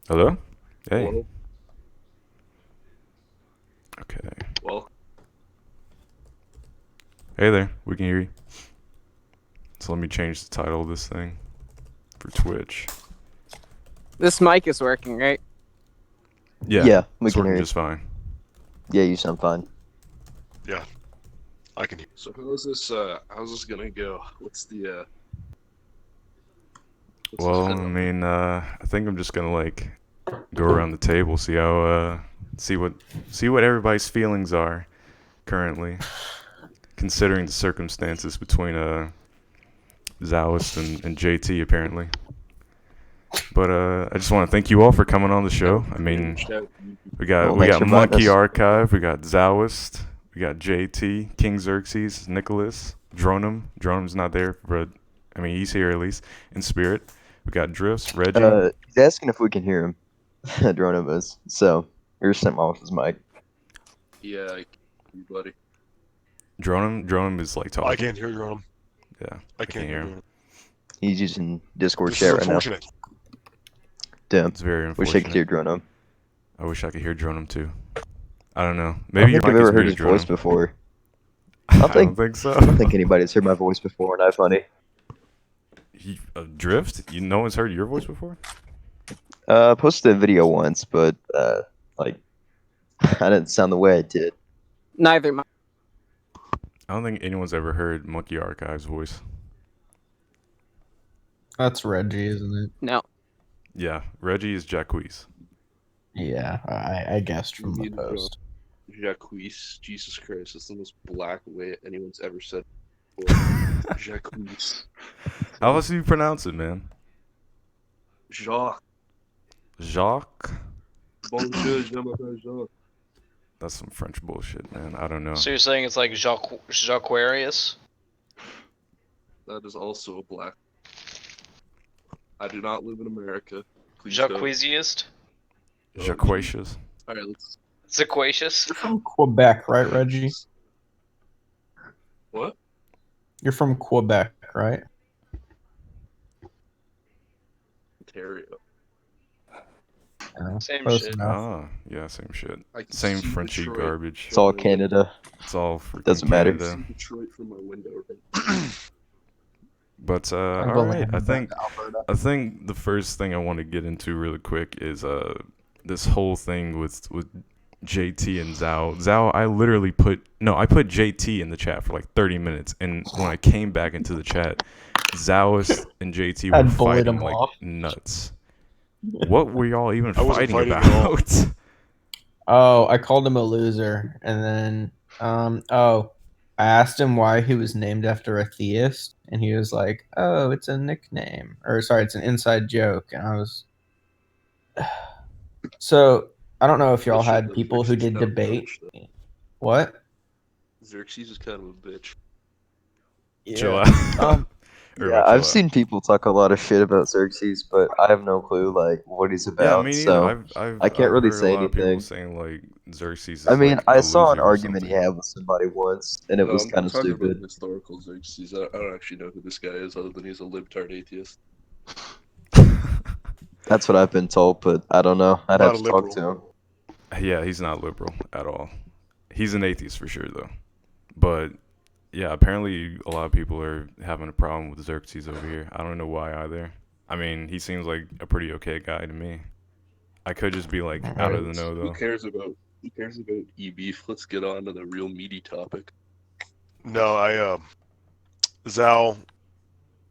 Hello? Hey. Hello. Okay. Well, Hey there. We can hear you. So let me change the title of this thing for Twitch. This mic is working, right? Yeah, Yeah, we it's can working hear you. just fine. Yeah, you sound fine. Yeah, I can hear. so how's this gonna go? What's the Well, I setup? mean, I think I'm just gonna like go around the table, see how, see what everybody's feelings are currently, considering the circumstances between Zaoist and JT apparently. But I just want to thank you all for coming on the show. I mean, we got Well, we thanks got for inviting Monkey us. Archive, we got Zaoist, we got JT, King Xerxes, Nicholas, Dronum. Dronum's not there, but I mean he's here at least in spirit. We got Drifts, Reggie. He's asking if we can hear him. Drono is. So, you're sent off his mic. Yeah, buddy. Dronum is like I talking. can't hear you. Yeah, I I can't can't hear hear him. you. He's using Discord This is chat right now. unfortunate. Damn. It's very Wish I could unfortunate. hear Drono. I wish I could hear Dronum too. I don't know. I don't Maybe your think I've mic is ever heard his muted, voice Dronum. before. I don't think- don't think so. I don't think anybody's heard my voice before, not funny. Drift? No one's heard your voice before? Posted a video once, but, like, I didn't sound the way I did. Neither mic. I don't think anyone's ever heard Monkey Archive's voice. That's Reggie, isn't it? No. Yeah, Reggie is Jacquees. Yeah, I guessed from the You mean post. Jacques, Jesus Christ, that's the most black way anyone's ever said. Jacques, How else do you pronounce it, man? Jacques. Jacques? Bonjour, je m'appelle Jacques. That's some French bullshit, man. I don't know. So you're saying it's like Jacquarius? That is also a black. I do not live in America. Please don't. Jacqueesiest? Jacquacious. Alright, let's. Zaquacious? You're from Quebec, right, Reggie? What? You're from Quebec, right? Ontario. Yeah, Same close shit. enough. Ah, yeah, same shit. I can Same see Frenchy Detroit. garbage. It's all Canada. It's all freaking Doesn't matter. I Canada. see Detroit from my window right But I'm all going right. I back think to Alberta. the first thing I want to get into really quick is this whole thing with JT and Zhao. Zhao, I put JT in the chat for like 30 minutes, and when I came back into the chat, Zhaoist and JT were I'd bullied fighting him like off. nuts. What were y'all even I wasn't fighting fighting at all. about? Oh, I called him a loser, and then I asked him why he was named after a theist, and he was like, "Oh, it's a nickname, or sorry, it's an inside joke." And I was so I don't know if y'all Bullshit, had though. people who Xerxes did kind of a debate. bitch, though. What? Xerxes is kind of a bitch. Chill out. Yeah, Everybody chill I've out. seen people talk a lot of shit about Xerxes, but I have no clue, like, what he's Yeah, about, me neither. so I can't really heard say a lot of people anything. saying like Xerxes is I mean, like I a saw an loser or argument he something. had with somebody once, and it No, was I'm kind of talking about stupid. historical Xerxes. I don't actually know who this guy is other than he's a libtard atheist. That's what I've been told, but I don't know. I'd Not have a to talk liberal. to him. Yeah, he's not liberal at all. He's an atheist for sure, though. But yeah, apparently a lot of people are having a problem with Xerxes over here. I don't know why either. I mean, he seems like a pretty okay guy to me. I could just be like out of the know Who though. cares about e-beef? Let's get on to the real meaty topic. No, Zal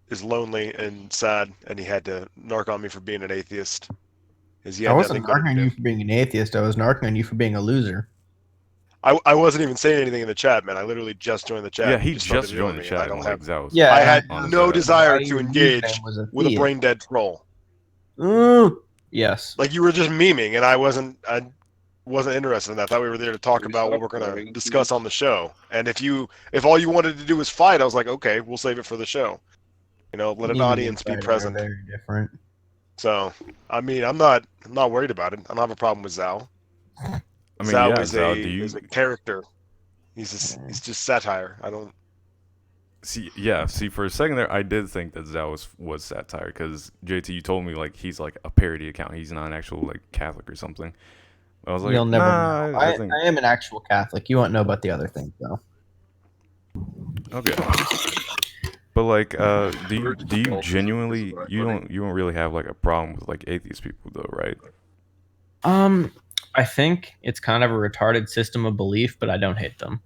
is lonely and sad, and he had to narc on me for being an atheist. Is he I had wasn't nothing better to narking on do. you for being an atheist. I was narking on you for being a loser. I wasn't even saying anything in the chat, man. I literally just joined the chat. Yeah, he You started just yelling joined the at me, and chat. I don't And, like have. that was Yeah, I had on no the chat. desire Why to your engage username was a with a theist. brain dead troll. Yes. Like you were just memeing, and I wasn't interested in that. I thought we were there to talk Can we about what stop we're gonna lying, discuss please? on the show. And if all you wanted to do was fight, I was like, okay, we'll save it for the show. You know, let an Memeing audience and be fighting are present. very different. So, I mean, I'm not worried about it. I don't have a problem with Zal. I mean, Zal yeah, is Zal, a character. He's just satire. I don't. See, for a second there, I did think that Zhao was satire because JT, you told me like he's like a parody account. He's not an actual like Catholic or something. I was like, You'll never nah, know. I I think am an actual Catholic. You won't know about the other things though. okay. But like, do you Catholicism genuinely is right, you buddy. don't really have like a problem with like atheist people though, right? I think it's kind of a retarded system of belief, but I don't hate them.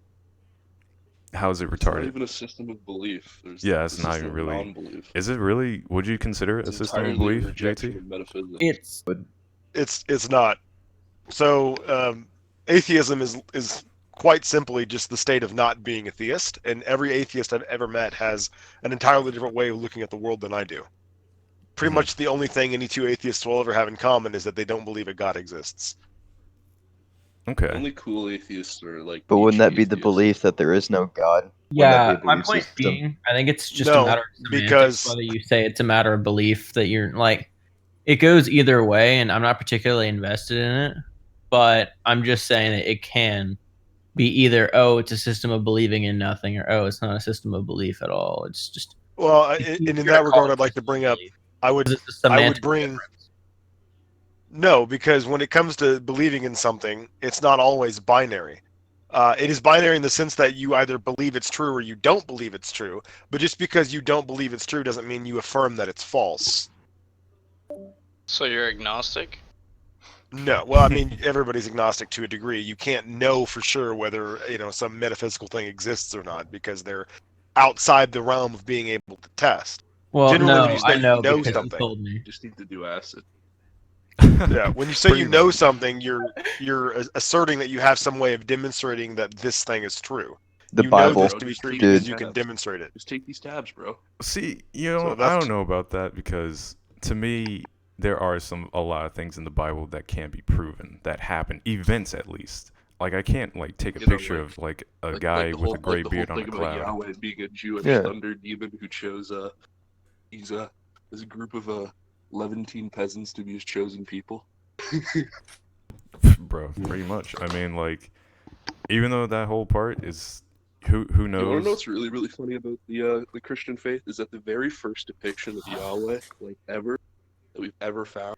How is it It's not retarded? even a system of belief. There's Yeah, the it's not system even of really. non-belief. Is it really? Would you consider it a It's system of entirely a belief, rejection JT? of metaphysics. It's not. So atheism is quite simply just the state of not being a theist, and every atheist I've ever met has an entirely different way of looking at the world than I do. Pretty Mhm. much the only thing any two atheists will ever have in common is that they don't believe a god exists. Okay. Only cool atheists are like. But wouldn't that niche be the atheists. belief that there is no God? Wouldn't that be Yeah, a my belief point system? being, I think it's just a No, matter of semantics, because whether you say it's a matter of belief that you're like, it goes either way, and I'm not particularly invested in it, but I'm just saying that it can be either, oh, it's a system of believing in nothing, or oh, it's not a system of belief at all. It's just, well, it's and in easier to that call regard, it I'd like to system bring of up. belief, I would 'cause it's a I would semantic bring difference. no, because when it comes to believing in something, it's not always binary. It is binary in the sense that you either believe it's true or you don't believe it's true. But just because you don't believe it's true doesn't mean you affirm that it's false. So you're agnostic? No, well, I mean, everybody's agnostic to a degree. You can't know for sure whether some metaphysical thing exists or not because they're outside the realm of being able to test. Well, Generally, when no, you I say you know know because you something, told me. You just need to do acid. yeah, when you say Pretty you know much. something, you're asserting that you have some way of demonstrating that this thing is true. The You know Bible, this to be true Dude. because you can demonstrate it. Just take these tabs, bro. See, So I that's don't know about that because to me there are a lot of things in the Bible that can't be proven that happen, events at least. Like I can't like take a You know, picture like- of like a guy with a gray beard on a thing about cloud. Yahweh being a Jewish Yeah. thunder demon who chose he's there's a group of Levantine peasants to be his chosen people. Bro, pretty much. I mean, like, even though that whole part is, who You want to know knows? what's really funny about the Christian faith is that the very first depiction of Yahweh, like ever, that we've ever found,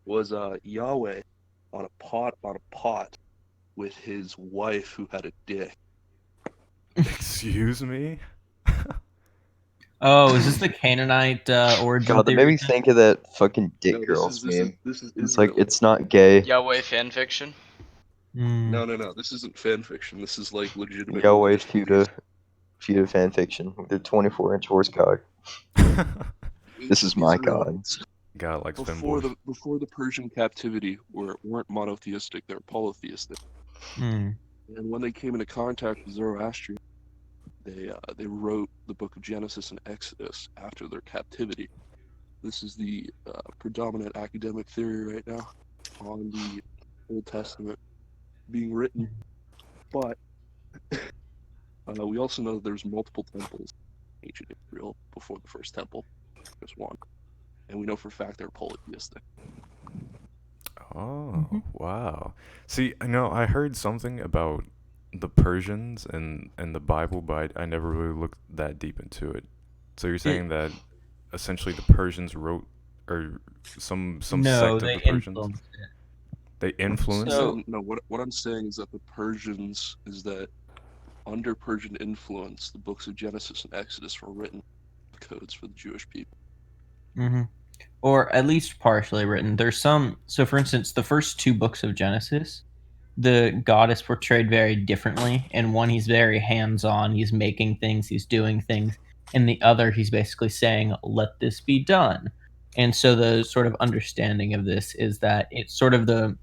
was Yahweh on a pot with his wife who had a dick. Excuse me. Oh, is this the Canaanite origin God, that made theory me thing? think of that fucking Dick No, this Girls is this is meme. this is It's like, Israel. it's not gay. Yahweh fanfiction? Hmm. No. This isn't fan fiction. This is like legitimate. Yahweh religious beliefs. Futa fanfiction with their 24-inch horse cock. This is my god. God likes Before femboys. before the Persian captivity, weren't monotheistic; they were polytheistic. Hmm. And when they came into contact with Zoroastrian, they wrote the book of Genesis and Exodus after their captivity. This is the predominant academic theory right now on the Old Testament being written. But we also know that there's multiple temples in ancient Israel before the first temple. There's one. And we know for a fact they're polytheistic. Oh, wow. See, I know I heard something about the Persians and the Bible, but I never really looked that deep into it. So you're saying that essentially the Persians wrote, or some No, sect of they the Persians, influenced it. they influenced So- it? No, what I'm saying is that the Persians is that under Persian influence, the books of Genesis and Exodus were written codes for the Jewish people. Mm-hmm. Or at least partially written. There's some. So, for instance, the first two books of Genesis, the God is portrayed very differently. In one, he's very hands-on. He's making things. He's doing things. In the other, he's basically saying, "Let this be done." And so, the sort of understanding of this is that it's sort of the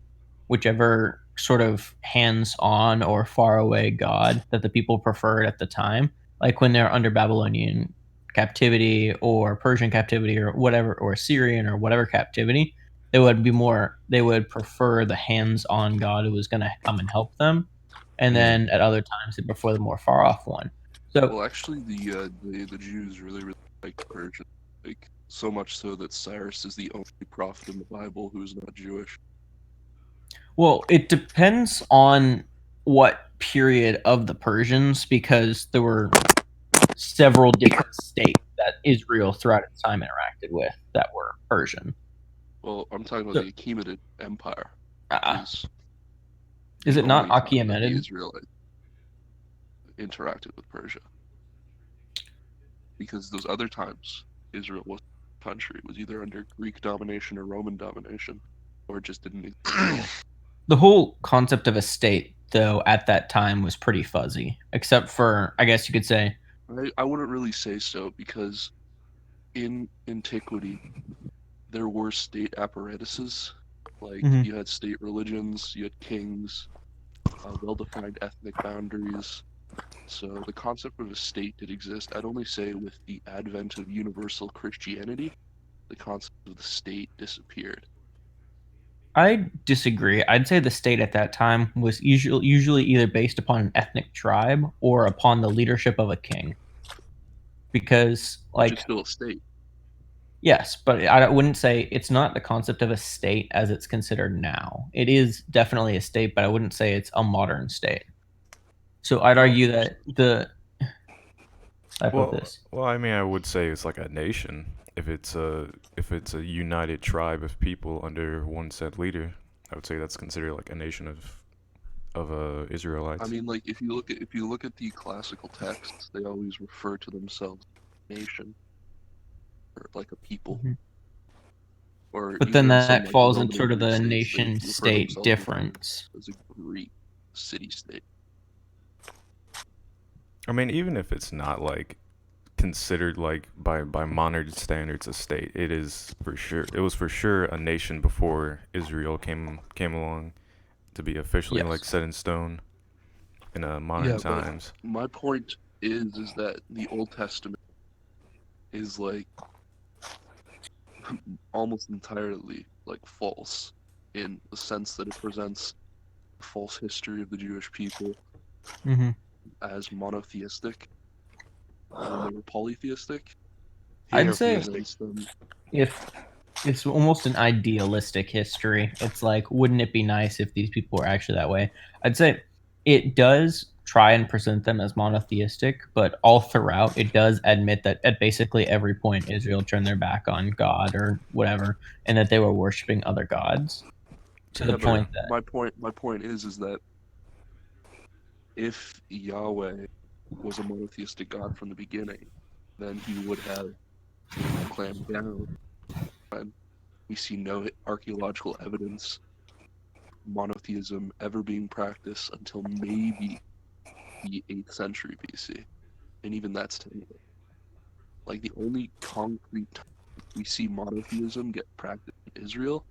whichever sort of hands-on or far-away God that the people preferred at the time. Like when they're under Babylonian captivity or Persian captivity or whatever, or Syrian or whatever captivity, they would prefer the hands-on God who was going to come and help them. And then at other times they prefer the more far-off one. So Well, actually, the Jews really liked Persian, like so much so that Cyrus is the only prophet in the Bible who's not Jewish. well, it depends on what period of the Persians, because there were several different states that Israel throughout its time interacted with that were Persian. Well, I'm talking about So- the Achaemenid Empire. Uh, Is is the it not only time that the Achaemenid? Israelites interacted with Persia. Because those other times, Israel was a country. It was either under Greek domination or Roman domination, or it just didn't exist at all. The whole concept of a state, though, at that time was pretty fuzzy, except for, I guess you could say, I wouldn't really say so, because in antiquity, there were state apparatuses. Like, Mhm. you had state religions, you had kings, well-defined ethnic boundaries. So the concept of a state did exist. I'd only say with the advent of universal Christianity, the concept of the state disappeared. I disagree. I'd say the state at that time was usually either based upon an ethnic tribe or upon the leadership of a king. Because, Which is like, still a state. yes, but I wouldn't say it's not the concept of a state as it's considered now. It is definitely a state, but I wouldn't say it's a modern state. So I'd argue that the type of this. Well, I mean, I would say it's like a nation. If it's a united tribe of people under one set leader, I would say that's considered like a nation of Israelites. I mean, like if you look at the classical texts, they always refer to themselves as a nation or like a people. Mhm. Or But then even in some that like falls Roman in and sort of Greek the states, they nation refer to state themselves difference. as a Greek city-state. I mean, even if it's not like considered like by modern standards a state, it is for sure. It was for sure a nation before Israel came along to be officially like Yes. set in stone in modern Yeah, but times. my point is that the Old Testament is like almost entirely like false in the sense that it presents a false history of the Jewish people Hmm. as monotheistic when they were polytheistic. I'd say Presents them, if it's almost an idealistic history, it's like, wouldn't it be nice if these people were actually that way? I'd say it does try and present them as monotheistic, but all throughout it does admit that at basically every point Israel turned their back on God or whatever, and that they were worshiping other gods to the yeah, but point that my point is that if Yahweh was a monotheistic God from the beginning, then he would have clamped down. And we see no archaeological evidence of monotheism ever being practiced until maybe the 8th century BC, and even that's tentative. Like the only concrete time we see monotheism get practiced in Israel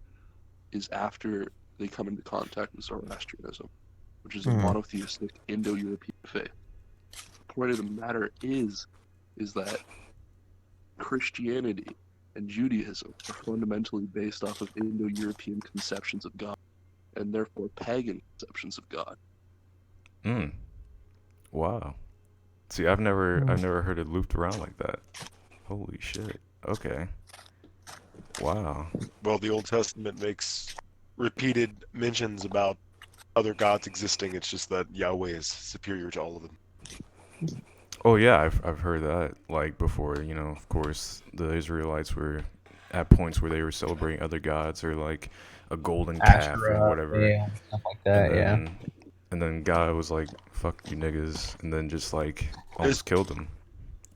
is after they come into contact with Zoroastrianism, which is a Mhm. monotheistic Indo-European faith. The point of the matter is that Christianity and Judaism are fundamentally based off of Indo-European conceptions of God, and therefore pagan conceptions of God. Mm. Wow. See, I've never heard it looped around like that. Holy shit. Okay. Wow. Well, the Old Testament makes repeated mentions about other gods existing. It's just that Yahweh is superior to all of them. Oh yeah, I've heard that like before. You know, of course, the Israelites were at points where they were celebrating other gods or like a golden calf or Asherah, whatever, Baal, stuff like and that. Yeah. then God was like, "Fuck you niggas," and then just like There's almost killed them.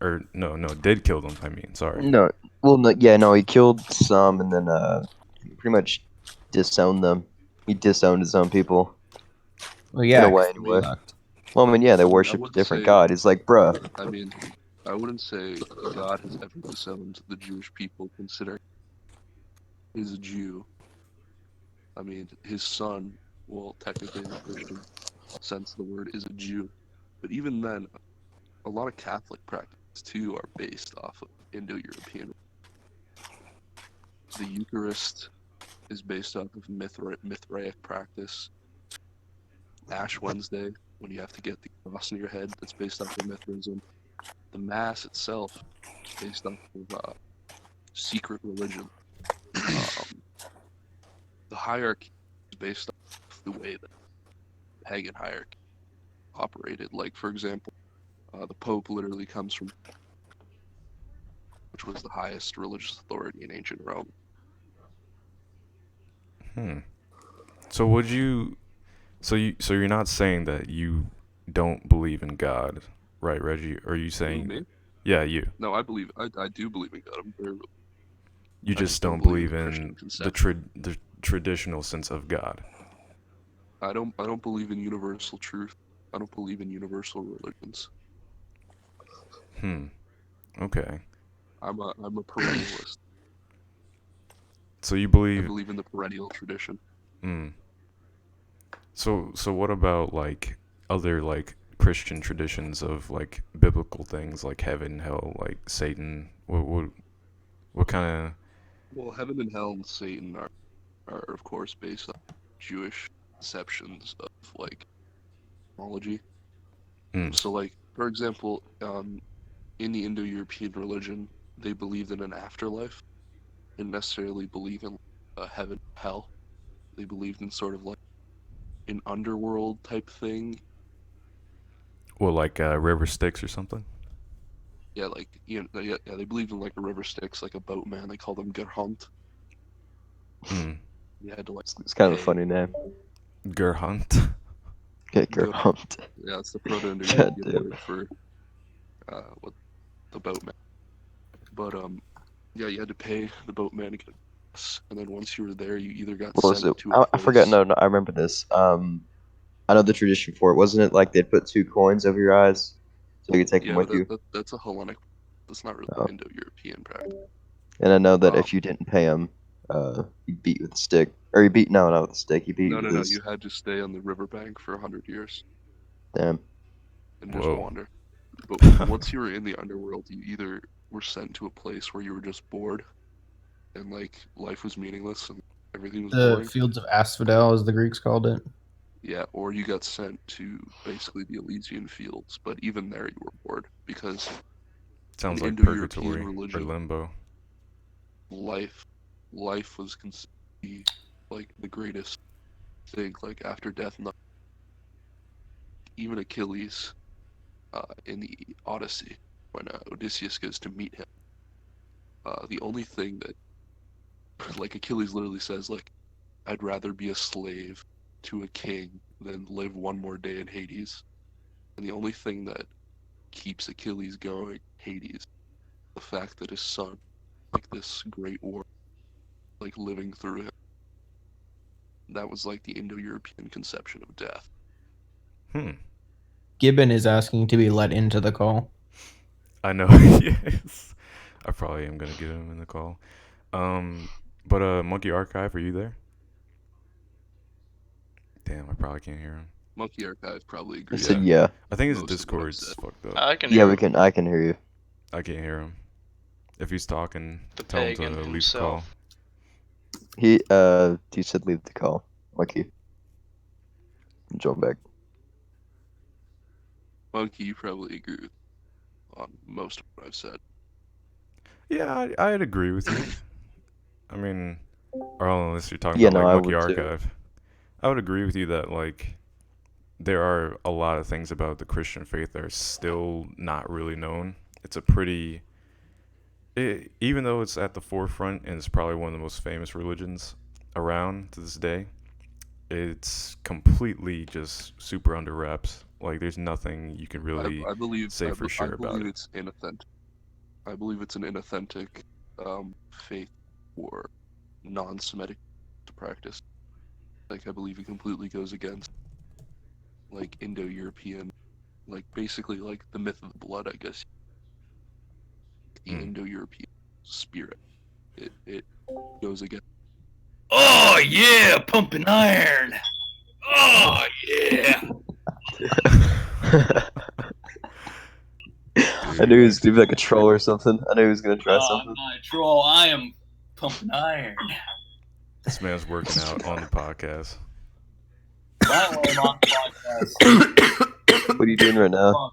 Or no, did kill them. I mean, sorry. No, well, no, yeah, no, he killed some and then pretty much disowned them. He disowned his own people Well, in yeah. a way, 'Cause anyway. they sucked. Well, I mean, yeah, they I mean, I worshipped a wouldn't different say. god. He's like, bruh, I mean, I wouldn't say God has ever disowned the Jewish people, considering he's a Jew. I mean, his son, well, technically in the Christian sense of the word, is a Jew. But even then, a lot of Catholic practices too are based off of Indo-European. The Eucharist is based off of Mithraic practice. Ash Wednesday, when you have to get the cross in your head, that's based off of Mithraism. The Mass itself is based off of secret religion. The hierarchy is based off the way that pagan hierarchy operated. Like, for example, The Pope literally comes from, which was the highest religious authority in ancient Rome. So would you? So you're not saying that you don't believe in God, right, Reggie? Or are you Who, saying? me? Yeah, you. No, I do believe in God. You I just just don't don't believe in believe the Christian in conception. the traditional sense of God. I don't believe in universal truth. I don't believe in universal religions. Okay. I'm a perennialist. So you I believe? believe in the perennial tradition. Hmm. So what about like other like Christian traditions of like biblical things like heaven, hell, like Satan? What kind of? Well, heaven and hell and Satan are of course based on Jewish conceptions of like mythology. Mm, So like for example, in the Indo-European religion, they believed in an afterlife. They didn't necessarily believe in a heaven, hell. They believed in sort of like an underworld type thing. well, like River Styx or something. Yeah, like yeah, they believed in like a river Styx, like a boatman. They called them Gerhant. Mm. You had to like It's kind of a pay. funny name. Gerhunt. Okay, Ger- Gerhant. yeah, it's the God Proto-Indo-European damn word it. for what the boatman. But yeah, you had to pay the boatman to get across, and then once you were there, you either got What was sent it? to a I forgot. place. No, I remember this. I know the tradition for it. Wasn't it like they'd put 2 coins over your eyes so you could take them Yeah, but with you? that's a Hellenic. That's not really Oh. Indo-European practice. And I know that Um, if you didn't pay him, you beat with a stick, or you beat no, not with a stick. You beat no, with no, his you had to stay on the riverbank for 100 years damn. and just Whoa. wander. But once you were in the underworld, you either were sent to a place where you were just bored and like life was meaningless and everything was The boring. fields of asphodel, as the Greeks called it. Yeah, or you got sent to basically the Elysian fields, but even there you were bored because in Sounds like Indo-European purgatory or religion, limbo. life life was considered to be like the greatest thing, like after death. Even Achilles, in the Odyssey, when Odysseus goes to meet him, the only thing that like Achilles literally says like, I'd rather be a slave to a king than live one more day in Hades. And the only thing that keeps Achilles going, Hades, the fact that his son, like this great war, like living through him. That was like the Indo-European conception of death. Hmm. Gibbon is asking to be let into the call. I know. Yes. I probably am gonna get him in the call. But Monkey Archive, are you there? Damn, I probably can't hear him. Monkey Archive probably I agrees said with yeah. I think his most of what I've Discord's said. fucked up. I can Yeah, hear we him. can. I can hear you. I can't hear him. If he's talking, The tell him to pagan leave the call. himself. He said leave the call. Lucky. Join back. Monkey, you probably agree with on most of what I've said. Yeah, I'd agree with you. I mean, or unless you're talking Yeah, about no, like I Monkey would too. Archive, I would agree with you that like there are a lot of things about the Christian faith that are still not really known. It's a pretty, even though it's at the forefront and it's probably one of the most famous religions around to this day, it's completely just super under wraps. Like there's nothing you can really I believe say for I sure about believe it. it's inauthentic. I believe it's an inauthentic faith or non-Semitic to practice. Like I believe it completely goes against like Indo-European, like basically like the myth of the blood, I guess. The Mm. Indo-European spirit. It goes against. Oh yeah, pumping iron. Oh yeah. I knew he was gonna be like a troll or something. I knew he was gonna try I'm something. not a troll. I am pumping iron. This man's working out on the podcast. While I'm on the podcast, What are you doing right now?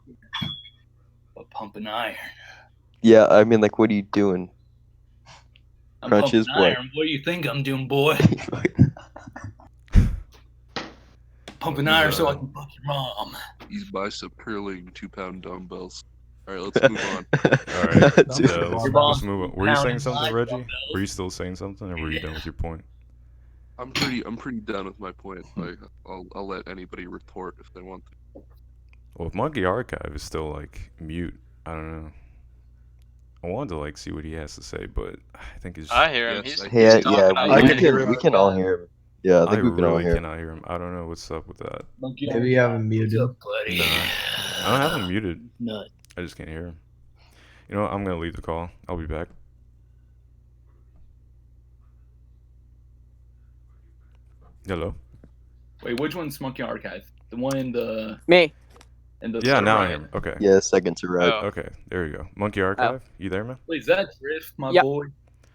but pumping iron. Yeah, I mean, like, what are you doing? I'm Crunches, pumping what? iron. What do you think I'm doing, boy? pumping He's, iron so I uh, can fuck your mom. He's bicep curling 2-pound dumbbells. All right, let's move on. All right, Dude. let's Your mom's move on. Were you saying pounding something, my Reggie? dumbbells. Were you still saying something, or were you done with your point? I'm pretty done with my point. Like, I'll let anybody retort if they want to. Well, if Monkey Archive is still like mute, I don't know. I wanted to like see what he has to say, but I think it's. I hear him. Yes, He's, I Yeah, he's talking yeah, out I we can loud. hear him. we can all hear him. Yeah, I I think we can all really hear him. cannot hear him. I don't know what's up with that. Monkey Maybe you have Archive, him what's muted. up, buddy? Nah, I don't have him muted. Nut. I just can't hear him. You know what? I'm gonna leave the call. I'll be back. Hello. Wait, which one's Monkey Archive? The one in the Me. Yeah, now I right. am. Okay. Yeah, second to right. Oh. Okay. There you go. Monkey Archive. You there, man? Wait, is that Drift, my Yep. boy?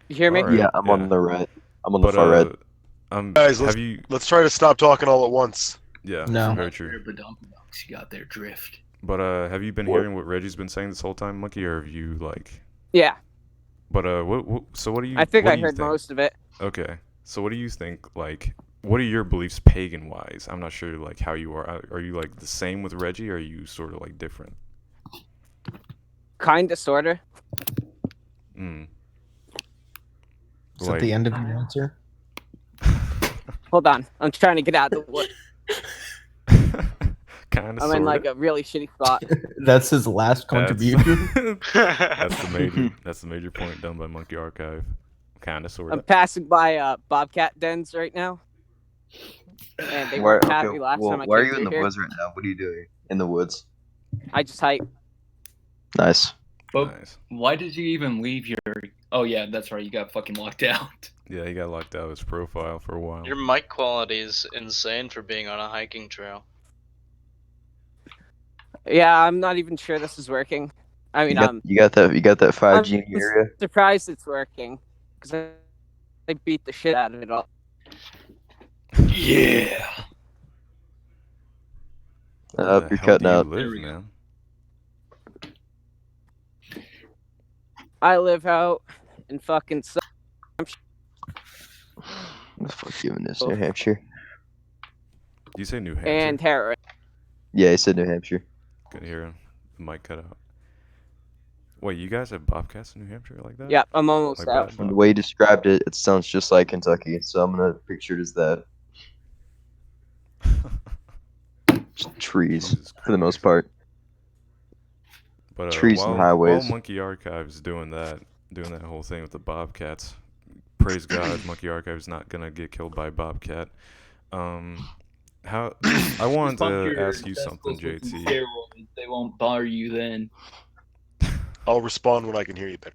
You hear me? All right. Yeah, I'm on the right. I'm on the But far right. Guys, have you? Let's try to stop talking all at once. Yeah. No. Very true. You got their Drift. But have you been What? hearing what Reggie's been saying this whole time, Monkey, or have you like? Yeah. But so what do you? I think what I do you heard think? most of it. Okay. So what do you think? Like, what are your beliefs pagan wise? I'm not sure like how you are. Are you like the same with Reggie, or are you sort of like different? Kinda, sorta. Mm. Is that the end of your answer? Hold on. I'm trying to get out of the wood. Kind of. I'm in like a really shitty spot. That's his last contribution. That's the major point done by Monkey Archive. Kind of, sort I'm of. passing by Bobcat dens right now. And they weren't happy last time I why are came you in the through here. woods right now? What are you doing in the woods? I just hype. Nice. But Nice. why did you even leave your? Oh yeah, that's right. You got fucking locked out. Yeah, he got locked out of his profile for a while. Your mic quality is insane for being on a hiking trail. Yeah, I'm not even sure this is working. I mean, I'm You got that 5G in your area? surprised it's working. Because I beat the shit out of it all. Yeah. Where the You're hell cutting do you out. live, There we go. man? I live out in fucking What the fuck you in this, New Hampshire? You say New Hampshire? and heroin. Yeah, he said New Hampshire. Couldn't hear him. The mic cut out. Wait, you guys have bobcats in New Hampshire like that? Yep, I'm almost Like out. that? From the way you described it, it sounds just like Kentucky, so I'm gonna picture it as that. Just trees, Jesus for the most Christ. part. But Trees and highways. While Monkey Archive's doing that whole thing with the bobcats, praise God, Monkey Archive's not gonna get killed by a bobcat. How? I wanted Just pump to your ask you something, testicles with some JT. steroids. They won't bother you then. I'll respond when I can hear you better.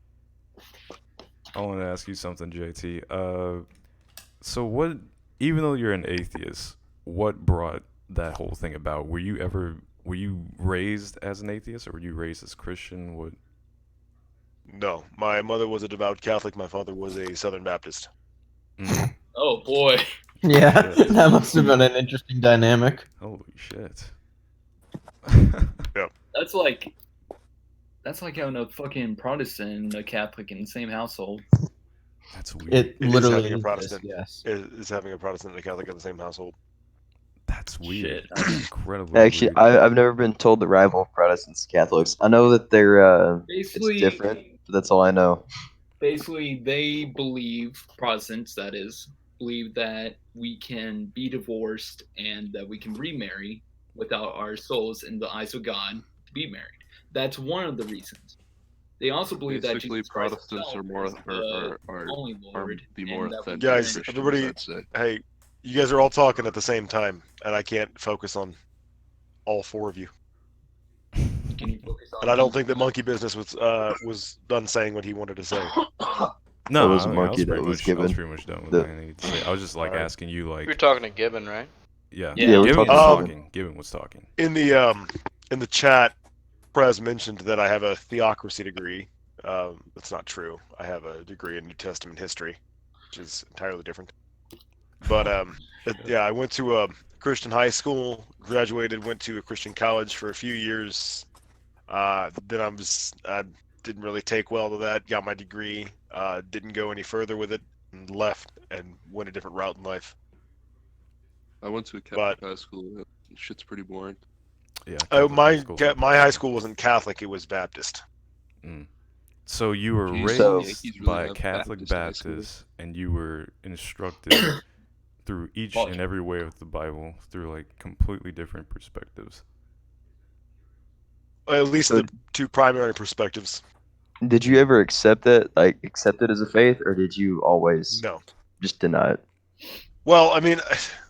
I want to ask you something, JT. So what? Even though you're an atheist, what brought that whole thing about? Were you raised as an atheist, or were you raised as Christian? What? No, my mother was a devout Catholic. My father was a Southern Baptist. Mm, Oh boy. Yeah, that must have been an interesting dynamic. holy shit. That's like having a fucking Protestant and a Catholic in the same household. That's weird. It is literally having a is, Protestant. yes. Is having a Protestant and a Catholic in the same household. That's weird. Shit. That's incredibly Actually, weird. I've never been told the rival of Protestants and Catholics. I know that they're it's Basically, different, but that's all I know. basically they believe, Protestants that is, believe that we can be divorced and that we can remarry without our souls in the eyes of God to be married. That's one of the reasons. They also believe that Basically, Jesus Christ Protestants himself are more is the only are Lord. the more and that we authentic Guys, Christians, everybody- I'd say. Hey, you guys are all talking at the same time, and I can't focus on all four of you. can you focus on And I don't think that Monkey Business was done saying what he wanted to say. No, was I a was monkey that pretty was much, I was given pretty much done with the- what I needed to say. I was just like Alright. asking you, like, You're talking to Gibbon, right? yeah, Yeah, we're Gibbon was talking- talking. Gibbon was talking. In the chat, Prez mentioned that I have a theocracy degree. That's not true. I have a degree in New Testament history, which is entirely different. But yeah, I went to a Christian high school, graduated, went to a Christian college for a few years. Then I didn't really take well to that. Got my degree, didn't go any further with it, and left and went a different route in life. I went to a But Catholic high school. And shit's pretty boring. Yeah. oh, Catholic high schools are my high school wasn't Catholic; it was Baptist. Mm. So you were Jeez, So- raised Yankees really by a have Catholic Baptist high schools. Baptist, and you were instructed through each Logic. and every way of the Bible through like completely different perspectives. At least So- the two primary perspectives. Did you ever accept that, like, accept it as a faith, or did you always No. just deny it? Well, I mean,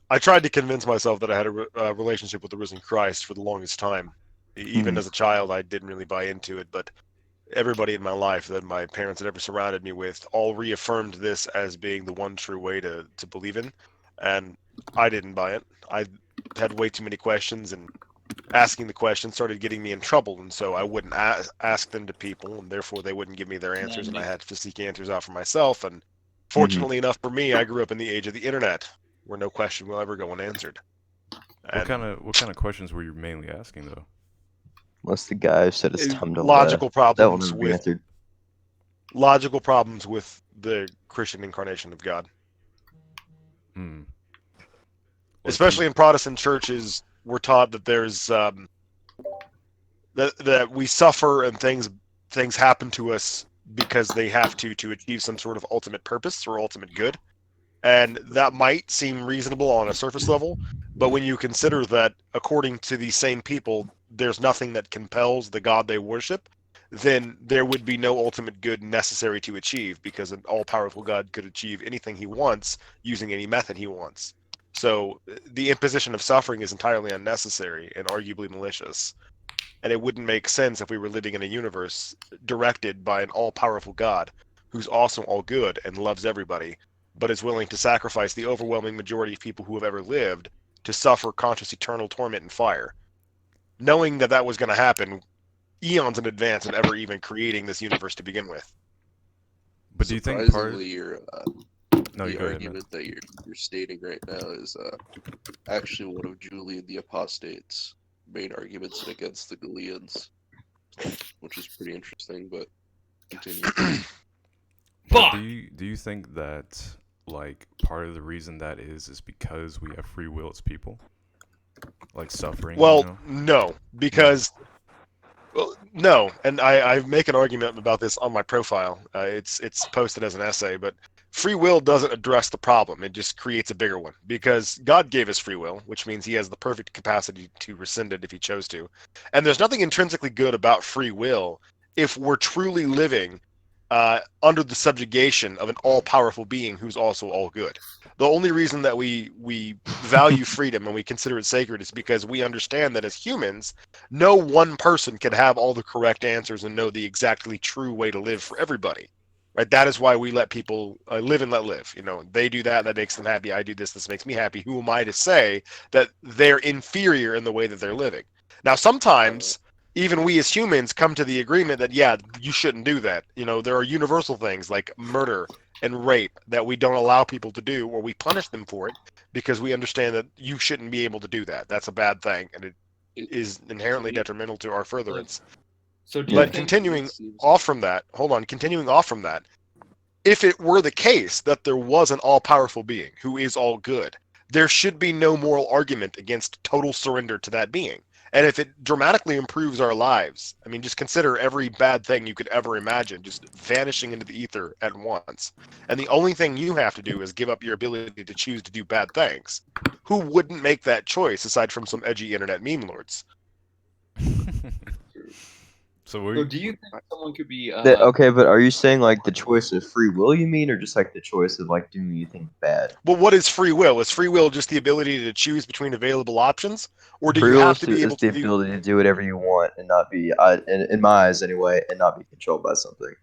I tried to convince myself that I had a relationship with the risen Christ for the longest time. Even Mhm. as a child, I didn't really buy into it, but everybody in my life that my parents had ever surrounded me with all reaffirmed this as being the one true way to believe in, and I didn't buy it. I had way too many questions, and asking the questions started getting me in trouble, and so I wouldn't ask them to people, and therefore they wouldn't give me their answers, and I had to seek answers out for myself. And fortunately enough for me, I grew up in the age of the internet, where no question will ever go unanswered. What kind of questions were you mainly asking though? Unless the guy who said it's time to logical laugh, that will problems never be with answered. logical problems with the Christian incarnation of God? Hmm. Especially in Protestant churches, we're taught that there's that we suffer and things happen to us because they have to achieve some sort of ultimate purpose or ultimate good. And that might seem reasonable on a surface level, but when you consider that, according to these same people, there's nothing that compels the God they worship, then there would be no ultimate good necessary to achieve, because an all-powerful God could achieve anything he wants using any method he wants. So the imposition of suffering is entirely unnecessary and arguably malicious. And it wouldn't make sense if we were living in a universe directed by an all-powerful God who's also all good and loves everybody, but is willing to sacrifice the overwhelming majority of people who have ever lived to suffer conscious eternal torment and fire. Knowing that that was going to happen eons in advance of ever even creating this universe to begin with. But do you think part? Surprisingly, No, you the go ahead, man. argument that you're stating right now is actually one of Julian the Apostate's main arguments against the Galileans, which is pretty interesting. But continue. But do you think that like part of the reason that is because we have free will as people, like suffering? Well, you know? no, because well, no, and I make an argument about this on my profile. It's posted as an essay, but free will doesn't address the problem. It just creates a bigger one, because God gave us free will, which means he has the perfect capacity to rescind it if he chose to. And there's nothing intrinsically good about free will if we're truly living under the subjugation of an all-powerful being who's also all good. The only reason that we value freedom and we consider it sacred is because we understand that as humans, no one person can have all the correct answers and know the exactly true way to live for everybody. Right? That is why we let people live and let live. You know, they do that makes them happy. I do this makes me happy. Who am I to say that they're inferior in the way that they're living? Now, sometimes even we as humans come to the agreement that, yeah, you shouldn't do that. You know, there are universal things like murder and rape that we don't allow people to do, or we punish them for it because we understand that you shouldn't be able to do that. That's a bad thing, and it is inherently detrimental to our furtherance. So do you But think continuing off from that, if it were the case that there was an all-powerful being who is all good, there should be no moral argument against total surrender to that being. And if it dramatically improves our lives, I mean, just consider every bad thing you could ever imagine just vanishing into the ether at once. And the only thing you have to do is give up your ability to choose to do bad things. Who wouldn't make that choice aside from some edgy internet meme lords? So do you think someone could be Okay, but are you saying like the choice of free will you mean, or just like the choice of like doing anything bad? Well, what is free will? Is free will just the ability to choose between available options, or do Free you will have to be is able the to do? ability to do whatever you want and not be, in my eyes anyway, and not be controlled by something.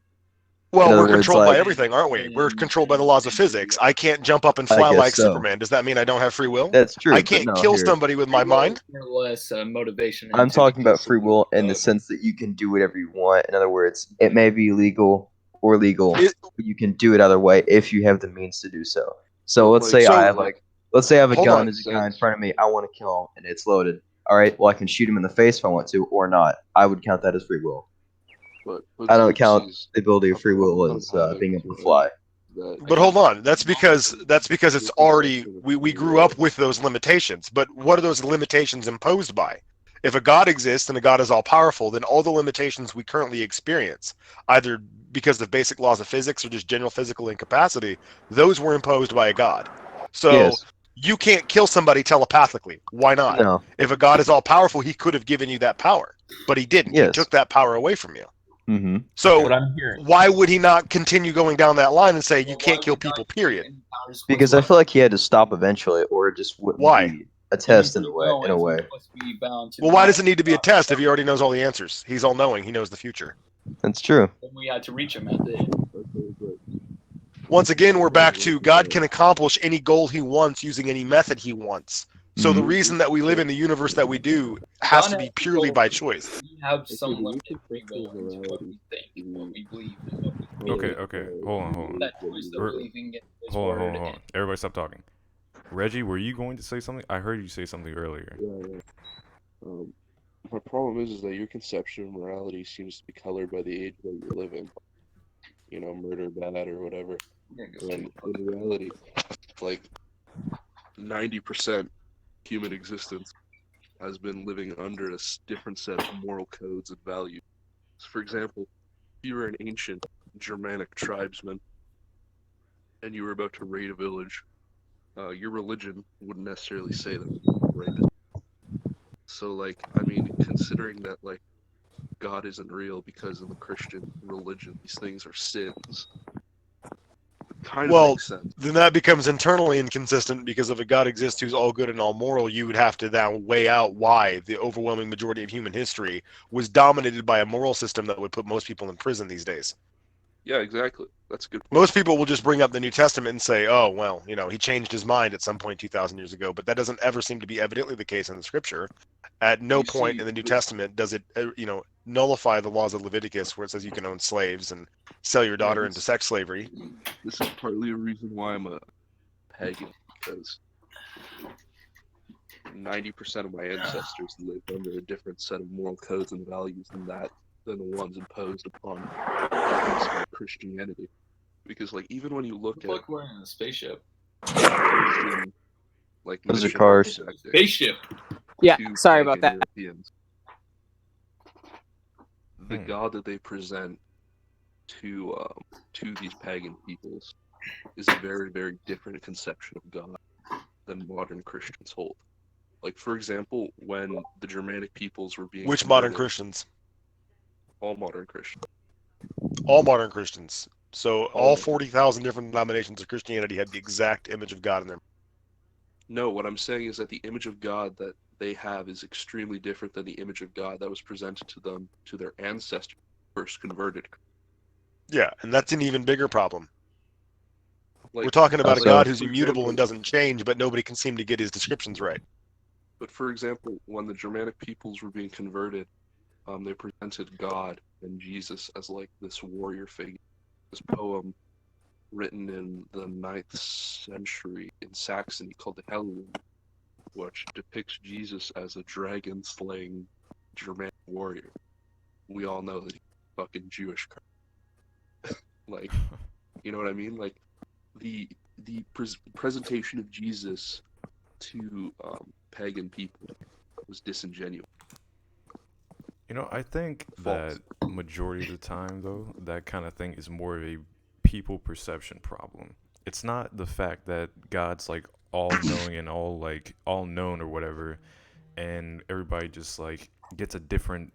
Well, In other we're words, controlled by like, everything, aren't we? We're controlled by the laws of physics. I can't jump up and I fly guess like so. Superman. Does that mean I don't have free will? That's true, I but can't no, kill here. somebody with my free will mind. is more or less motivation? I'm into talking about the free will in the sense that you can do whatever you want. In other words, it may be legal or legal, but you can do it either way if you have the means to do so. So let's say I have a hold gun. on. There's a guy in front of me. I want to kill him, and it's loaded. All right, well I can shoot him in the face if I want to, or not. I would count that as free will. But I don't count the ability of free will as being able to fly. But hold on, that's because it's already we grew up with those limitations. But what are those limitations imposed by? If a God exists and a God is all powerful, then all the limitations we currently experience, either because of basic laws of physics or just general physical incapacity, those were imposed by a God. So Yes. you can't kill somebody telepathically. Why not? No. If a God is all powerful, he could have given you that power, but he didn't. He Yes. took that power away from you. Mm-hmm. So What I'm hearing. why would he not continue going down that line and say you can't kill people, period? Because I feel like he had to stop eventually, or it just wouldn't Why? be a test in a way. Well, why does it need to be a test if he already knows all the answers? He's all knowing. He knows the future. That's true. Then we had to reach him at the end. Once again, we're back to God can accomplish any goal he wants using any method he wants. So the reason that we live in the universe that we do has to be purely by choice. We have some limited free will into what we think, what we believe, and what we feel. Okay. Hold on. That choice of believing in his Hold word on. Everybody stop talking. Reggie, were you going to say something? I heard you say something earlier. Yeah. My problem is that your conception of morality seems to be colored by the age that you live in. You know, murder bad or whatever. When in reality, like 90% human existence has been living under a different set of moral codes and values. For example, if you were an ancient Germanic tribesman and you were about to raid a village, your religion wouldn't necessarily say that, right? So, like, I mean, considering that, like, God isn't real because in the Christian religion these things are sins, kind of makes sense. Then that becomes internally inconsistent because if a God exists who's all good and all moral, you would have to then weigh out why the overwhelming majority of human history was dominated by a moral system that would put most people in prison these days. Yeah, exactly. That's a good point. Most people will just bring up the New Testament and say, oh, well, you know, he changed his mind at some point 2,000 years ago, but that doesn't ever seem to be evidently the case in the scripture. At no point in the New Testament does it, nullify the laws of Leviticus where it says you can own slaves and sell your daughter into sex slavery. This is partly a reason why I'm a pagan, because 90% of my ancestors lived under a different set of moral codes and values than the ones imposed upon Christianity. Because, like, even when you look at... Like we're in a spaceship. Like, those are cars. Spaceship. Yeah, sorry about that. Europeans, the God that they present to these pagan peoples is a very, very different conception of God than modern Christians hold. Like, for example, when the Germanic peoples were being Which modern Christians? All modern Christians. All modern Christians. So all 40,000 different denominations of Christianity had the exact image of God in them. No, what I'm saying is that the image of God that they have is extremely different than the image of God that was presented to them, to their ancestors first converted. Yeah, and that's an even bigger problem. Like, we're talking about a God who's for immutable example, and doesn't change, but nobody can seem to get his descriptions right. But for example, when the Germanic peoples were being converted, they presented God and Jesus as like this warrior figure. This poem written in the 9th century in Saxony called the Helluland, which depicts Jesus as a dragon-slaying Germanic warrior. We all know that he's fucking Jewish. Like, you know what I mean? Like, the presentation of Jesus to pagan people was disingenuous. You know, I think False. that majority of the time, though, that kind of thing is more of a people perception problem. It's not the fact that God's like all knowing and all known or whatever, and everybody just like gets a different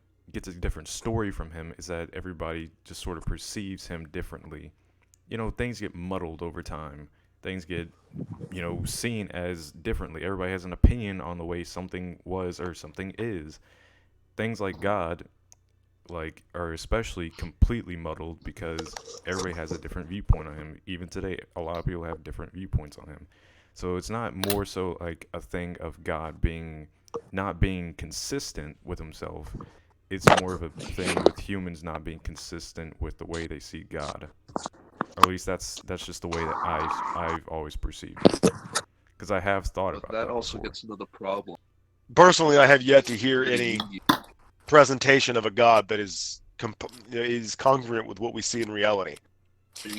story from him. Is that everybody just sort of perceives him differently. You know, things get muddled over time. Things get, seen as differently. Everybody has an opinion on the way something was or something is. Things like God, are especially completely muddled because everybody has a different viewpoint on him. Even today, a lot of people have different viewpoints on him. So it's not more so like a thing of God not being consistent with himself. It's more of a thing with humans not being consistent with the way they see God. Or at least that's just the way that I've always perceived it. Because I have thought about that. That also before. gets into the problem. Personally, I have yet to hear any presentation of a God that is congruent with what we see in reality.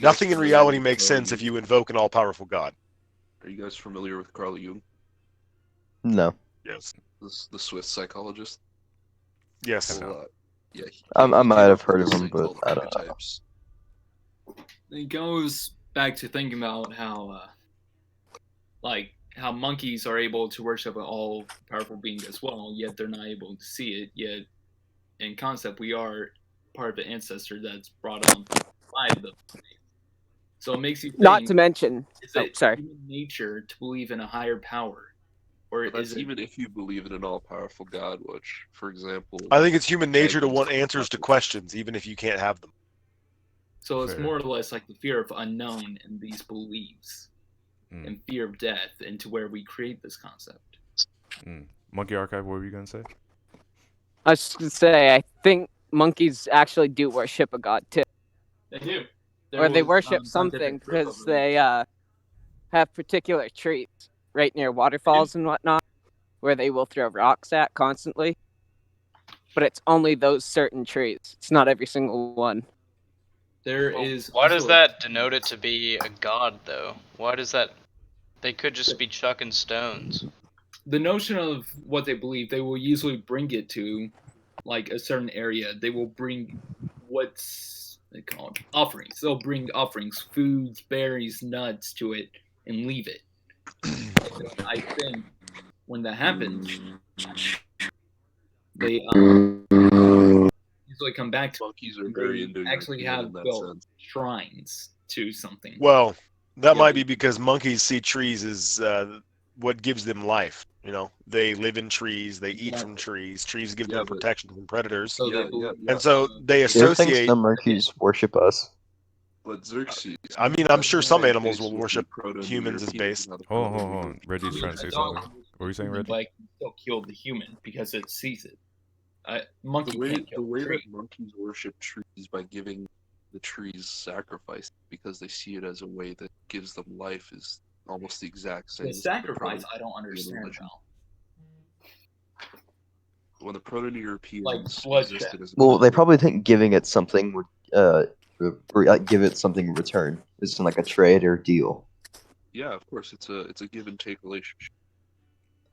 Nothing in reality makes sense if you invoke an all-powerful God. Are you guys familiar with Carl Jung? No. Yes. The Swiss psychologist? Yes. Well, yeah, I he might came have up heard with of this him, thing but called I don't know. archetypes. It goes back to thinking about how, how monkeys are able to worship an all-powerful being as well, yet they're not able to see it. Yet, in concept, we are part of the ancestor that's brought on by the. So it makes you think. Not to mention, is it human nature to believe in a higher power, or But that's is it? even if you believe in an all-powerful God, which, for example, I think it's human nature to Pagans want don't answers have to it. questions, even if you can't have them. So it's Fair. more or less like the fear of unknown and these beliefs, Mm. and fear of death, into where we create this concept. Monkey Archive, what were you gonna say? I was just gonna say, I think monkeys actually do worship a god too, They do. or they worship something because they have particular trees right near waterfalls and whatnot, where they will throw rocks at constantly. But it's only those certain trees. It's not every single one. Why does that denote it to be a god, though? Why does that? They could just be chucking stones. The notion of what they believe, they will usually bring it to, like, a certain area. They will bring what's they call it offerings. They'll bring offerings, foods, berries, nuts to it, and leave it. I think when that happens, they usually come back to monkeys are very actually Indo-European have in that built sense. shrines to something. Well, that Yeah, might be because monkeys see trees as what gives them life. You know, they live in trees, they eat from trees. Trees give them protection from predators, So and so they Do you think associate. some monkeys worship us? But Xerxes. I mean, I'm sure some animals will based with worship the Proto-New humans as Europeans base. and how the Hold Proto-New on. Reggie's trying to say A dog something. What were you saying, human, Reggie? but it can still kill the human because it sees it. The Monkey way, can't the kill way a that tree. monkeys worship trees by giving the trees sacrifice because they see it as a way that gives them life is almost the exact same. The as sacrifice, I don't Proto-European understand religion. about. When the Proto-Europeans Like bloodshed. existed as a Well, they people, probably think giving it something would like give it something in return. It's like a trade or deal. yeah, of course, it's a give and take relationship.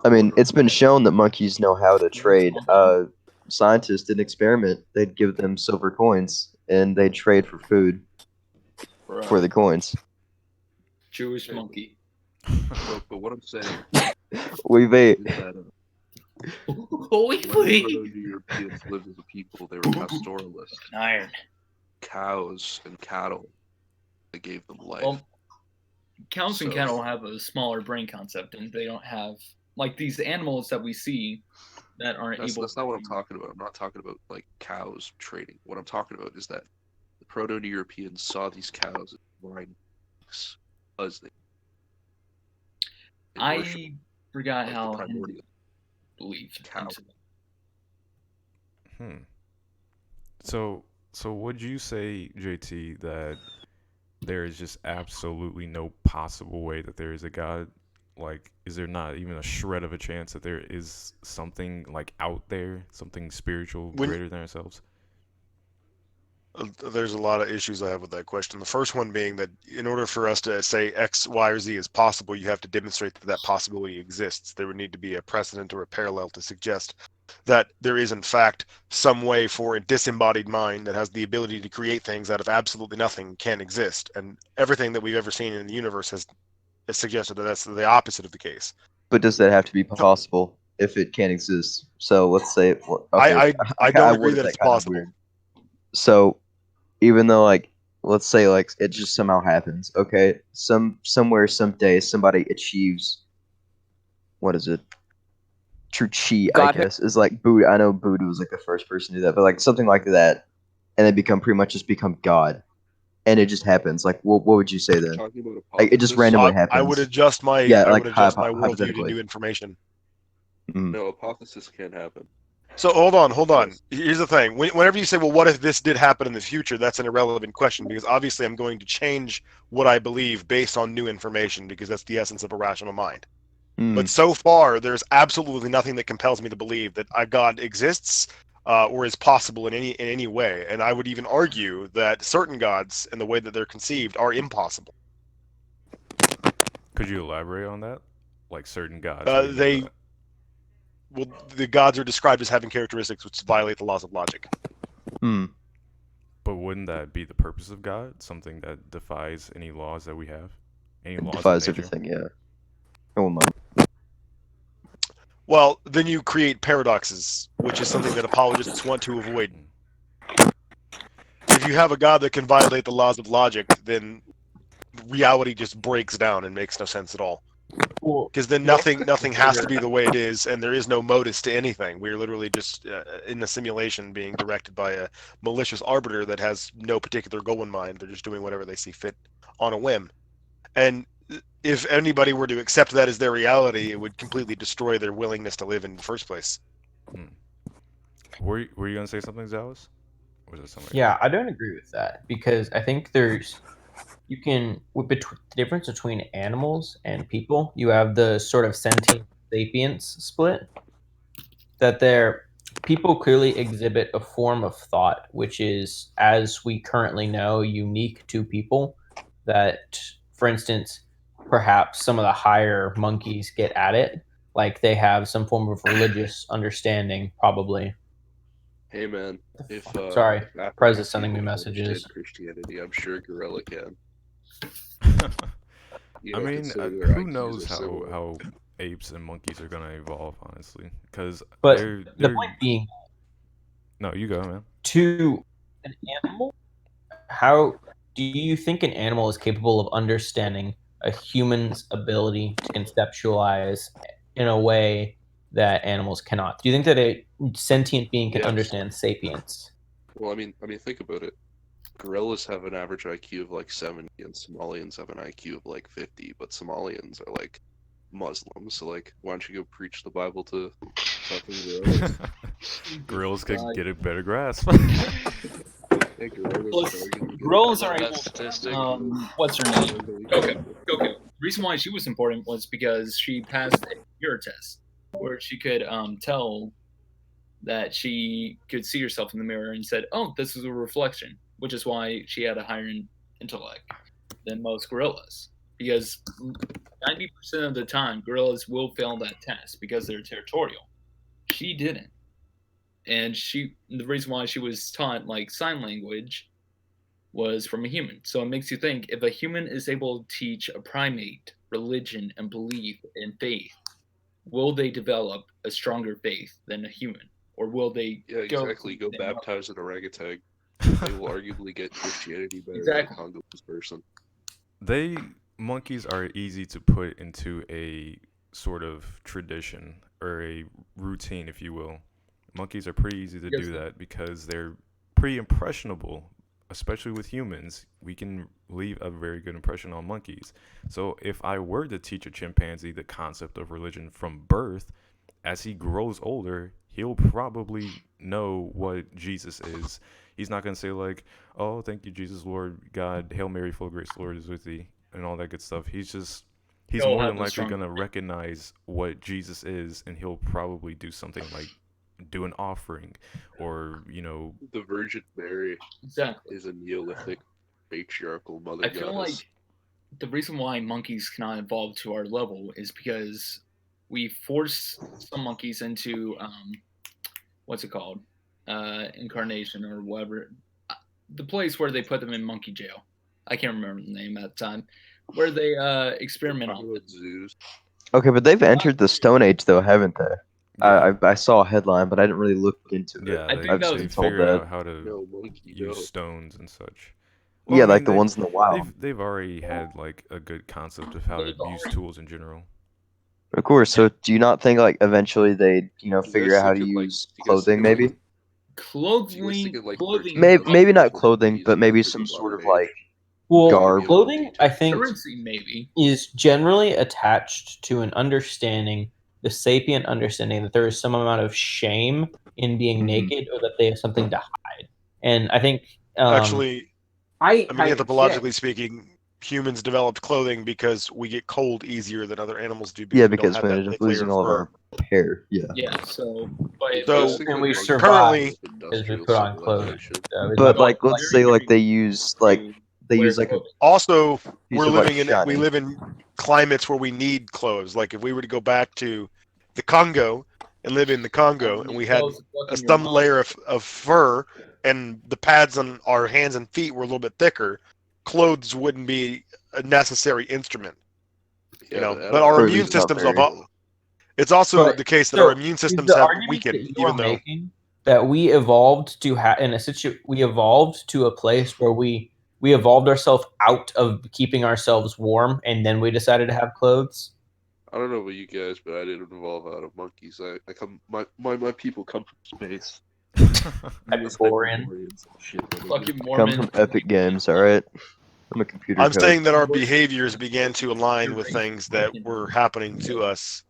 I mean, it's been shown that monkeys know how to trade. Scientists did an experiment. They'd give them silver coins, and they'd trade for food for the coins. Jewish monkey. But what I'm saying We is that Holy when the Proto-Europeans lived as a people, they were pastoralists. Iron. Cows and cattle, they gave them life. Well, cows and So- cattle have a smaller brain concept, and they don't have like these animals that we see that aren't able. That's not what I'm talking about. I'm not talking about like cows trading. What I'm talking about is that the Proto-Europeans saw these cows as divine beings as they worshiped I forgot like how the Hindu primordial believed cow. into that. So would you say, JT, that there is just absolutely no possible way that there is a God? Like, is there not even a shred of a chance that there is something like out there, something spiritual greater than ourselves? There's a lot of issues I have with that question. The first one being that in order for us to say X, Y, or Z is possible, you have to demonstrate that that possibility exists. There would need to be a precedent or a parallel to suggest that there is, in fact, some way for a disembodied mind that has the ability to create things out of absolutely nothing can exist. And everything that we've ever seen in the universe has suggested that that's the opposite of the case. But does that have to be possible if it can't exist? So let's say, I don't agree that it's possible. Weird. So even though, like, let's say, like, it just somehow happens, okay? Somewhere, someday, somebody achieves, what is it? True chi, I guess, is like Buddha. I know Buddha was like the first person to do that, but like something like that, and they become God, and it just happens. Like, what would you say then? Like, it just randomly happens. I would adjust my worldview to new information. No, hypothesis can't happen. So hold on. Here's the thing. Whenever you say, well, what if this did happen in the future, that's an irrelevant question, because obviously I'm going to change what I believe based on new information, because that's the essence of a rational mind. But so far, there's absolutely nothing that compels me to believe that a God exists. or is possible in any way. And I would even argue that certain gods, and the way that they're conceived, are impossible. Could you elaborate on that? Like certain gods, what do you mean by They that? well, the gods are described as having characteristics which violate the laws of logic. Hmm. But wouldn't that be the purpose of God? Something that defies any laws that we have? Any laws of Defies nature? everything. Yeah. Oh my. Well, then you create paradoxes, which is something that apologists want to avoid. If you have a god that can violate the laws of logic, then reality just breaks down and makes no sense at all. Well, Because then nothing has to be the way it is, and there is no modus to anything. We're literally just in a simulation being directed by a malicious arbiter that has no particular goal in mind. They're just doing whatever they see fit on a whim. And if anybody were to accept that as their reality, it would completely destroy their willingness to live in the first place. Were you gonna say something, Zalis? Or was it something? yeah, I don't agree with that because I think the difference between animals and people, you have the sort of sentient sapiens split. That people clearly exhibit a form of thought which is, as we currently know, unique to people. That, for instance, perhaps some of the higher monkeys get at it, like they have some form of religious understanding, probably. Hey man, if Sorry, if African Prez is sending me people messages. understand Christianity, I'm sure Gorilla can. You I know, mean, considering their who IQs knows are similar. how apes and monkeys are gonna evolve, honestly? Because But they're the point being, no, you go, man. to an animal, how do you think an animal is capable of understanding a human's ability to conceptualize in a way that animals cannot? Do you think that a sentient being can Yes. understand sapience? Well, I mean, think about it. Gorillas have an average IQ of like 70, and Somalians have an IQ of like 50. But Somalians are like Muslims, so like, why don't you go preach the Bible to fucking gorillas? Gorillas could God. get a better grasp. Hey, gorillas Plus, are arguing gorillas I are love able. that statistic. What's her name? Okay. Reason why she was important was because she passed a mirror test where she could tell that she could see herself in the mirror and said, "Oh, this is a reflection," which is why she had a higher intellect than most gorillas. Because 90% of the time, gorillas will fail that test because they're territorial. She didn't, and the reason why she was taught like sign language was from a human. So it makes you think, if a human is able to teach a primate religion and belief and faith, will they develop a stronger faith than a human? Or will they Yeah, go exactly. Go baptize an orangutan. They will arguably get Christianity better Exactly. than a Congolese person. Monkeys are easy to put into a sort of tradition or a routine, if you will. Monkeys are pretty easy to Yes. do that because they're pretty impressionable, especially with humans. We can leave a very good impression on monkeys. So if I were to teach a chimpanzee the concept of religion from birth, as he grows older, he'll probably know what Jesus is. He's not going to say, like, oh, thank you, Jesus, Lord God, Hail Mary, full of grace, the Lord is with thee, and all that good stuff. He's He'll more have than a likely strong- going to recognize what Jesus is, and he'll probably do something like do an offering or, The Virgin Mary Exactly. is a Neolithic patriarchal mother I feel goddess. like the reason why monkeys cannot evolve to our level is because we force some monkeys into what's it called, incarnation or whatever, the place where they put them in monkey jail. I can't remember the name at the time, where they experiment on them. Zoos. Okay, but they've entered the Stone Age, though, haven't they? I saw a headline, but I didn't really look into it. Yeah, I they, think that I've was been they told figured that. out how to No, monkey, use no. stones and such. Yeah, I like mean, the ones in the wild. They've already had like a good concept of how to use tools in general. Of course. So, do you not think like eventually they, You figure guys out how to think it, like- use you guys clothing, think it, like, maybe? Clothing, like, clothing. Maybe not 13,000 clothing, monkeys but maybe into some the sort of modern like age? Well, garb. clothing, I think, Currency, maybe. is generally attached to an understanding, the sapient understanding, that there is some amount of shame in being Mhm. naked, or that they have something to hide. And I think Actually, I I mean, anthropologically speaking, humans developed clothing because we get cold easier than other animals do because we don't because have we that ended up thick layer losing of all of fur. our hair. Yeah. Yeah. So, but So- And we Monkeys survived have because we industrial put on clothing. civilization. So it's But not like, let's say like they use like a Also, piece we're of like living in we shiny. live in climates where we need clothes. Like if we were to go back to the Congo and live in the Congo, and we had some layer of fur, and the pads on our hands and feet were a little bit thicker, clothes wouldn't be a necessary instrument. Yeah, but our Or at immune least not systems very. have. It's also But- the case that so our immune is systems the have argument weakened, that you are even though. making that we evolved to we evolved to a place where we evolved ourselves out of keeping ourselves warm, and then we decided to have clothes. I don't know about you guys, but I didn't evolve out of monkeys. My people come from space. Hyperborean. Hyperboreans and shit. Fucking Come Mormon. from Epic Games, all right. I'm a computer. I'm code. saying that our behaviors began to align with things that were happening to us.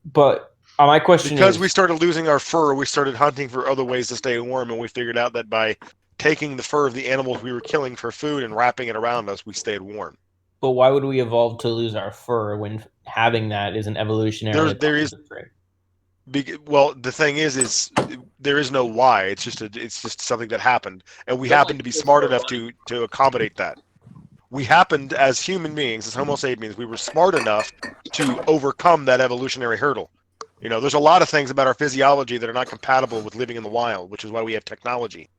But my question Because is, we started losing our fur, we started hunting for other ways to stay warm, and we figured out that by taking the fur of the animals we were killing for food and wrapping it around us, we stayed warm. but why would we evolve to lose our fur when having that is an evolutionary? There is. Well, the thing is there is no why. It's just something that happened, and we happened to be smart enough to accommodate that. We happened as human beings, as Homo sapiens, we were smart enough to overcome that evolutionary hurdle. There's a lot of things about our physiology that are not compatible with living in the wild, which is why we have technology.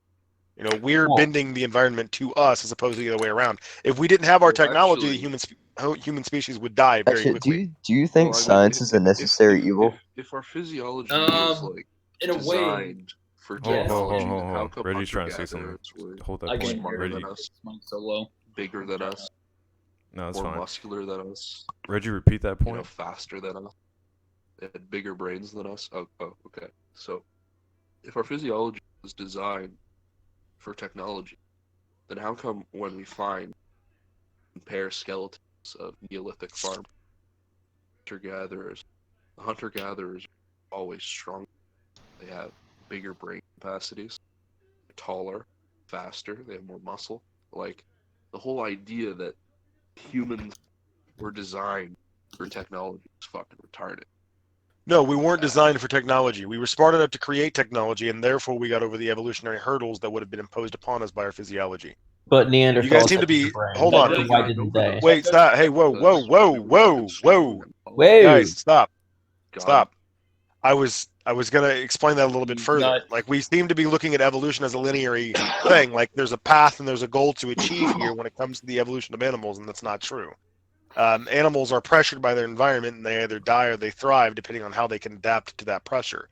We're bending the environment to us as opposed to the other way around. If we didn't have our technology, the human species would die very Actually, quickly. do you think science is a necessary evil? If our physiology was like in a way, designed for Yes. technology, then Hold how on. come Reggie's trying to say something. hunter-gatherers were Hold that I point, can smarter Reggie. than us, so low. bigger than us, No, that's more fine. muscular than us, Reggie, repeat that point. faster than us? They had bigger brains than us. Oh, okay. So, if our physiology was designed for technology, then how come when we find compare skeletons of Neolithic farm hunter-gatherers, the hunter-gatherers are always stronger. They have bigger brain capacities, taller, faster, they have more muscle. Like, the whole idea that humans were designed for technology is fucking retarded. No, we weren't designed for technology. We were smart enough to create technology, and therefore we got over the evolutionary hurdles that would have been imposed upon us by our physiology. But Neanderthals. You guys seem to be. Hold on. So why didn't they? Wait, stop. Hey, whoa. Whoa. Guys, stop. Stop. I was gonna explain that a little bit further. Not- Like, we seem to be looking at evolution as a linear thing. Like, there's a path and there's a goal to achieve here when it comes to the evolution of animals, and that's not true. Animals are pressured by their environment, and they either die or they thrive depending on how they can adapt to that pressure.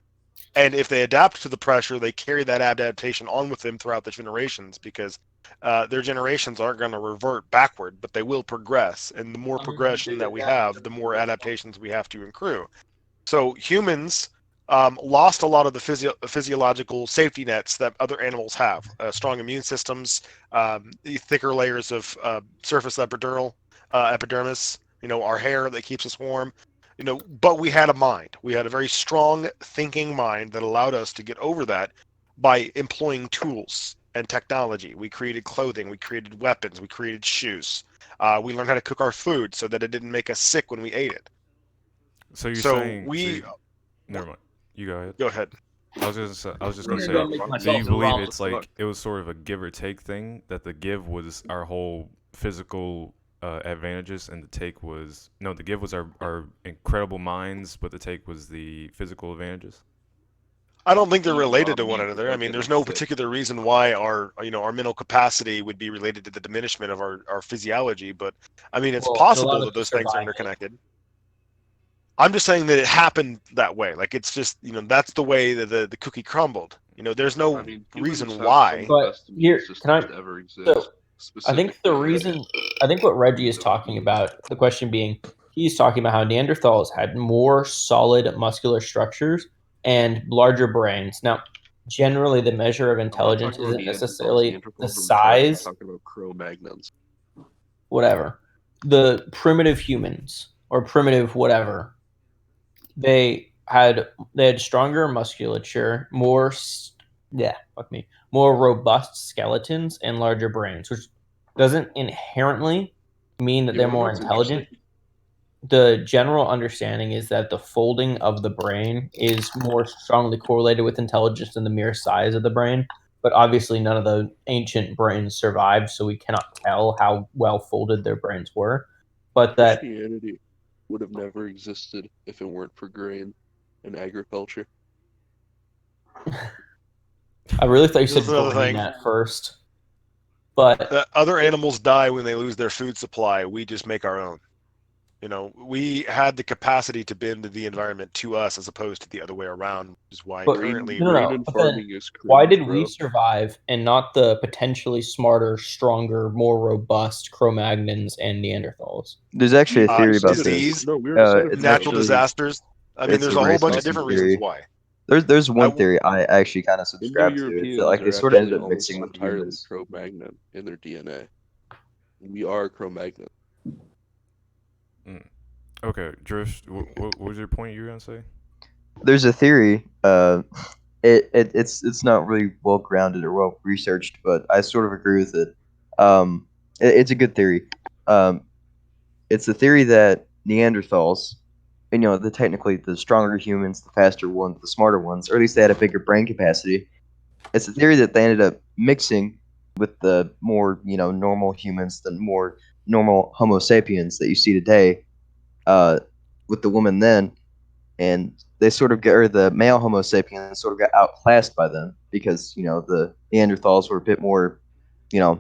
And if they adapt to the pressure, they carry that adaptation on with them throughout the generations, because their generations aren't going to revert backward, but they will progress. And the more progression that we have, the more adaptations we have to accrue. So humans lost a lot of the physiological safety nets that other animals have. Strong immune systems, thicker layers of surface epidermis, our hair that keeps us warm. But we had a mind. We had a very strong thinking mind that allowed us to get over that by employing tools and technology. We created clothing, we created weapons, we created shoes. We learned how to cook our food so that it didn't make us sick when we ate it. So you're So saying we. never mind. You go ahead. Go ahead. I was just gonna I'm say. gonna make Do myself you believe wrong. it's like it was sort of a give or take thing? That the give was our whole physical advantages, and the take was the give was our incredible minds, but the take was the physical advantages. I don't think they're related to one another. I mean, there's no particular reason why our mental capacity would be related to the diminishment of our physiology, but I mean, it's possible that those things are interconnected. I'm just saying that it happened that way. Like, it's just, that's the way that the cookie crumbled. There's no reason why. But here, can I? Ever exist. So, I think the reason, I think what Reggie is talking about, the question being, he's talking about how Neanderthals had more solid muscular structures and larger brains. Now, generally, the measure of intelligence isn't necessarily the size. I'm talking about Cro-Magnons. Whatever. The primitive humans or primitive whatever, they had stronger musculature, more robust skeletons and larger brains, which doesn't inherently mean that Yeah, they're well, more that's intelligent. interesting. The general understanding is that the folding of the brain is more strongly correlated with intelligence than the mere size of the brain. But obviously, none of the ancient brains survived, so we cannot tell how well folded their brains were. But that Christianity would have never existed if it weren't for grain and agriculture. I really thought you said That's another brain thing. at first. But Other animals die when they lose their food supply. We just make our own. You know, we had the capacity to bend the environment to us as opposed to the other way around, which is why But- currently. No, no, Grain no. and But then farming is cringe, why did bro. we survive and not the potentially smarter, stronger, more robust Cro-Magnons and Neanderthals? There's actually a theory about disease, this. No, we already said it. It's natural actually disasters. I mean, it's there's a a whole race bunch of mixing different theory. reasons why. There's one I- theory I actually kind of subscribe to. It's that, like, they Indo-Europeans are sort of ended actually up mixing with almost entirely humans. Cro-Magnon in their DNA. We are Cro-Magnon. Okay, Drift. What was your point you were gonna say? There's a theory. It's not really well grounded or well researched, but I sort of agree with it. It's a good theory. It's the theory that Neanderthals, and, the technically the stronger humans, the faster ones, the smarter ones, or at least they had a bigger brain capacity. It's a theory that they ended up mixing with the more normal humans, the more normal Homo sapiens that you see today, with the woman then, and they sort of or the male Homo sapiens sort of got outclassed by them because the Neanderthals were a bit more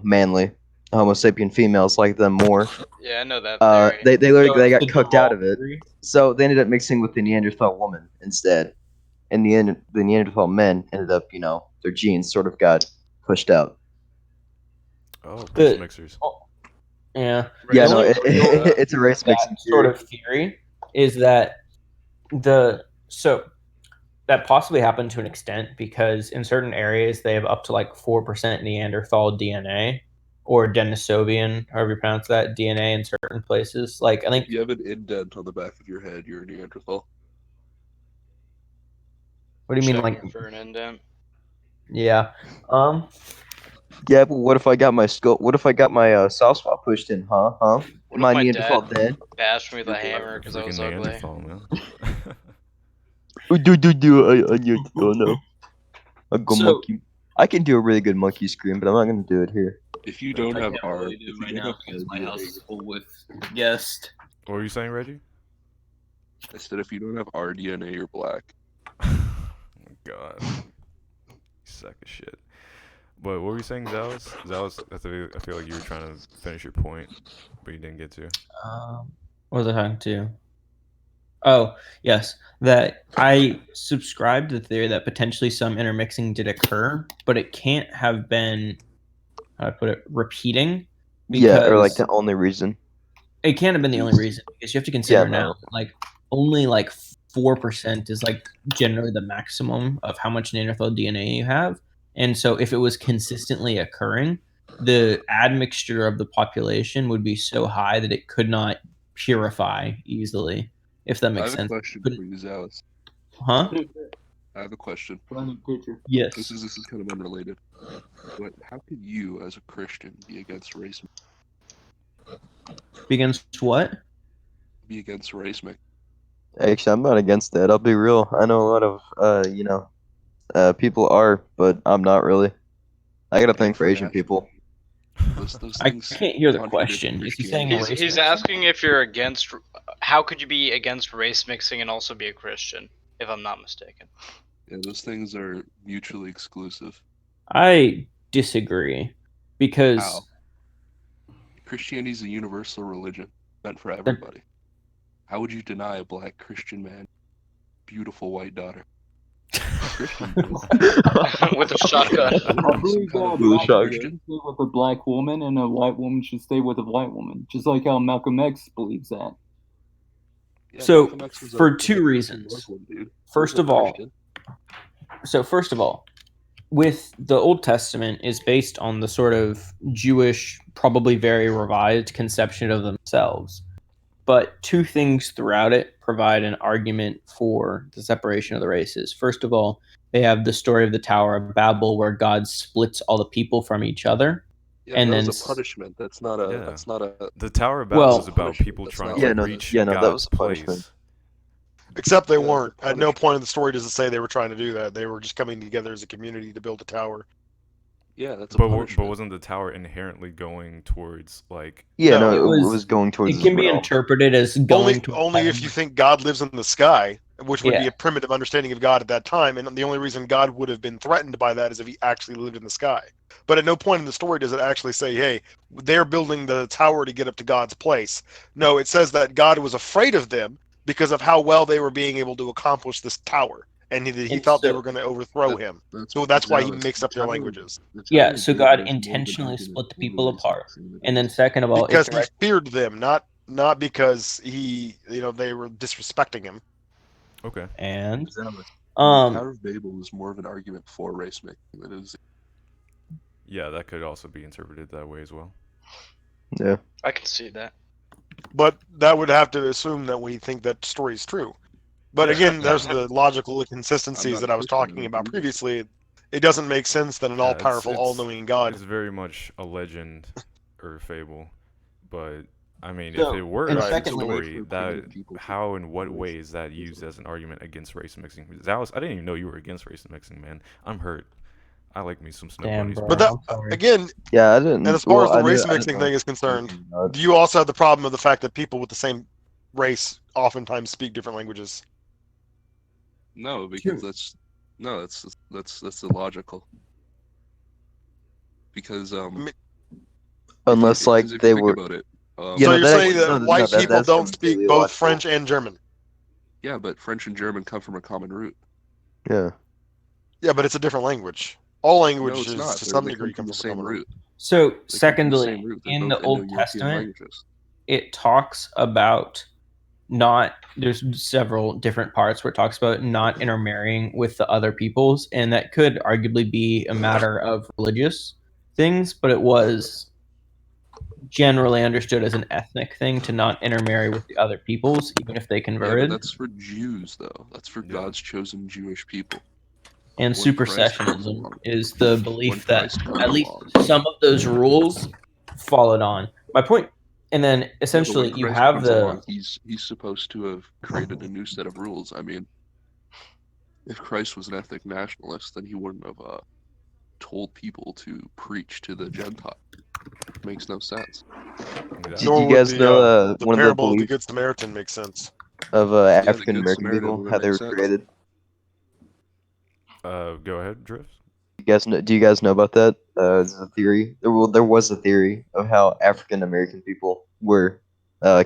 manly. Homo sapien females like them more. Yeah, I know that theory. They literally they got The cooked out of Duval it, theory? so they ended up mixing with the Neanderthal woman instead. And the Neanderthal men ended up their genes sort of got pushed out. Oh, The- race mixers. Yeah. Yeah, The no, only real it's a race that mixing sort theory. of theory is that that possibly happened to an extent because in certain areas they have up to like 4% Neanderthal DNA or Denisovian, however you pronounce that, DNA in certain places. Like I think If you have an indent on the back of your head, you're a Neanderthal. what do you mean Checking like for an indent? yeah. Yeah, but what if I got my skull? What if I got my soft spot pushed in? Huh? What Am if I my Neanderthal dad dead? bashed me with a You're hammer because I Freaking was ugly? Neanderthal, man. I Neanderthal no. A good So- monkey. I can do a really good monkey scream, but I'm not gonna do it here. If you don't I have can't R, really do if it you right don't now have because my RDNA, house is full with guests. What were you saying, Reggie? I said if you don't have RDNA, you're black. God, you sack of shit. But what were you saying, Zalis? Zalis, I feel like you were trying to finish your point, but you didn't get to. What was I talking to? Oh, yes. That I subscribe to the theory that potentially some intermixing did occur, but it can't have been, how do I put it, repeating. Yeah, or like Because the only reason. it can't have been the only reason because you have to consider Yeah, now no. like only like 4% is like generally the maximum of how much Neanderthal DNA you have. And so if it was consistently occurring, the admixture of the population would be so high that it could not purify easily, if that I makes have a sense. question Couldn't- for you, Zalis. Huh? I have a question. Yes. This is kind of unrelated. But how could you, as a Christian, be against race Against what? mixing? Actually, I'm not against that. I'll be real. I know a lot of people are, but I'm not really. I got a thing for Asian people. Those I things can't hear the contradict question. Is he saying Christianity. race He's mixing? asking if you're against. How could you be against race mixing and also be a Christian? If I'm not mistaken. Yeah, those things are mutually exclusive. I disagree because How? Christianity is a universal religion meant for everybody. How would you deny a black Christian man beautiful white daughter? Christian With a shotgun. I believe that a With a black shotgun. man should stay with a black woman and a white woman should stay with a white woman, just like how Malcolm X believes that. Yeah, So, Malcolm X was for a two Muslim reasons. dude. First He was of a all, Christian. first of all, with the Old Testament is based on the sort of Jewish, probably very revised conception of themselves. But two things throughout it provide an argument for the separation of the races. First of all, they have the story of the Tower of Babel where God splits all the people from each other. Yeah, and that then was a punishment. That's not a. Yeah. That's not a. The Tower of Well- Babel that's is a about punishment. people That's trying not to like a- reach yeah, no, that God's was a punishment. place. Except they Yeah, that's a weren't. At no punishment. point in the story does it say they were trying to do that. They were just coming together as a community to build a tower. Yeah, that's a But punishment. wasn't the tower inherently going towards like? Yeah, No. no, It it was- was going towards It his can be realm. interpreted as Only, going to only if you think God lives in the sky, which would be Yeah. a primitive understanding of God at that time, and the only reason God would have been threatened by that is if he actually lived in the sky. But at no point in the story does it actually say, hey, they're building the tower to get up to God's place. No, it says that God was afraid of them because of how well they were being able to accomplish this tower, and he And thought they so- were going to overthrow him. That's So that's why he Zao, mixed the up their Tower- languages. the Yeah, Tower of so Babel God is more of an intentionally argument split the for people race apart. mixing than And it then is- second of all, Because it's he right. feared them, not because they were disrespecting him. Okay. And the um Tower of Babel is more of an argument for race mixing than it is. Yeah, that could also be interpreted that way as well. Yeah. I can see that. But that would have to assume that we think that story is true. But Yeah. again, there's the logical inconsistencies I'm that not I was Christian, I talking don't about believe it. previously. It doesn't make sense that an Yeah, all-powerful, all-knowing God. It's very much a legend or fable, but I mean, So, if it were and a true secondly- story, For that primitive people to- how and what way is that used as an argument against race mixing? I didn't even know you were against race mixing, man. I'm hurt. I like me some snow Damn, bunnies. bro. But that I'm sorry. again, Yeah, I didn't. and as far well, as the I race didn't- I mixing didn't thing know is concerned, anything about it. do you also have the problem of the fact that people with the same race oftentimes speak different languages? No, because that's illogical. Because Unless like if you they think were. about it, You So know, you're that saying actually- that no, no, white that- people that's don't speak completely both illogical. French and German? yeah, but French and German come from a common root. Yeah. Yeah, but it's a different language. All No, languages, it's not. to They some come degree, from come the from a same common root. root. So They come from the secondly, same root. They're in both the Old Indo-European Testament, languages. it talks about not there's several different parts where it talks about not intermarrying with the other peoples, and that could arguably be a matter of religious things, but it was generally understood as an ethnic thing to not intermarry with the other peoples, even if they Yeah, but converted. that's for Jews, though. That's for Yeah. God's chosen Jewish people. And When Christ comes supersessionism along. is the When belief that Christ comes at least along. some of those rules followed on. My point, and then Yeah, but essentially when you Christ have comes the along, he's supposed to have created a new set of rules. I mean, if Christ was an ethnic nationalist, then he wouldn't have told people to preach to the Gentile. Makes no sense. Do Exactly. Nor you would guys know the one of the parable of the beliefs Good Samaritan make sense. of the African Good American Samaritan people, wouldn't how they make were sense. created? Go ahead, Drift. You guys know? Do you guys know about that? There's a theory. There was a theory of how African American people were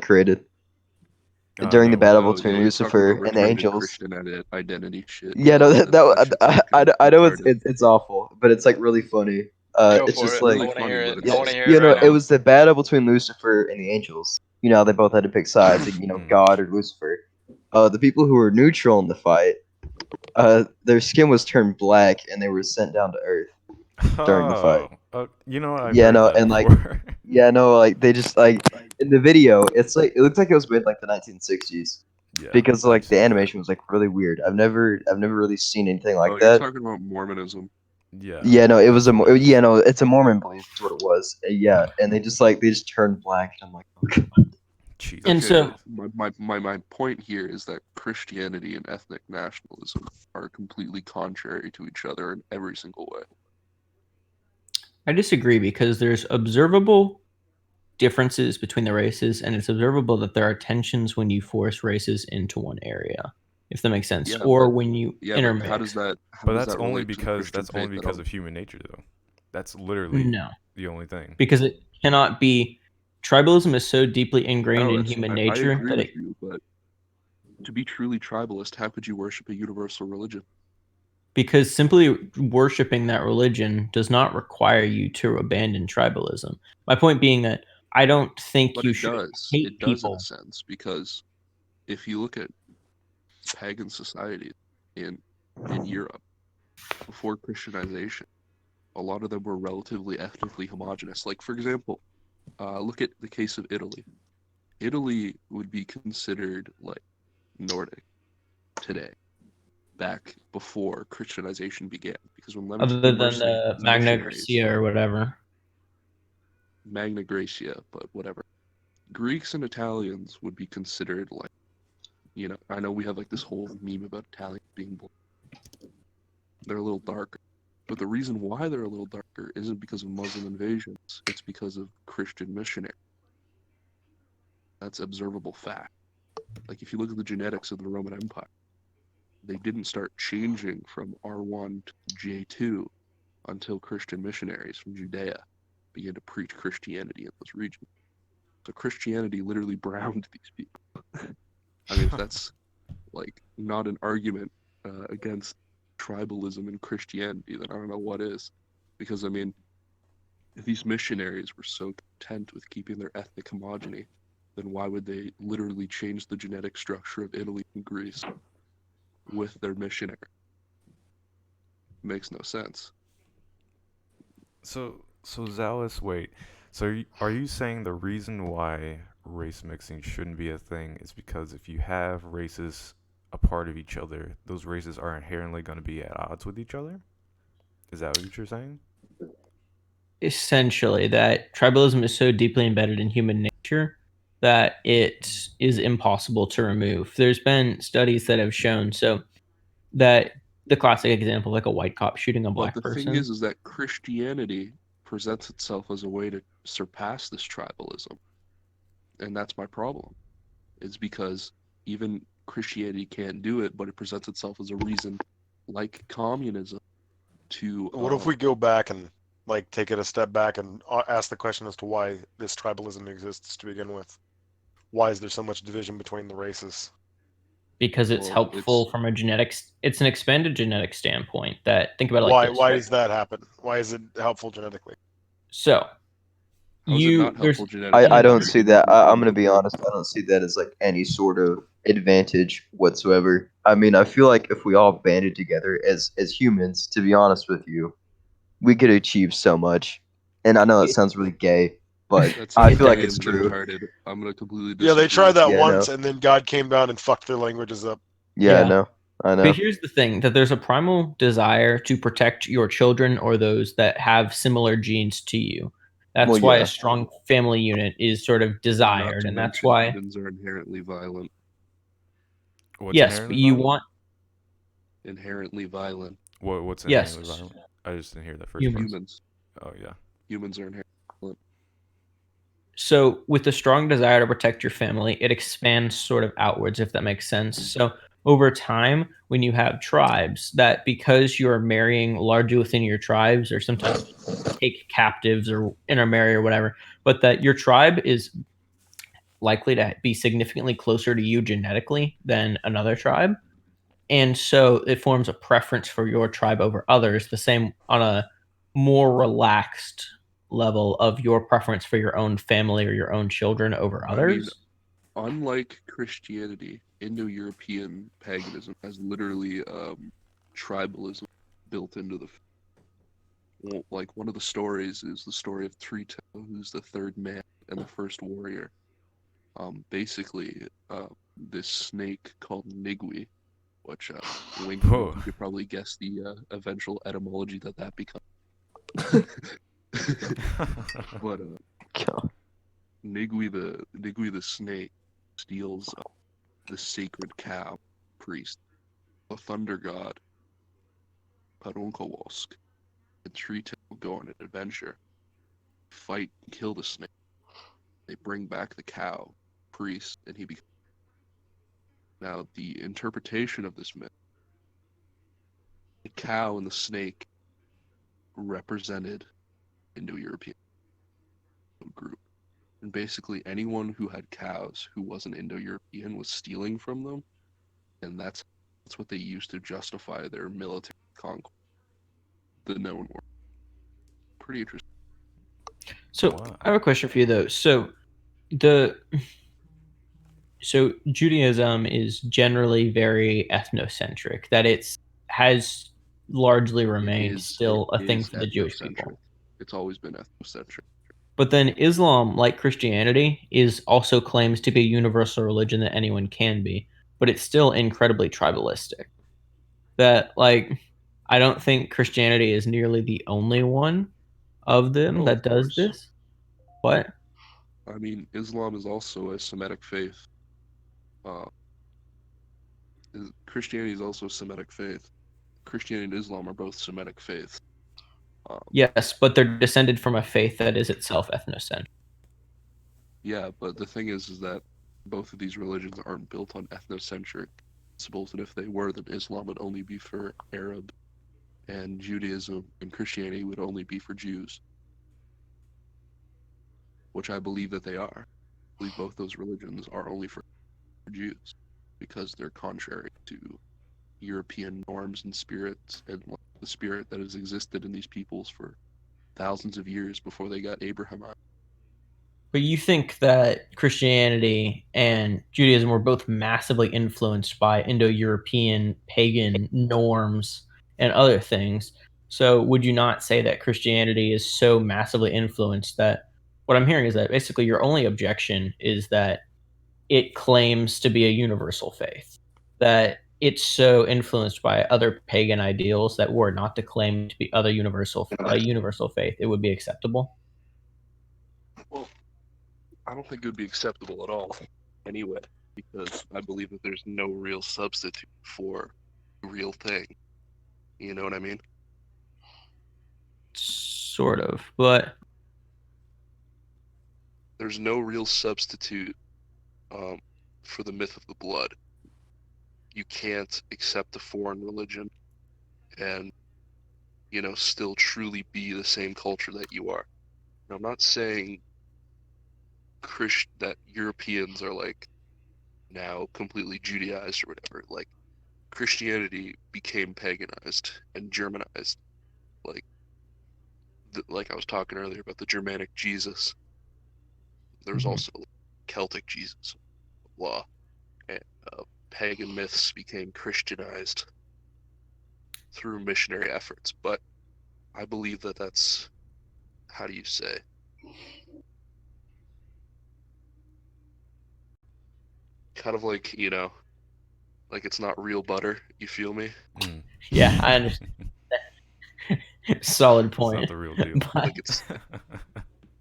created during the No. battle Oh, between yeah, you're talking Lucifer about and the retarded angels. Christian identity shit. Yeah, no, Yeah, I know it's awful, but it's like really funny. Go It's for just it. like I want to hear it. yeah, I want to hear you it know, right it now. was the battle between Lucifer and the angels. You know, they both had to pick sides, like, God or Lucifer. The people who were neutral in the fight, their skin was turned black and they were sent down to Earth during the fight. I've Yeah, heard no, that and like, before. yeah, no, like they just like in the video, it's like it looked like it was made like the 1960s Yeah, because like I've the seen that. animation was like really weird. I've never really seen anything like You're that. talking about Mormonism. Yeah. Yeah, no, it was that's what it is. yeah, no, it's a Mormon belief. Is what it was. Yeah, and they just turned black. And I'm like, okay. Jesus. And so- my point here is that Christianity and ethnic nationalism are completely contrary to each other in every single way. I disagree because there's observable differences between the races, and it's observable that there are tensions when you force races into one area, if that makes sense, Yeah, or but- when you Yeah, intermix. but how does that? How But does that's that only relate to the because Christian faith that of human nature, though. That's literally No, the only thing. because it cannot be. Tribalism is so deeply ingrained in Alex, human I nature agree that with it, you, but to be truly tribalist, how could you worship a universal religion? because simply worshiping that religion does not require you to abandon tribalism. My point being that I don't think But you it should does. hate It does in people. a sense, because if you look at pagan society in Europe before Christianization, a lot of them were relatively ethnically homogenous. Like, for example, look at the case of Italy. Italy would be considered like Nordic today, back before Christianization began, because when Other than Mercy the was Magna missionaries, Gracia or whatever. Magna Graecia, but whatever. Greeks and Italians would be considered like, I know we have like this whole meme about Italians being black. They're a little darker. But the reason why they're a little darker isn't because of Muslim invasions, it's because of Christian missionaries. That's observable fact. Like if you look at the genetics of the Roman Empire, they didn't start changing from R1 to J2 until Christian missionaries from Judea began to preach Christianity in those regions. So Christianity literally browned these people. I mean, if that's like not an argument against tribalism in Christianity, then I don't know what is. Because I mean, if these missionaries were so content with keeping their ethnic homogeny, then why would they literally change the genetic structure of Italy and Greece with their missionary? Makes no sense. So Zealous, wait. So are you saying the reason why race mixing shouldn't be a thing is because if you have races a part of each other, those races are inherently going to be at odds with each other? Is that what you're saying? Essentially, that tribalism is so deeply embedded in human nature that it is impossible to remove. There's been studies that have shown that the classic example, like a white cop shooting a But black the person. thing is that Christianity presents itself as a way to surpass this tribalism. And that's my problem. It's because even Christianity can't do it, but it presents itself as a reason, like communism, to... What if we go back and like take it a step back and ask the question as to why this tribalism exists to begin with? Why is there so much division between the races? Because it's helpful from a genetics. It's an expanded genetic standpoint. That think about it like this. Why right? does that happen? Why is it helpful genetically? So How is it not helpful genetically? I don't see that. I'm gonna be honest. I don't see that as like any sort of advantage whatsoever. I mean, I feel like if we all banded together as humans, to be honest with you, we could achieve so much. And I know that sounds really gay, but I feel like it's true. Retarded. I'm gonna completely disagree. Yeah, they tried that Yeah, once, no. and then God came down and fucked their languages up. Yeah, no, I know. But here's the thing: that there's a primal desire to protect your children or those that have similar genes to you. That's Well, why yeah. a strong family unit is sort of desired, and that's why humans are inherently violent. What's yes, but inherently you violent? want Inherently violent. What's Yes. inherently violent? I just didn't hear that first Humans. Humans. part. Oh yeah. Humans are inherently violent. So with the strong desire to protect your family, it expands sort of outwards, if that makes sense. So over time, when you have tribes, that because you're marrying largely within your tribes, or sometimes take captives or intermarry or whatever, but that your tribe is likely to be significantly closer to you genetically than another tribe. And so it forms a preference for your tribe over others, the same on a more relaxed level of your preference for your own family or your own children over others. I mean, unlike Christianity, Indo-European paganism has literally tribalism built into the... Well, like, one of the stories is the story of Trito, who's the third man and the first warrior. Basically, this snake called Nigui, which, wink, wink, you could probably guess the eventual etymology that becomes. But Nigui the snake steals the sacred cow priest, the thunder god, Parunkowosk, and Trito go on an adventure, fight, kill the snake. They bring back the cow priest, and he becomes... Now, the interpretation of this myth, the cow and the snake represented Indo-European group. And basically anyone who had cows who wasn't Indo-European was stealing from them, and that's what they used to justify their military conquest. The known world. Pretty interesting. So I have a question for you though. So Judaism is generally very ethnocentric, that has largely remained still a thing for the Jewish people. It's always been ethnocentric. But then Islam, like Christianity, is also claims to be a universal religion that anyone can be, but it's still incredibly tribalistic. That I don't think Christianity is nearly the only one of them that does this. What? I mean, Islam is also a Semitic faith. Christianity is also a Semitic faith. Christianity and Islam are both Semitic faiths. Yes, but they're descended from a faith that is itself ethnocentric. Yeah, but the thing is that both of these religions aren't built on ethnocentric principles, and if they were, then Islam would only be for Arab, and Judaism and Christianity would only be for Jews, which I believe that they are. I believe both those religions are only for Jews because they're contrary to European norms and spirits and the spirit that has existed in these peoples for thousands of years before they got Abraham. But you think that Christianity and Judaism were both massively influenced by Indo-European pagan norms and other things. So would you not say that Christianity is so massively influenced that what I'm hearing is that basically your only objection is that it claims to be a universal faith, that it's so influenced by other pagan ideals that were not to claim to be other universal faith, it would be acceptable? Well, I don't think it would be acceptable at all anyway, because I believe that there's no real substitute for the real thing. You know what I mean? Sort of, but There's no real substitute for the myth of the blood. You can't accept a foreign religion and, still truly be the same culture that you are. And I'm not saying that Europeans are now completely Judaized or whatever. Like, Christianity became paganized and Germanized. Like I was talking earlier about the Germanic Jesus. There's also Celtic Jesus, blah, and pagan myths became Christianized through missionary efforts. But I believe that that's, how do you say, kind of like, like it's not real butter. You feel me? Yeah, I understand. Solid It's point. not the real deal.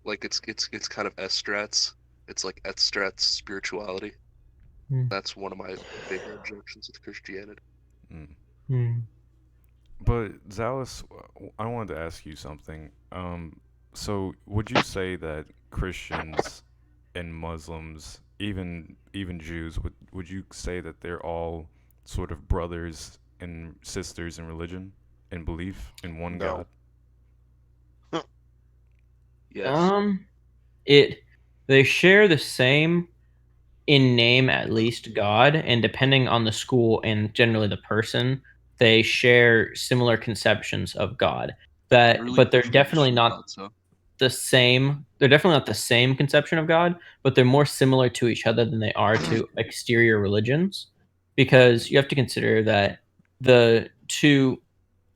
Like it's kind of estrats. It's like estrats spirituality. That's one of my bigger objections with Christianity. But Zalis, I wanted to ask you something. So would you say that Christians and Muslims, even Jews, would you say that they're all sort of brothers and sisters in religion and belief in one No. God? Yes. They share the same in name, at least, God, and depending on the school and generally the person, they share similar conceptions of God. But they're definitely not the same. They're definitely not the same conception of God, but they're more similar to each other than they are to exterior religions, because you have to consider that the two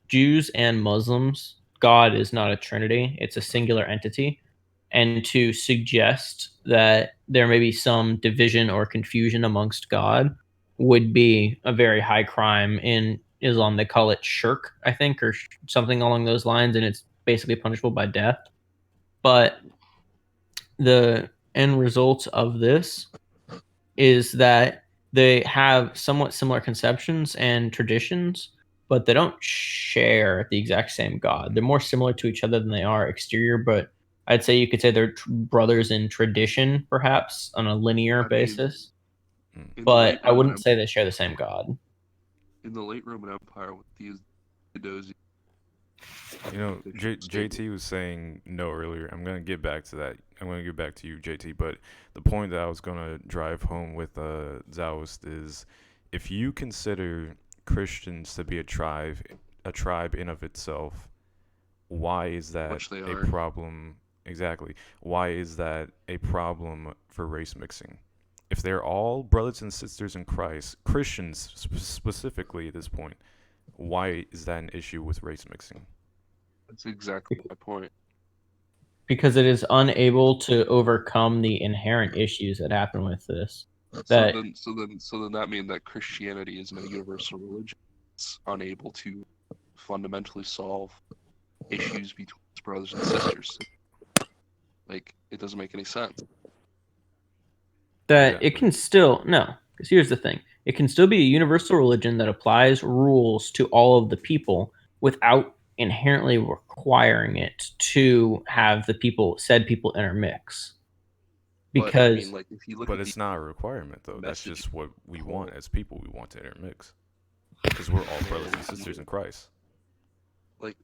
Jews and Muslims, God is not a trinity; it's a singular entity. And to suggest that there may be some division or confusion amongst God would be a very high crime. In Islam, they call it shirk, I think, or something along those lines, and it's basically punishable by death. But the end result of this is that they have somewhat similar conceptions and traditions, but they don't share the exact same God. They're more similar to each other than they are exterior, but I'd say you could say they're brothers in tradition, perhaps on a linear basis. But I wouldn't say they share the same God. In the late Roman Empire, with these Theodosian, JT was saying no earlier. I'm going to get back to that. I'm going to get back to you, JT. But the point that I was going to drive home with Zaoist is, if you consider Christians to be a tribe in of itself, why is that a problem? Exactly. Why is that a problem for race mixing? If they're all brothers and sisters in Christ, Christians specifically at this point, why is that an issue with race mixing? That's exactly my point. Because it is unable to overcome the inherent issues that happen with this. So then that means that Christianity isn't a universal religion. It's unable to fundamentally solve issues between its brothers and sisters. Like, It doesn't make any sense. That Yeah. it can still no, because here's the thing: it can still be a universal religion that applies rules to all of the people without inherently requiring it to have said people intermix. But, I Because mean, like, if you look But at it's not a requirement, though. That's message just what we call- want as people. We want to intermix. Because we're all brothers and sisters in Christ. like,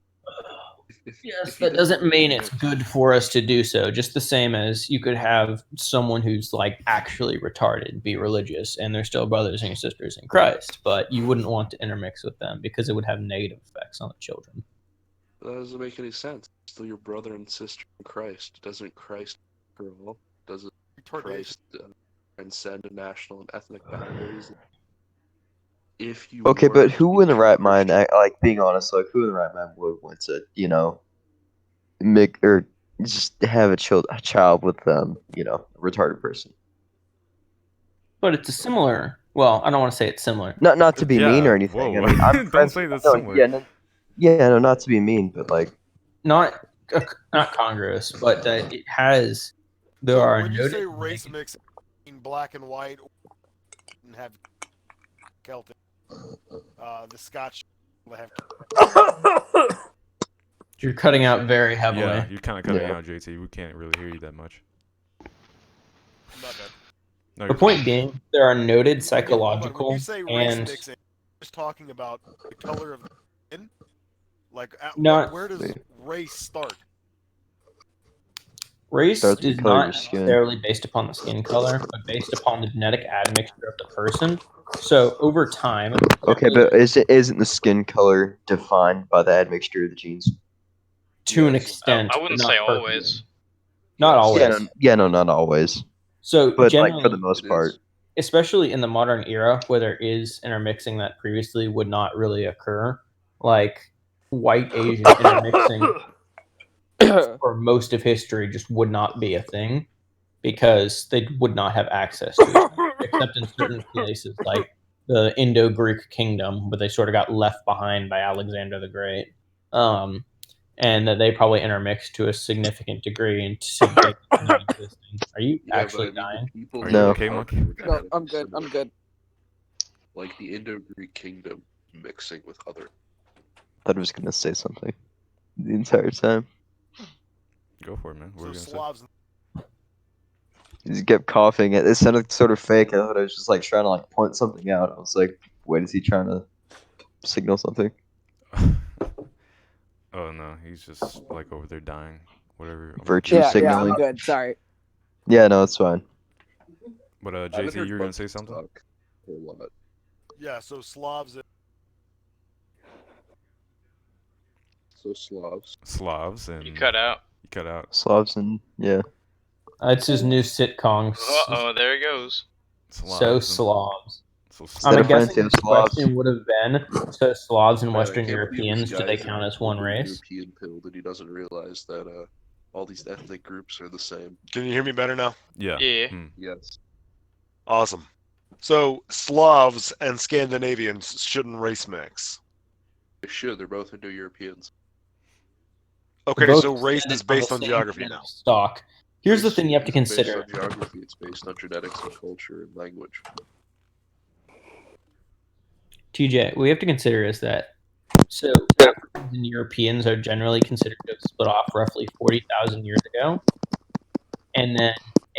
yes, if he that doesn't mean intermix- it's good for us to do so. Just the same as you could have someone who's like actually retarded be religious, and they're still brothers and sisters in Christ, but you wouldn't want to intermix with them because it would have negative effects on the children. That doesn't make any sense. Still your brother and sister in Christ. Doesn't Christ for all? Doesn't Christ transcend national and ethnic boundaries? If you Okay, were but to who be in the true right mind, Christian- like being honest, like who in the right mind would want to, make or just have a child with a retarded person? But it's a similar. Well, I don't want to say it's similar. Not to be mean Yeah, or anything. whoa. I mean, I'm Don't friends say with- that's no, similar. no, not to be mean, but like, Not congruous, but it has. There are when you noted say race mix in black and white and have Celtic, the Scotch have You're cutting out very heavily. Yeah, you're kind of cutting Yeah. out, JT. We can't really hear you that much. not bad. No, The you're point fine. being, there are noted Hold on. When psychological you say race and mixing, you're just talking about the color of the skin? Like, Not- where does race start? race Starts with is the color of not your skin. necessarily based upon the skin color, but based upon the genetic admixture of the person. So over time, okay, but isn't the skin color defined by the admixture of the genes? to an Yes. extent, I wouldn't but say not perfectly. always. Not Yes. always. No, not always, So but like generally, for the most It part. is. especially in the modern era where there is intermixing that previously would not really occur, like white Asian intermixing for most of history just would not be a thing because they would not have access to it, except in certain places like the Indo-Greek kingdom, where they sort of got left behind by Alexander the Great, and that they probably intermixed to a significant degree into not existing. Are you Yeah, actually but I mean, dying? the people Are who you No. okay, are Monkey? No, genetically I'm good. I'm similar, good. Like the Indo-Greek kingdom mixing with other. Thought I was gonna say something the entire time. Go for it, man. What So are you going to say? Slavs, He just kept coughing. It sounded sort of fake. I thought I was just like trying to like point something out. I was like, wait, is he trying to signal something? Oh, no. He's just, like, over there dying. Whatever. Virtue Yeah, signaling. I'm good. Sorry. Yeah, no, it's fine. But, I haven't JT, heard you were going to Bucky say something? talk a lot. yeah, so Slavs. So Slavs. Slavs and... You cut out. You cut out. Slavs and yeah. It's his new sitcom. Uh-oh, there he goes. Slavs So and- Slavs. So Instead I'm of Slavs. guessing Francia, this Slavs. question would have been: so Slavs and Man, I Western can't believe this Europeans, do they guy's count an as one older race? European pilled and he doesn't realize that all these ethnic groups are the same. Can you hear me better now? Yeah. Yeah. Mm. Yes. Awesome. So Slavs and Scandinavians shouldn't race mix. They should. They're both Indo-Europeans. Okay, Both so race descended is from the based on same geography genetic now. Stock. Here's the Race thing you have to isn't based consider. on geography. It's based on genetics and culture and language. TJ, what we have to consider is that so Africans and Europeans are generally considered to have split off roughly 40,000 years ago, and then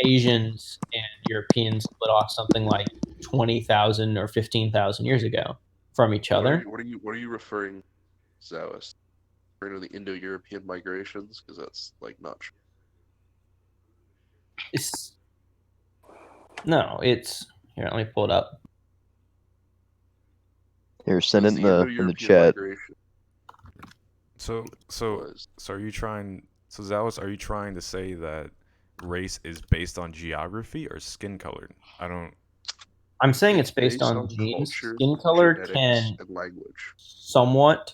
Asians and Europeans split off something like 20,000 or 15,000 years ago from each other. What are you referring, Zawas? Referring to the Indo-European migrations? Because that's like not true. It's here. Let me pull it up. Here, send it Because in the Indo-European chat. migration So was are you trying... So, Zawas, are you trying to say that race is based on geography or skin color? I don't... I'm saying it's based on genes. culture, Skin color genetics, can and language. somewhat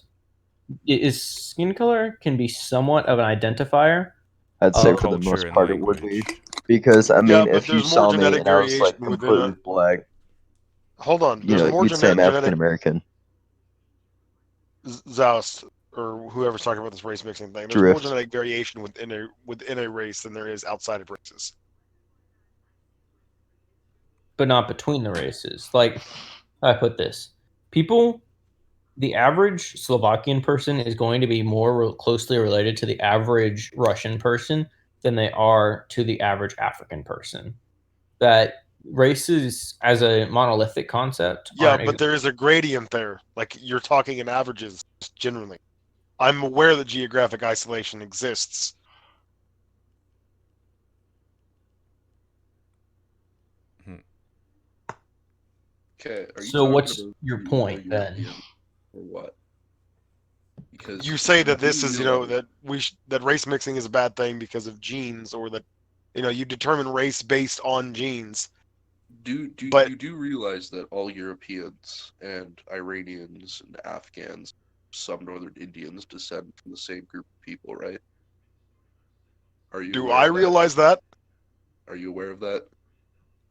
is skin color can be somewhat of an identifier. I'd say of for the Culture most and part it would be. language. Because I mean, Yeah, but if you there's more saw me genetic and I was like variation within completely a- black, Hold on, there's more you'd say I'm genetic. African American. Zaust, or whoever's talking about this race mixing thing. There's Drift. more genetic variation within a race than there is outside of races. But not between the races. Like how I put this, the average Slovakian person is going to be more closely related to the average Russian person than they are to the average African person. That races as a monolithic concept Yeah, aren't but there is a gradient there. Like you're talking in averages generally. I'm aware that geographic isolation exists. Okay, are you So talking what's about your being more point then? European, or what? Because You say that do this is, you know, realize- that race mixing is a bad thing because of genes, or that, you know, you determine race based on genes. But you do realize that all Europeans and Iranians and Afghans, some Northern Indians, descend from the same group of people, right? Are you do aware I of that? realize that? Are you aware of that?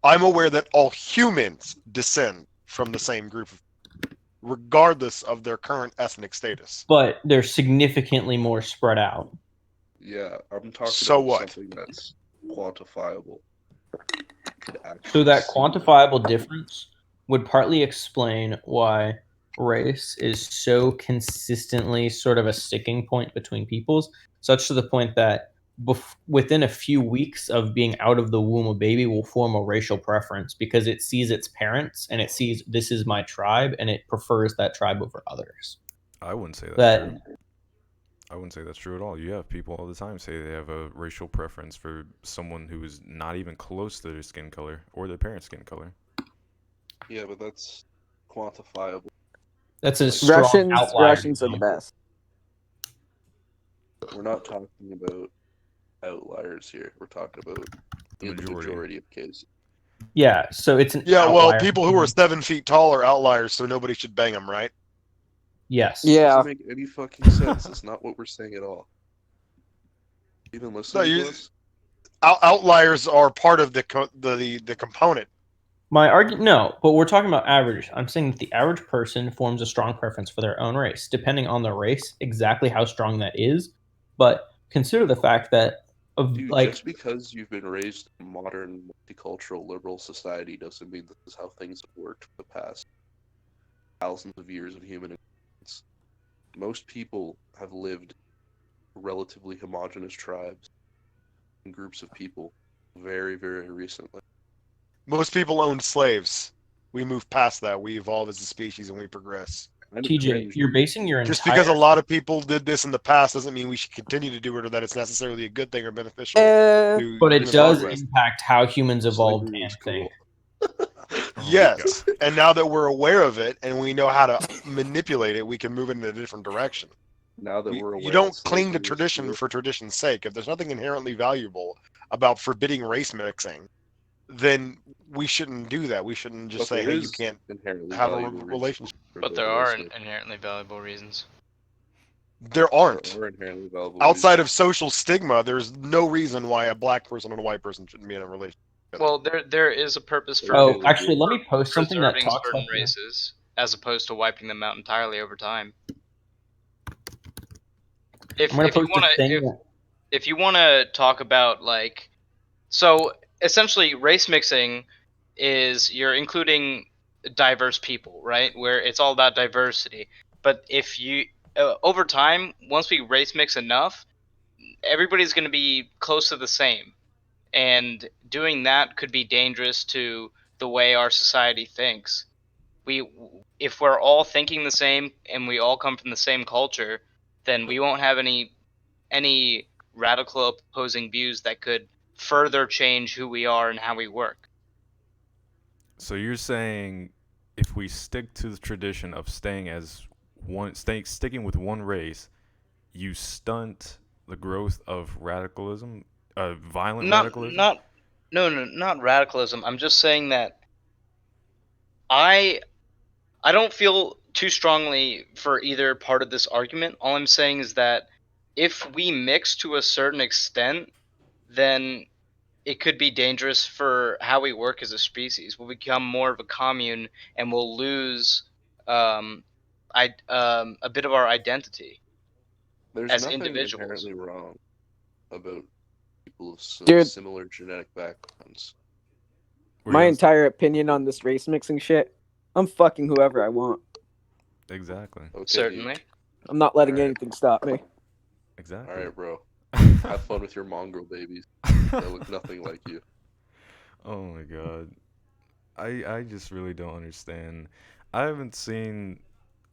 I'm aware that all humans descend from the same group of, regardless of their current ethnic status. But they're significantly more spread out. Yeah, I'm talking So about what? something that's quantifiable. Could So actually that see it. quantifiable difference would partly explain why race is so consistently sort of a sticking point between peoples, such to the point that within a few weeks of being out of the womb, a baby will form a racial preference because it sees its parents and it sees this is my tribe and it prefers that tribe over others. I wouldn't say that's That true. I wouldn't say that's true at all. You have people all the time say they have a racial preference for someone who is not even close to their skin color or their parents' skin color. Yeah, but that's quantifiable. that's a strong outlier. Russians are the best. We're not talking about outliers here. We're talking about The in the majority. majority of cases. Yeah, so it's an Yeah, well, outlier. people who are 7 feet tall are outliers, so nobody should bang them, right? Yes. Yeah. Doesn't make any fucking sense. It's not what we're saying at all. Even listening to us? Outliers are part of the component. My argument, no, but we're talking about average. I'm saying that the average person forms a strong preference for their own race, depending on the race, exactly how strong that is. But consider the fact that, Dude, just because you've been raised in a modern, multicultural, liberal society doesn't mean this is how things have worked for the past thousands of years of human existence. Most people have lived relatively homogenous tribes and groups of people very, very recently. Most people owned slaves. We move past that. We evolve as a species and we progress. TJ, you're basing your Just entire because a lot of people did this in the past doesn't mean we should continue to do it, or that it's necessarily a good thing or beneficial. to but it human does progress. impact how humans evolved Slavery and was think. Yes, and now that we're aware of it and we know how to manipulate it, we can move in a different direction. Now that we're aware, You don't that cling to slavery was tradition cool. for tradition's sake. If there's nothing inherently valuable about forbidding race mixing, then we shouldn't do that. We shouldn't just But say, there "Hey, you is can't inherently have a valuable reasons relationship." for But the there are race mix. inherently valuable reasons. There aren't. There are inherently valuable Outside reasons. of social stigma, there's no reason why a black person and a white person shouldn't be in a relationship. Well, there is a purpose for Oh, actually, let me post something that preserving talks certain about the- races as opposed to wiping them out entirely over time. If I'm gonna if you post want a thing. to if you want to talk about like, so essentially race mixing is you're including diverse people, right? Where it's all about diversity. But if you over time, once we race mix enough, everybody's going to be close to the same, and doing that could be dangerous to the way our society thinks. We if we're all thinking the same and we all come from the same culture, then we won't have any radical opposing views that could further change who we are and how we work. So you're saying if we stick to the tradition of sticking with one race, you stunt the growth of radicalism, violent radicalism? Not radicalism. I'm just saying that I don't feel too strongly for either part of this argument. All I'm saying is that if we mix to a certain extent, then it could be dangerous for how we work as a species. We'll become more of a commune, and we'll lose a bit of our identity. There's as nothing individuals. inherently wrong about people of Dude. similar genetic backgrounds. My entire opinion on this race mixing shit, I'm fucking whoever I want. Exactly. Okay, Certainly. I'm not letting Alright. anything stop me. Exactly. Alright, bro. Have fun with your mongrel babies. They look nothing like you. Oh my god. I just really don't understand. I haven't seen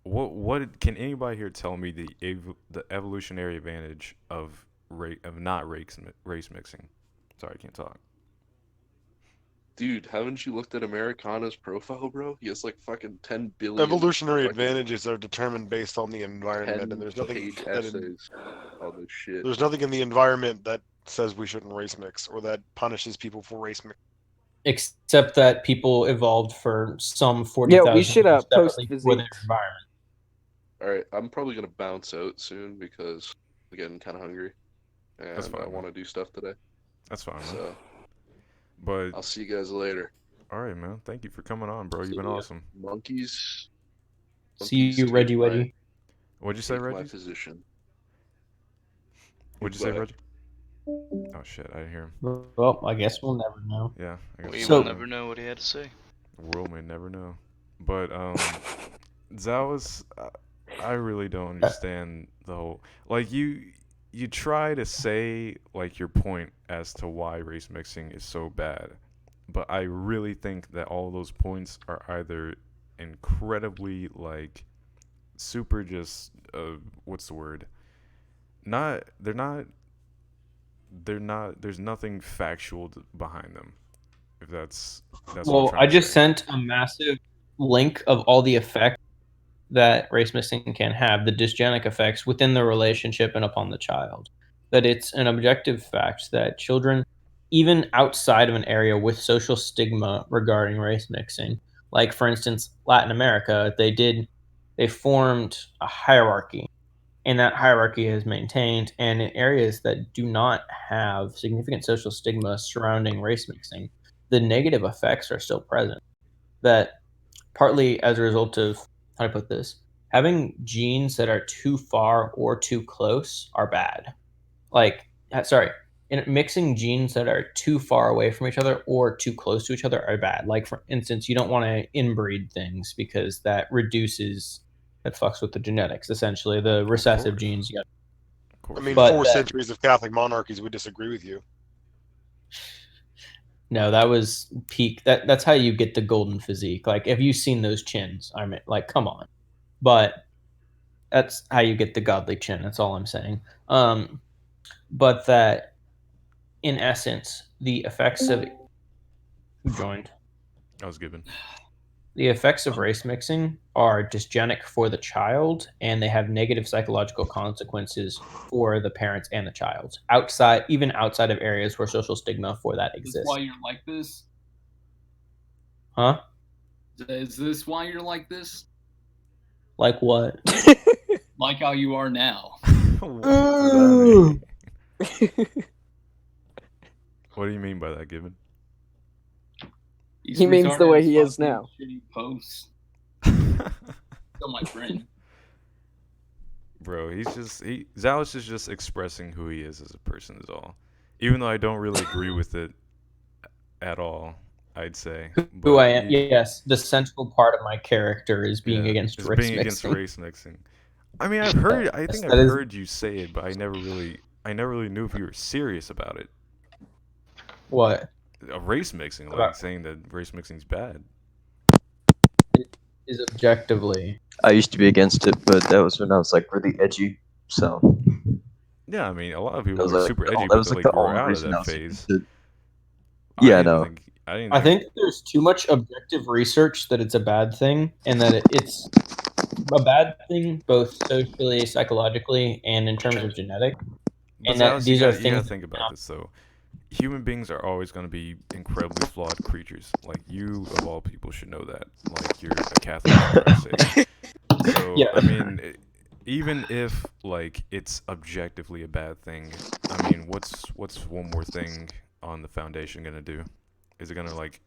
what can anybody here tell me the evolutionary advantage of not race mixing? Sorry, I can't talk. Dude, haven't you looked at Americana's profile, bro? He has like fucking 10 billion Evolutionary fucking advantages are determined based on the environment, and there's nothing 10-page that essays. All this shit. there's nothing in the environment that says we shouldn't race mix or that punishes people for race mix. Except that people evolved for some 40,000 Yeah, we should years post separately for their physiques. environment. Alright, I'm probably gonna bounce out soon because I'm getting kind of hungry. And That's fine, I want to do stuff today. That's fine, man. So, But I'll see you guys later. all right, man. Thank you for coming on, bro. You've See been ya. awesome. Monkeys. See you, take Reggie my- Wedgie. What'd you say, take my Reggie? position. What'd you say, Goodbye. Reggie? Oh shit, I didn't hear him. Well, I guess we'll never know. Yeah, I guess We So- will never know what he had to say. The world may never know. But that was I really don't understand the whole like you try to say like your point as to why race mixing is so bad, but I really think that all those points are either incredibly like super just what's the word? Not they're not there's nothing factual behind them. If that's what I'm Well, trying I to just say. sent a massive link of all the effects that race mixing can have, the dysgenic effects within the relationship and upon the child. That it's an objective fact that children, even outside of an area with social stigma regarding race mixing, like for instance, Latin America, they formed a hierarchy, and that hierarchy is maintained. And in areas that do not have significant social stigma surrounding race mixing, the negative effects are still present. That partly as a result of, how to put this, having genes that are too far or too close are bad. Like, mixing genes that are too far away from each other or too close to each other are bad. Like, for instance, you don't want to inbreed things because that fucks with the genetics, essentially. The recessive course. genes. You got Of course. I mean, But 4 that- centuries of Catholic monarchies would disagree with you. No, that was peak. That's how you get the golden physique. Like, have you seen those chins? I mean, like, come on. But that's how you get the godly chin. That's all I'm saying. But that, in essence, the effects of who joined I was given. the effects of race mixing are dysgenic for the child, and they have negative psychological consequences for the parents and the child. Even outside of areas where social stigma for that Is this exists. why you're like this? Huh? Is this why you're like this? Like what? Like how you are now? What does that mean? What do you mean by that, Given? He's He means the retarded way as he is fuck, now. Shitty posts. Still my friend. Bro, Zalis is just expressing who he is as a person is all. Even though I don't really agree with it at all, I'd say. Who But I am? Yes, the central part of my character is being yeah, against it's race being mixing. against race mixing. I mean, I think Yes, I've that is- heard you say it, but I never really knew if you were serious about it. What Race mixing, like About- saying that race mixing's bad. is objectively? I used to be against it, but that was when I was like really edgy. So Yeah, I mean, a lot of that people was are like super the, edgy, that but was they like like the grow only out of reason I that was phase. against it. Yeah, I didn't know. I didn't I think there's too much objective research that it's a bad thing, and that it's a bad thing both socially, psychologically, and in terms of genetic. But And that Zalis, these you are gotta things. think about this though. Human beings are always going to be incredibly flawed creatures. Like you, of all people, should know that. Like you're a Catholic, for Christ's sake. So Yeah. I mean, even if like it's objectively a bad thing, I mean, what's one more thing on the foundation gonna do? Is it gonna like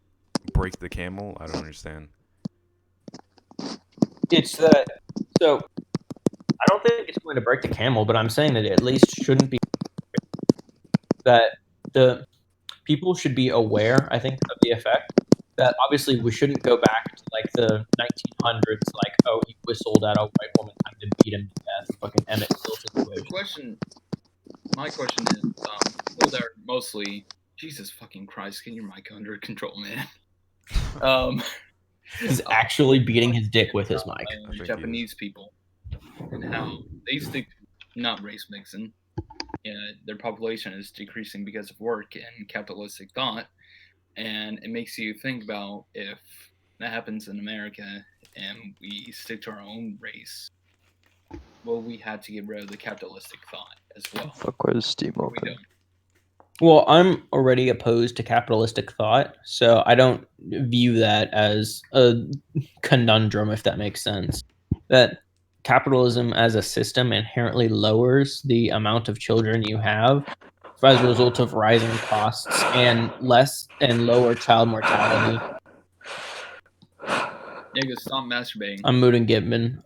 break the camel? I don't understand. It's that. So I don't think it's going to break the camel, but I'm saying that it at least shouldn't be that the people should be aware, I think, of the effect. That obviously we shouldn't go back to like the 1900s, like, oh, he whistled at a white woman, time to beat him to death, fucking Emmett Till situation. My question is, people that are mostly, Jesus fucking Christ, get your mic under control, man. He's actually beating his dick with his mic. think he Japanese people and how they stick to not race mixing. Yeah, their population is decreasing because of work and capitalistic thought, and it makes you think about if that happens in America and we stick to our own race, will we have to get rid of the capitalistic thought as well? Fuck, where is Steam Or we open? don't? Well, I'm already opposed to capitalistic thought, so I don't view that as a conundrum, if that makes sense. That capitalism as a system inherently lowers the amount of children you have as a result of rising costs and lower child mortality. Nigga, stop masturbating. I'm muting Gibbon.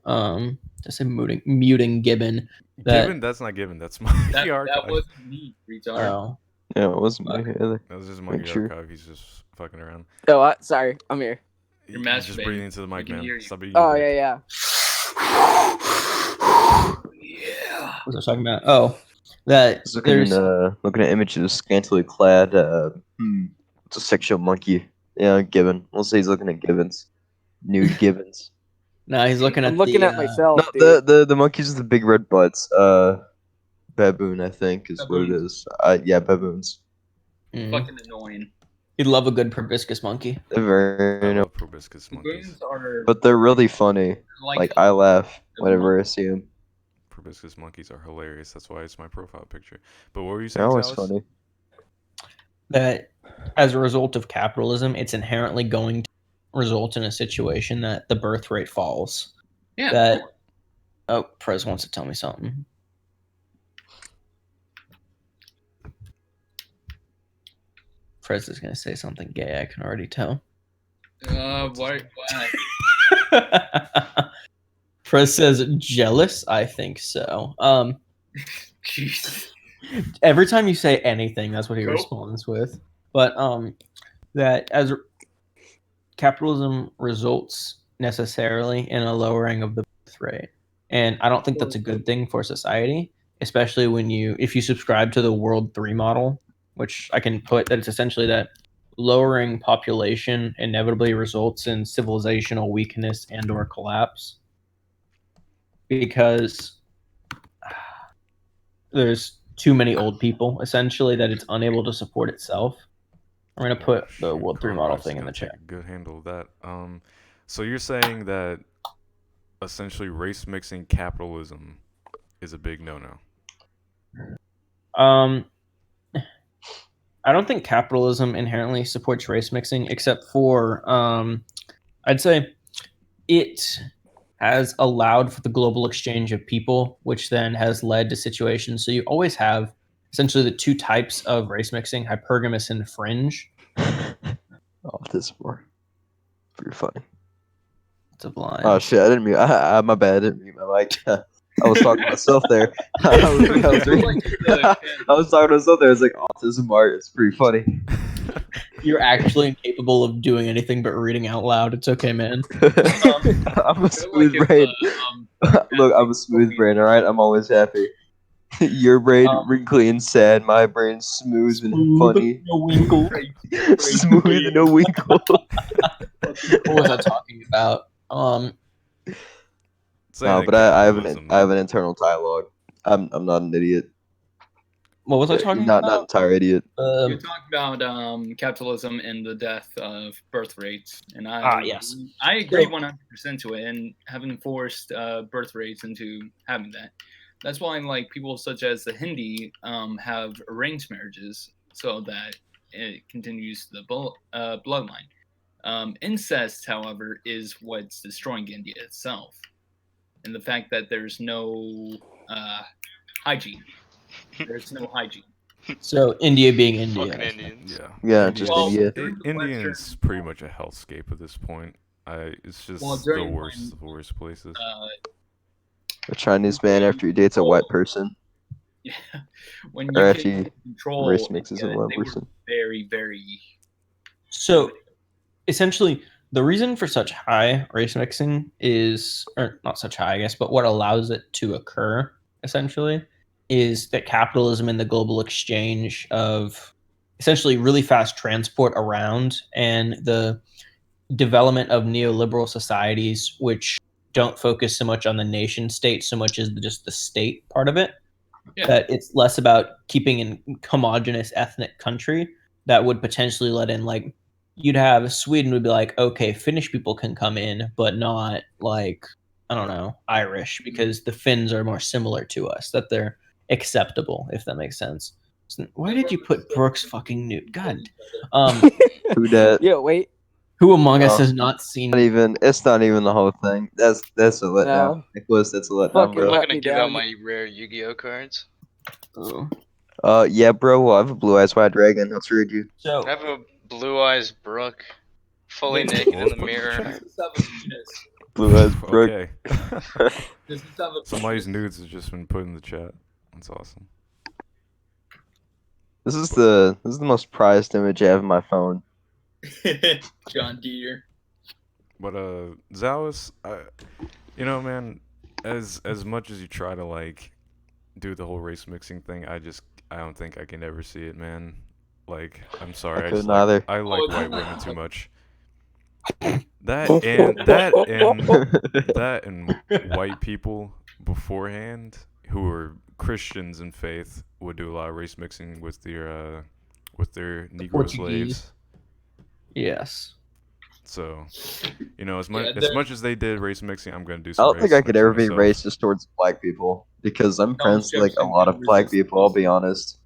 Muting Gibbon. Gibbon? That's not Gibbon. That's Monkey Archive. That wasn't me, retard. Oh. Yeah, it wasn't me either. That was just Make Monkey sure. Archive. He's just fucking around. Oh, what? Sorry, I'm here. You're He's just masturbating. breathing into the We mic, can man. hear you. Stop eating Oh, your dick. yeah. What was I talking about? Oh, that Just looking at images of scantily clad. It's a sexual monkey. Yeah, Gibbon. We'll say he's looking at Gibbons. Nude Gibbons. No, he's looking at I'm looking the, at myself, No, dude. the monkeys with the big red butts. Baboon, I think, is what it is. Yeah, baboons. Fucking annoying. You'd love a good proboscis monkey. They're very I annoying, love proboscis monkeys. Baboons are but they're really funny. Like I laugh whenever I see them. Proboscis monkeys are hilarious. That's why it's my profile picture. But what were you They're saying, always Alice? funny. That as a result of capitalism, it's inherently going to result in a situation that the birth rate falls. Yeah. That Prez wants to tell me something. Prez is going to say something gay. I can already tell. Why? Prez says jealous. I think so. Jeez. Every time you say anything, that's what he Cool. responds with. But that as capitalism results necessarily in a lowering of the birth rate, and I don't think that's a good thing for society, especially if you subscribe to the World 3 model, which I can put that it's essentially that lowering population inevitably results in civilizational weakness and or collapse because there's too many old people essentially that it's unable to support itself. I'm gonna put the World 3 model thing in the chat. Good handle of that. So you're saying that essentially race mixing capitalism is a big no-no. I don't think capitalism inherently supports race mixing, except for I'd say it has allowed for the global exchange of people, which then has led to situations. So you always have essentially the two types of race mixing: hypergamous and fringe. Oh, this more. Pretty funny. It's a blind. Oh shit! I didn't mute. My bad. I didn't mute my mic. I was talking to myself there. I was talking to myself there. It's like autism art. It's pretty funny. You're actually incapable of doing anything but reading out loud. It's okay, man. I'm a smooth brain. Look, I'm a smooth brain. All right, I'm always happy. Your brain wrinkly and sad. My brain smooth and funny. No winkle. Smooth and no winkle. What was I talking about? No, but I have an internal dialogue. I'm not an idiot. What was I talking not about? Not entire idiot. You're talking about capitalism and the death of birth rates, and I agree 100% to it. And having forced birth rates into having that, that's why like people such as the Hindi have arranged marriages so that it continues the bloodline. Incest, however, is what's destroying India itself, and the fact that there's no hygiene. There's no hygiene. So India being India. Fucking Indians. Yeah, just India. India's pretty much a hellscape at this point. It's just the worst of the worst places. A Chinese man after he dates a white person, Yeah, when or UK after he took control, race mixes with a India, white they were person. very, very. So essentially, the reason for such high race mixing is, or not such high, I guess, but what allows it to occur essentially is that capitalism and the global exchange of essentially really fast transport around and the development of neoliberal societies, which don't focus so much on the nation state so much as just the state part of it. Yeah. That it's less about keeping a homogenous ethnic country that would potentially let in, like, you'd have Sweden would be like, okay, Finnish people can come in, but not like, I don't know, Irish, because the Finns are more similar to us, that they're acceptable, if that makes sense. So why did you put Brooks fucking Newt? God. Who dat? Yo, wait. Who among us Oh. has not seen Not even. It's not even the whole thing. That's a letdown. No. Nicholas, that's a letdown, Fucking I'm bro. not let gonna me give out down. my rare Yu-Gi-Oh cards. Oh. Yeah, bro. Well, I have a blue eyes white dragon. Let's read you. So I have a Blue Eyes Brook, fully Wait, naked what in was the put in the mirror. chat? Does this have a penis? Blue eyes Brooke. Okay. Does this have a Somebody's penis? nudes has just been put in the chat. That's awesome. This is the most prized image I have in my phone. John Deere. But Zalis, you know, man, as much as you try to like do the whole race mixing thing, I don't think I can ever see it, man. Like, I'm sorry, I just couldn't either. I like it's white not- women too much. That and white people beforehand who were Christians in faith would do a lot of race mixing with their Negro Portuguese. slaves. yes. So, you know, as Yeah, much as they did race mixing, I'm gonna do I some. don't think race I could mixing ever be myself. racist towards black people because I'm Thomas friends with like a Jefferson lot of couldn't black resist people. I'll be racism. honest.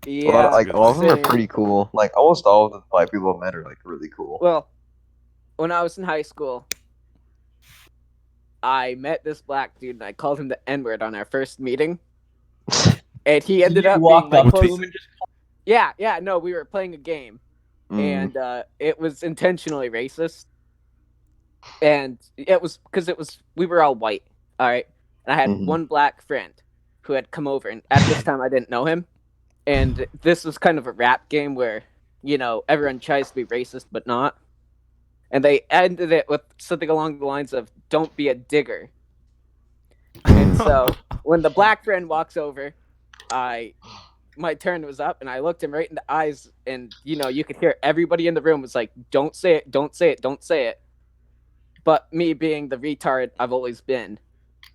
A lot Yeah. of, like good all of them are same. pretty cool. Like almost all of the black people I've met are like really cool. Well, when I was in high school, I met this black dude and I called him the N-word on our first meeting. And he ended up being walked my up to close. him and just Yeah, no, we were playing a game. Mm. And it was intentionally racist. And it was because we were all white, all right? And I had Mhm. one black friend who had come over, and at this time I didn't know him. And this was kind of a rap game where, you know, everyone tries to be racist but not. And they ended it with something along the lines of "Don't be a digger." And so when the black friend walks over, my turn was up, and I looked him right in the eyes, and you know, you could hear everybody in the room was like, "Don't say it, don't say it, don't say it." But me being the retard I've always been,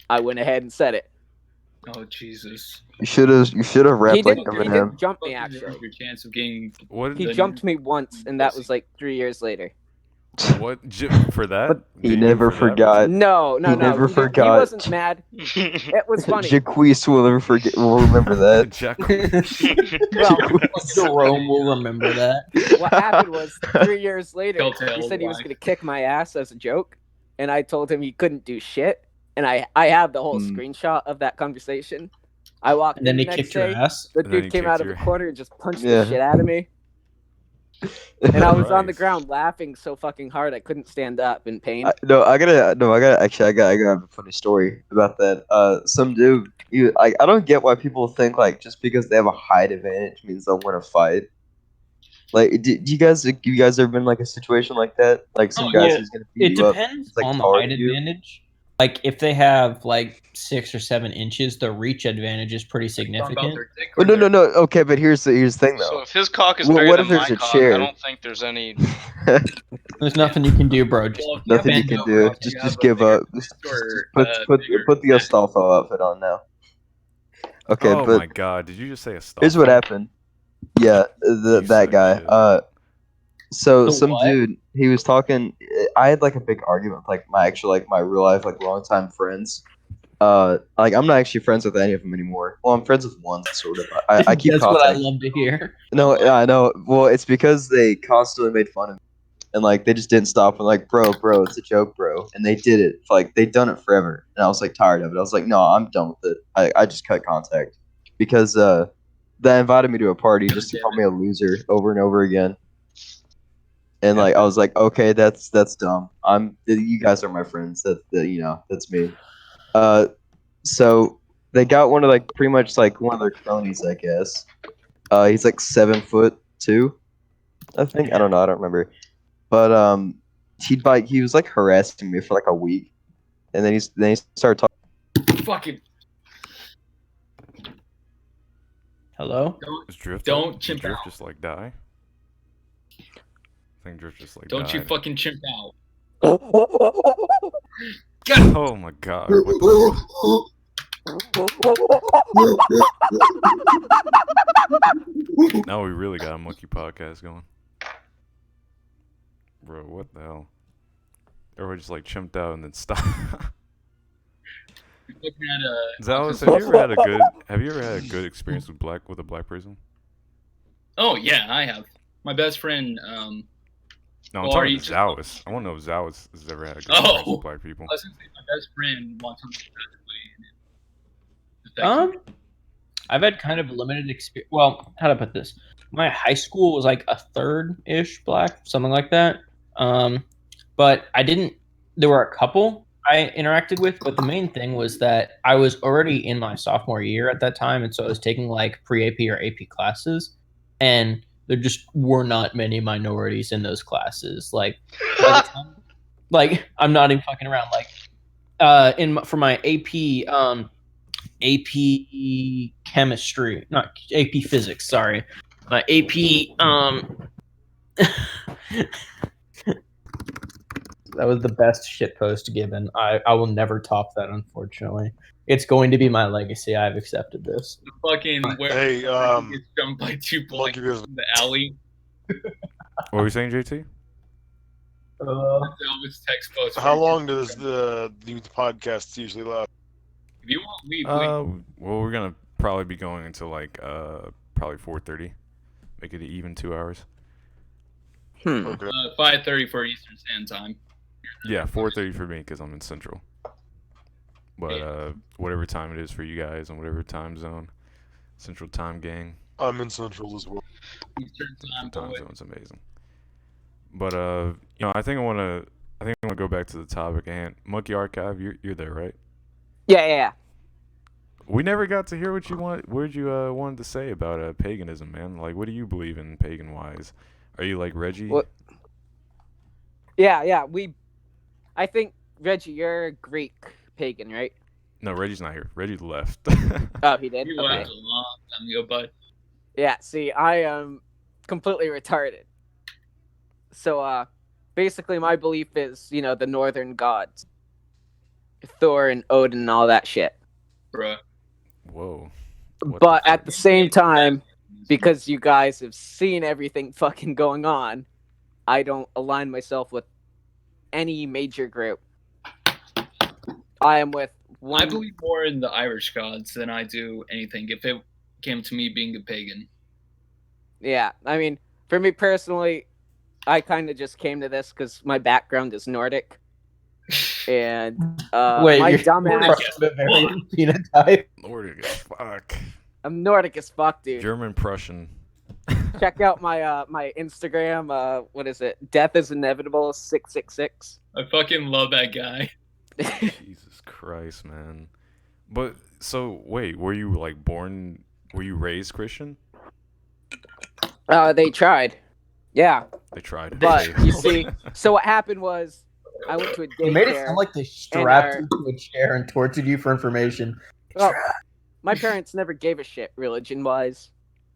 I went ahead and said it. Oh Jesus! You should have rapped like He Eminem. didn't jump me Fucking actually. your chance of getting. What? He Then jumped you're- me once, and that was like 3 years later. What? For that? But He Did you do it never for that forgot. reason? No. never He forgot. wasn't mad. It was funny. Jaquise will never forget. Will remember that. Jack. Well, Jerome will remember that. what happened was 3 years later, Telltale he said he was life. going to kick my ass as a joke, and I told him he couldn't do shit. And I have the whole screenshot of that conversation. I walked And then in he the next kicked your day. ass. The And then dude he came out kicked of a your- corner and just punched Yeah. the shit out of me. And I was on the Christ. ground laughing so fucking hard I couldn't stand up in pain. I gotta have a funny story about that. Some dude, I don't get why people think like just because they have a height advantage means they'll win a fight. Like, do you guys ever been in, like a situation like that? Like some Oh, guys yeah. who's gonna beat It you up, depends is, like, on the taller height than you? advantage. Like if they have like 6 or 7 inches, the reach advantage is pretty Talking about significant. their dick Oh, or no. their- Okay, but here's the thing So though. if his cock is Well, bigger what than if there's my a cock, chair? I don't think there's any. There's nothing you can do, bro. Just Well, if you have Nothing a you can big do. cock, you have Just a give bigger up. fist Just or, put bigger the Astolfo outfit on now. Okay, Oh but my God! Did you just say a stop? here's what happened. Yeah, You that sack guy. shit. So The some what? dude, he was talking. I had like a big argument with like my real life like longtime friends. Like I'm not actually friends with any of them anymore. Well, I'm friends with one sort of. I keep That's what I contact. love to hear. No, yeah, I know. Well, it's because they constantly made fun of me, and like they just didn't stop. And like, bro, it's a joke, bro. And they did it. Like they done it forever, and I was like tired of it. I was like, no, I'm done with it. I just cut contact because they invited me to a party just to call me a loser over and over again. And like I was like, okay, that's dumb. You guys are my friends. That's me. So they got one of like pretty much like one of their cronies, I guess. He's like 7'2", I think. I don't know. I don't remember. But he was like harassing me for like a week, and then he started talking. Fucking Hello? Is Drift Don't Did chimp Drift out. just like die? I think Drift just like Don't you died. fucking chimp out. Oh my god. What the... Now we really got a monkey podcast going. Bro, what the hell? Everybody just like chimped out and then stopped. Looking at Zalos, have you ever had a good experience with a black person? Oh yeah, I have. My best friend. No, I'm Or talking you to just- Zalos. I want to know if Zalos has ever had a good experience Oh. with black people. I was gonna say my best friend wants something tragically. I've had kind of limited experience. Well, how to put this? My high school was like a third-ish black, something like that. But I didn't. There were a couple I interacted with, but the main thing was that I was already in my sophomore year at that time, and so I was taking like pre-AP or AP classes, and there just were not many minorities in those classes. Like, by the time, like I'm not even fucking around. Like, for my AP chemistry, not AP physics. Sorry, my AP. That was the best shit post given. I will never top that. Unfortunately, it's going to be my legacy. I've accepted this. Fucking where Hey, he gets jumped by two blacks Monkey Biz- in the alley. What were you saying, JT? Elvis text post. How long does the podcast usually last? If you want to leave, Well, we're gonna probably be going until like probably 4:30. Make it an even 2 hours. Okay. 5:30 for Eastern Standard Time. Yeah, 4:30 for me because I'm in Central. But Yeah. whatever time it is for you guys and whatever time zone, Central Time gang. I'm in Central as well. Eastern Time, Time boy. zone's amazing. But I think I wanna go back to the topic and Monkey Archive. You're there, right? Yeah. We never got to hear what you wanted to say about paganism, man. Like, what do you believe in pagan wise? Are you like Reggie? What? Yeah. I think Reggie, you're a Greek pagan, right? No, Reggie's not here. Reggie left. Oh, he did. You Okay. left a long time ago, bud. Yeah. See, I am completely retarded. So, basically, my belief is, the northern gods, Thor and Odin and all that shit. Bruh. Whoa. But at the same time, because you guys have seen everything fucking going on, I don't align myself with any major group. I am with one. I believe more in the Irish gods than I do anything. If it came to me being a pagan. Yeah, I mean, for me personally, I kind of just came to this because my background is Nordic. And Wait, my you're dumbass. Bavarian phenotype. Nordic as fuck. I'm Nordic as fuck, dude. German Prussian. Check out my my Instagram. What is it? Death is inevitable 666. I fucking love that guy. Jesus Christ, man. But so wait, were you raised Christian? They tried. Yeah, They tried. but Okay. you see, so what happened was I went to a You made it daycare. sound like they strapped our- you to a chair and tortured you for information. Well, my parents never gave a shit religion-wise,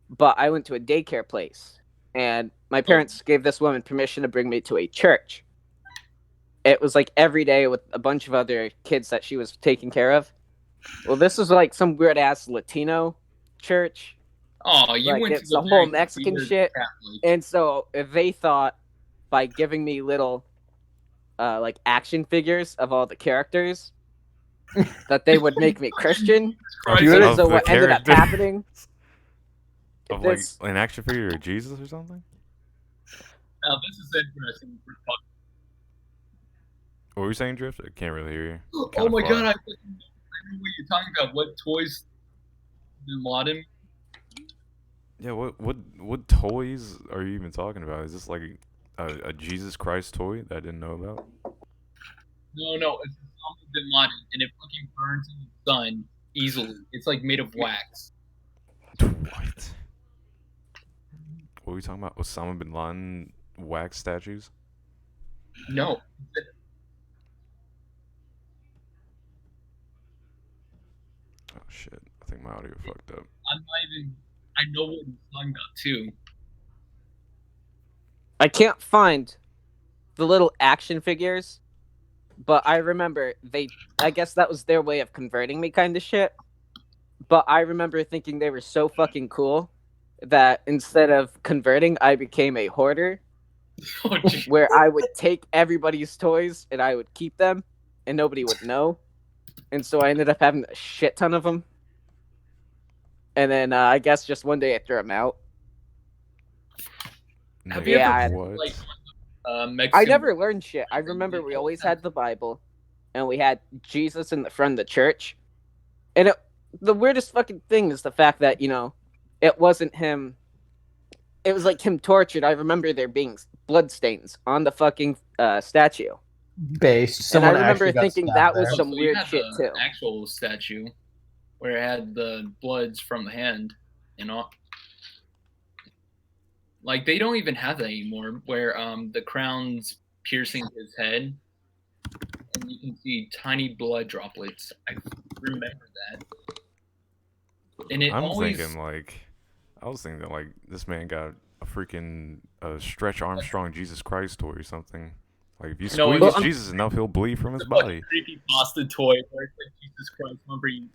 but I went to a daycare place, and my parents gave this woman permission to bring me to a church. It was like every day with a bunch of other kids that she was taking care of. Well, this was like some weird-ass Latino church, Oh, you Like, went it's to the the whole very Mexican weird shit. Catholic. and so they thought by giving me little, like action figures of all the characters, that they would make me Christian. Christ, You And Of so the what ended up character. happening? Of like this- an action figure of Jesus or something? Now, this is interesting. What were you saying, Drift? I can't really hear you. Oh Kinda my far. god, I know what you're talking about. What toys Bin Laden? Yeah, what toys are you even talking about? Is this like a Jesus Christ toy that I didn't know about? No, it's Osama bin Laden, and it fucking burns in the sun easily. It's like made of wax. What? What are we talking about? Osama bin Laden wax statues? No, Oh shit! I think my audio fucked up. I'm not even. I know what he's talking about too. I can't find the little action figures, but I remember I guess that was their way of converting me, kind of shit. But I remember thinking they were so fucking cool that instead of converting, I became a hoarder Oh, gee. where I would take everybody's toys and I would keep them and nobody would know. And so I ended up having a shit ton of them. And then I guess just one day I threw them out. Have Nigga, you Yeah, ever what? like Mexican? I never learned shit. I remember we always had the Bible and we had Jesus in the front of the church. And the weirdest fucking thing is the fact that, it wasn't him. It was like him tortured. I remember there being blood stains on the fucking statue. Based. And I Someone remember actually got thinking stabbed that was there. some So you weird had shit the too. actual statue where it had the bloods from the hand, Like they don't even have that anymore. Where the crown's piercing his head, and you can see tiny blood droplets. I remember that. And it I'm always thinking like, I was thinking like this man got a freaking Stretch Armstrong Jesus Christ toy or something. Like if you No, squeeze it's- Jesus enough, he'll bleed from his the fucking body. creepy pasta toy where it's like Jesus Christ. Remember you?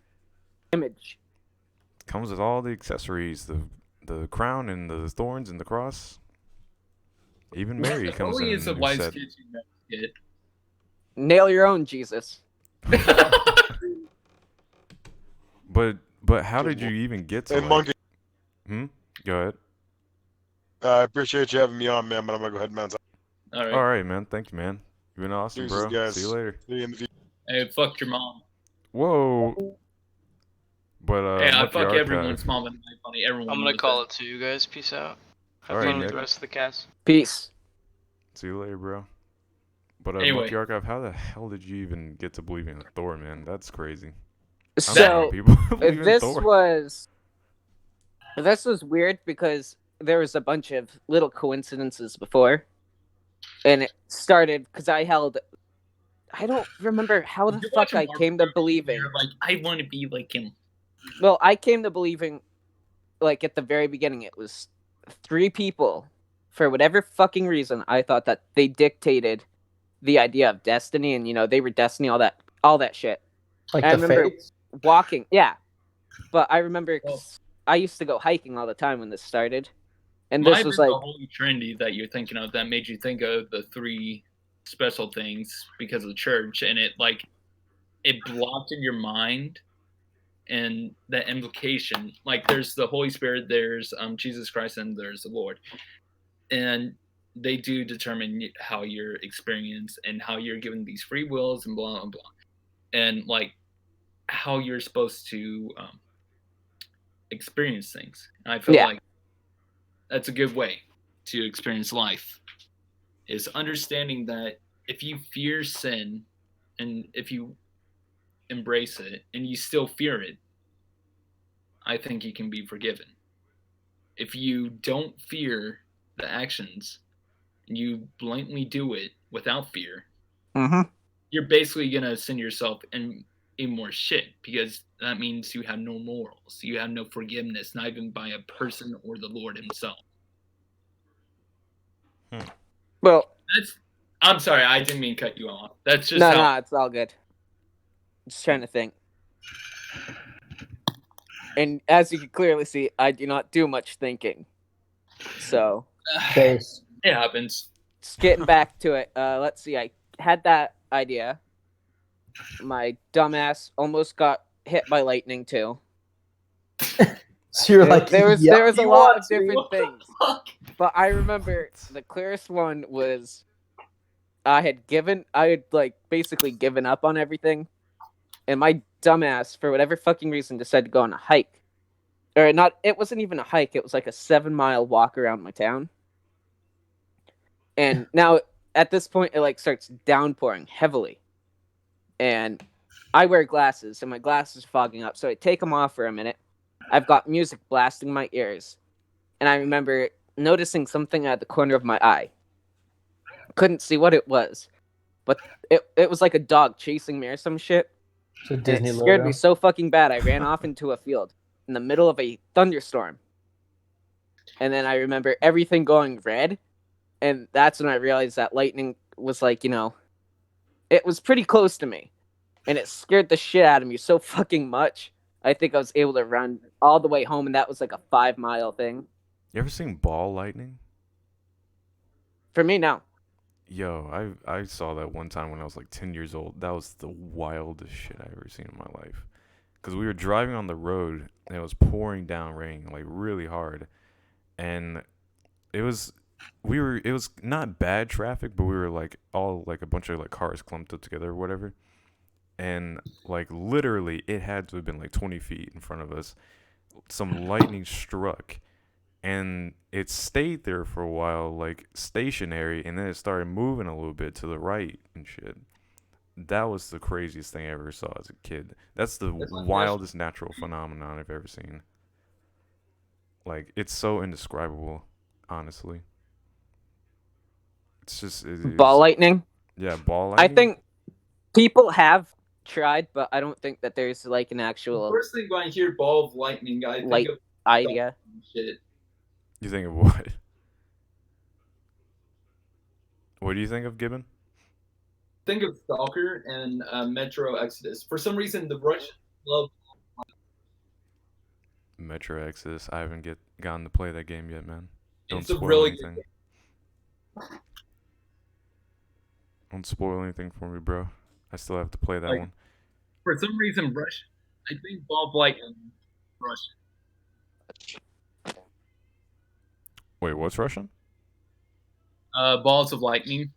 Image. Comes with all the accessories, the crown and the thorns and the cross. Even Mary comes Only in is a a new wise set. kid you never get. Nail your own Jesus. But how did you even get to And like? Monkey, Go ahead. I appreciate you having me on, man, but I'm gonna go ahead and bounce out. All right. All right, man. Thank you, man. You've been awesome, Deuces, bro. guys. See you later. See you in the future. Hey, fucked your mom. Whoa. But Hey, I Monkey fuck Archive. everyone's mom and my funny. Everyone. I'm gonna knows call that. it to you guys. Peace out. Have All right, fun with Nick. the rest of the cast. Peace. See you later, bro. But Anyway. Monkey Archive, how the hell did you even get to believing in Thor, man? That's crazy. I'm So sorry, people believe in this Thor. was weird because there was a bunch of little coincidences before, and it started because I don't remember how the You fuck watch a I Marvel came to movie and believing. you're like, I want to be like him. Well, I came to believing, like at the very beginning, it was 3 people. For whatever fucking reason, I thought that they dictated the idea of destiny, and they were destiny, all that shit. Like I the remember Fates? walking, yeah. But I remember 'cause Well- I used to go hiking all the time when this started, and Might this have was been like the Holy Trinity that you're thinking of that made you think of the 3 special things because of the church, and it blocked in your mind, and the implication, like there's the Holy Spirit, there's Jesus Christ, and there's the Lord, and they do determine how you're experienced and how you're given these free wills and blah blah blah, and like how you're supposed to experience things. And I feel Yeah. like that's a good way to experience life, is understanding that if you fear sin and if you embrace it and you still fear it, I think you can be forgiven. If you don't fear the actions and you blatantly do it without fear, you're basically gonna send yourself in more shit, because that means you have no morals, you have no forgiveness, not even by a person or the Lord himself. well, I'm sorry, I didn't mean to cut you off. That's just no, it's all good. Just trying to think. And as you can clearly see, I do not do much thinking. So, Base. it happens. just getting back to it. Let's see. I had that idea. My dumbass almost got hit by lightning too. So you're like, there was yeah, a you lot want of different to. things, but I remember the clearest one was I had basically given up on everything, and my dumbass, for whatever fucking reason, decided to go on a hike. Or not, it wasn't even a hike, it was like a 7-mile walk around my town. And now, at this point, it starts downpouring heavily. and I wear glasses, and my glasses are fogging up. So I take them off for a minute. I've got music blasting my ears, and I remember noticing something at the corner of my eye. Couldn't see what it was, but it was like a dog chasing me or some shit. It's a And Disney it scared logo. me so fucking bad. I ran off into a field in the middle of a thunderstorm. And then I remember everything going red. And that's when I realized that lightning was like, it was pretty close to me. And it scared the shit out of me so fucking much. I think I was able to run all the way home, and that was like a 5-mile thing. You ever seen ball lightning? For me, no. Yo, I saw that one time when I was like 10 years old. That was the wildest shit I ever seen in my life. Because we were driving on the road, and it was pouring down rain, like really hard. And it was not bad traffic, but we were like all like a bunch of like cars clumped up together or whatever. And like literally it had to have been like 20 feet in front of us. Some lightning struck, and it stayed there for a while, like stationary, and then it started moving a little bit to the right and shit. That was the craziest thing I ever saw as a kid. That's the wildest natural phenomenon I've ever seen. Like, it's so indescribable, honestly. It's just Ball lightning? Yeah, ball I lightning. think people have tried, but I don't think that there's like an The actual first thing when I hear ball of lightning, I light think of idea. shit. You think of what? What do you think of, Gibbon? Think of Stalker and Metro Exodus. For some reason, the Russians love. Metro Exodus. I haven't gotten to play that game yet, man. Don't It's a spoil really good anything. Don't spoil anything for me, bro. I still have to play that Like- one. For some reason, Russian. I think ball of lightning, Russian. Wait, what's Russian? Balls of lightning,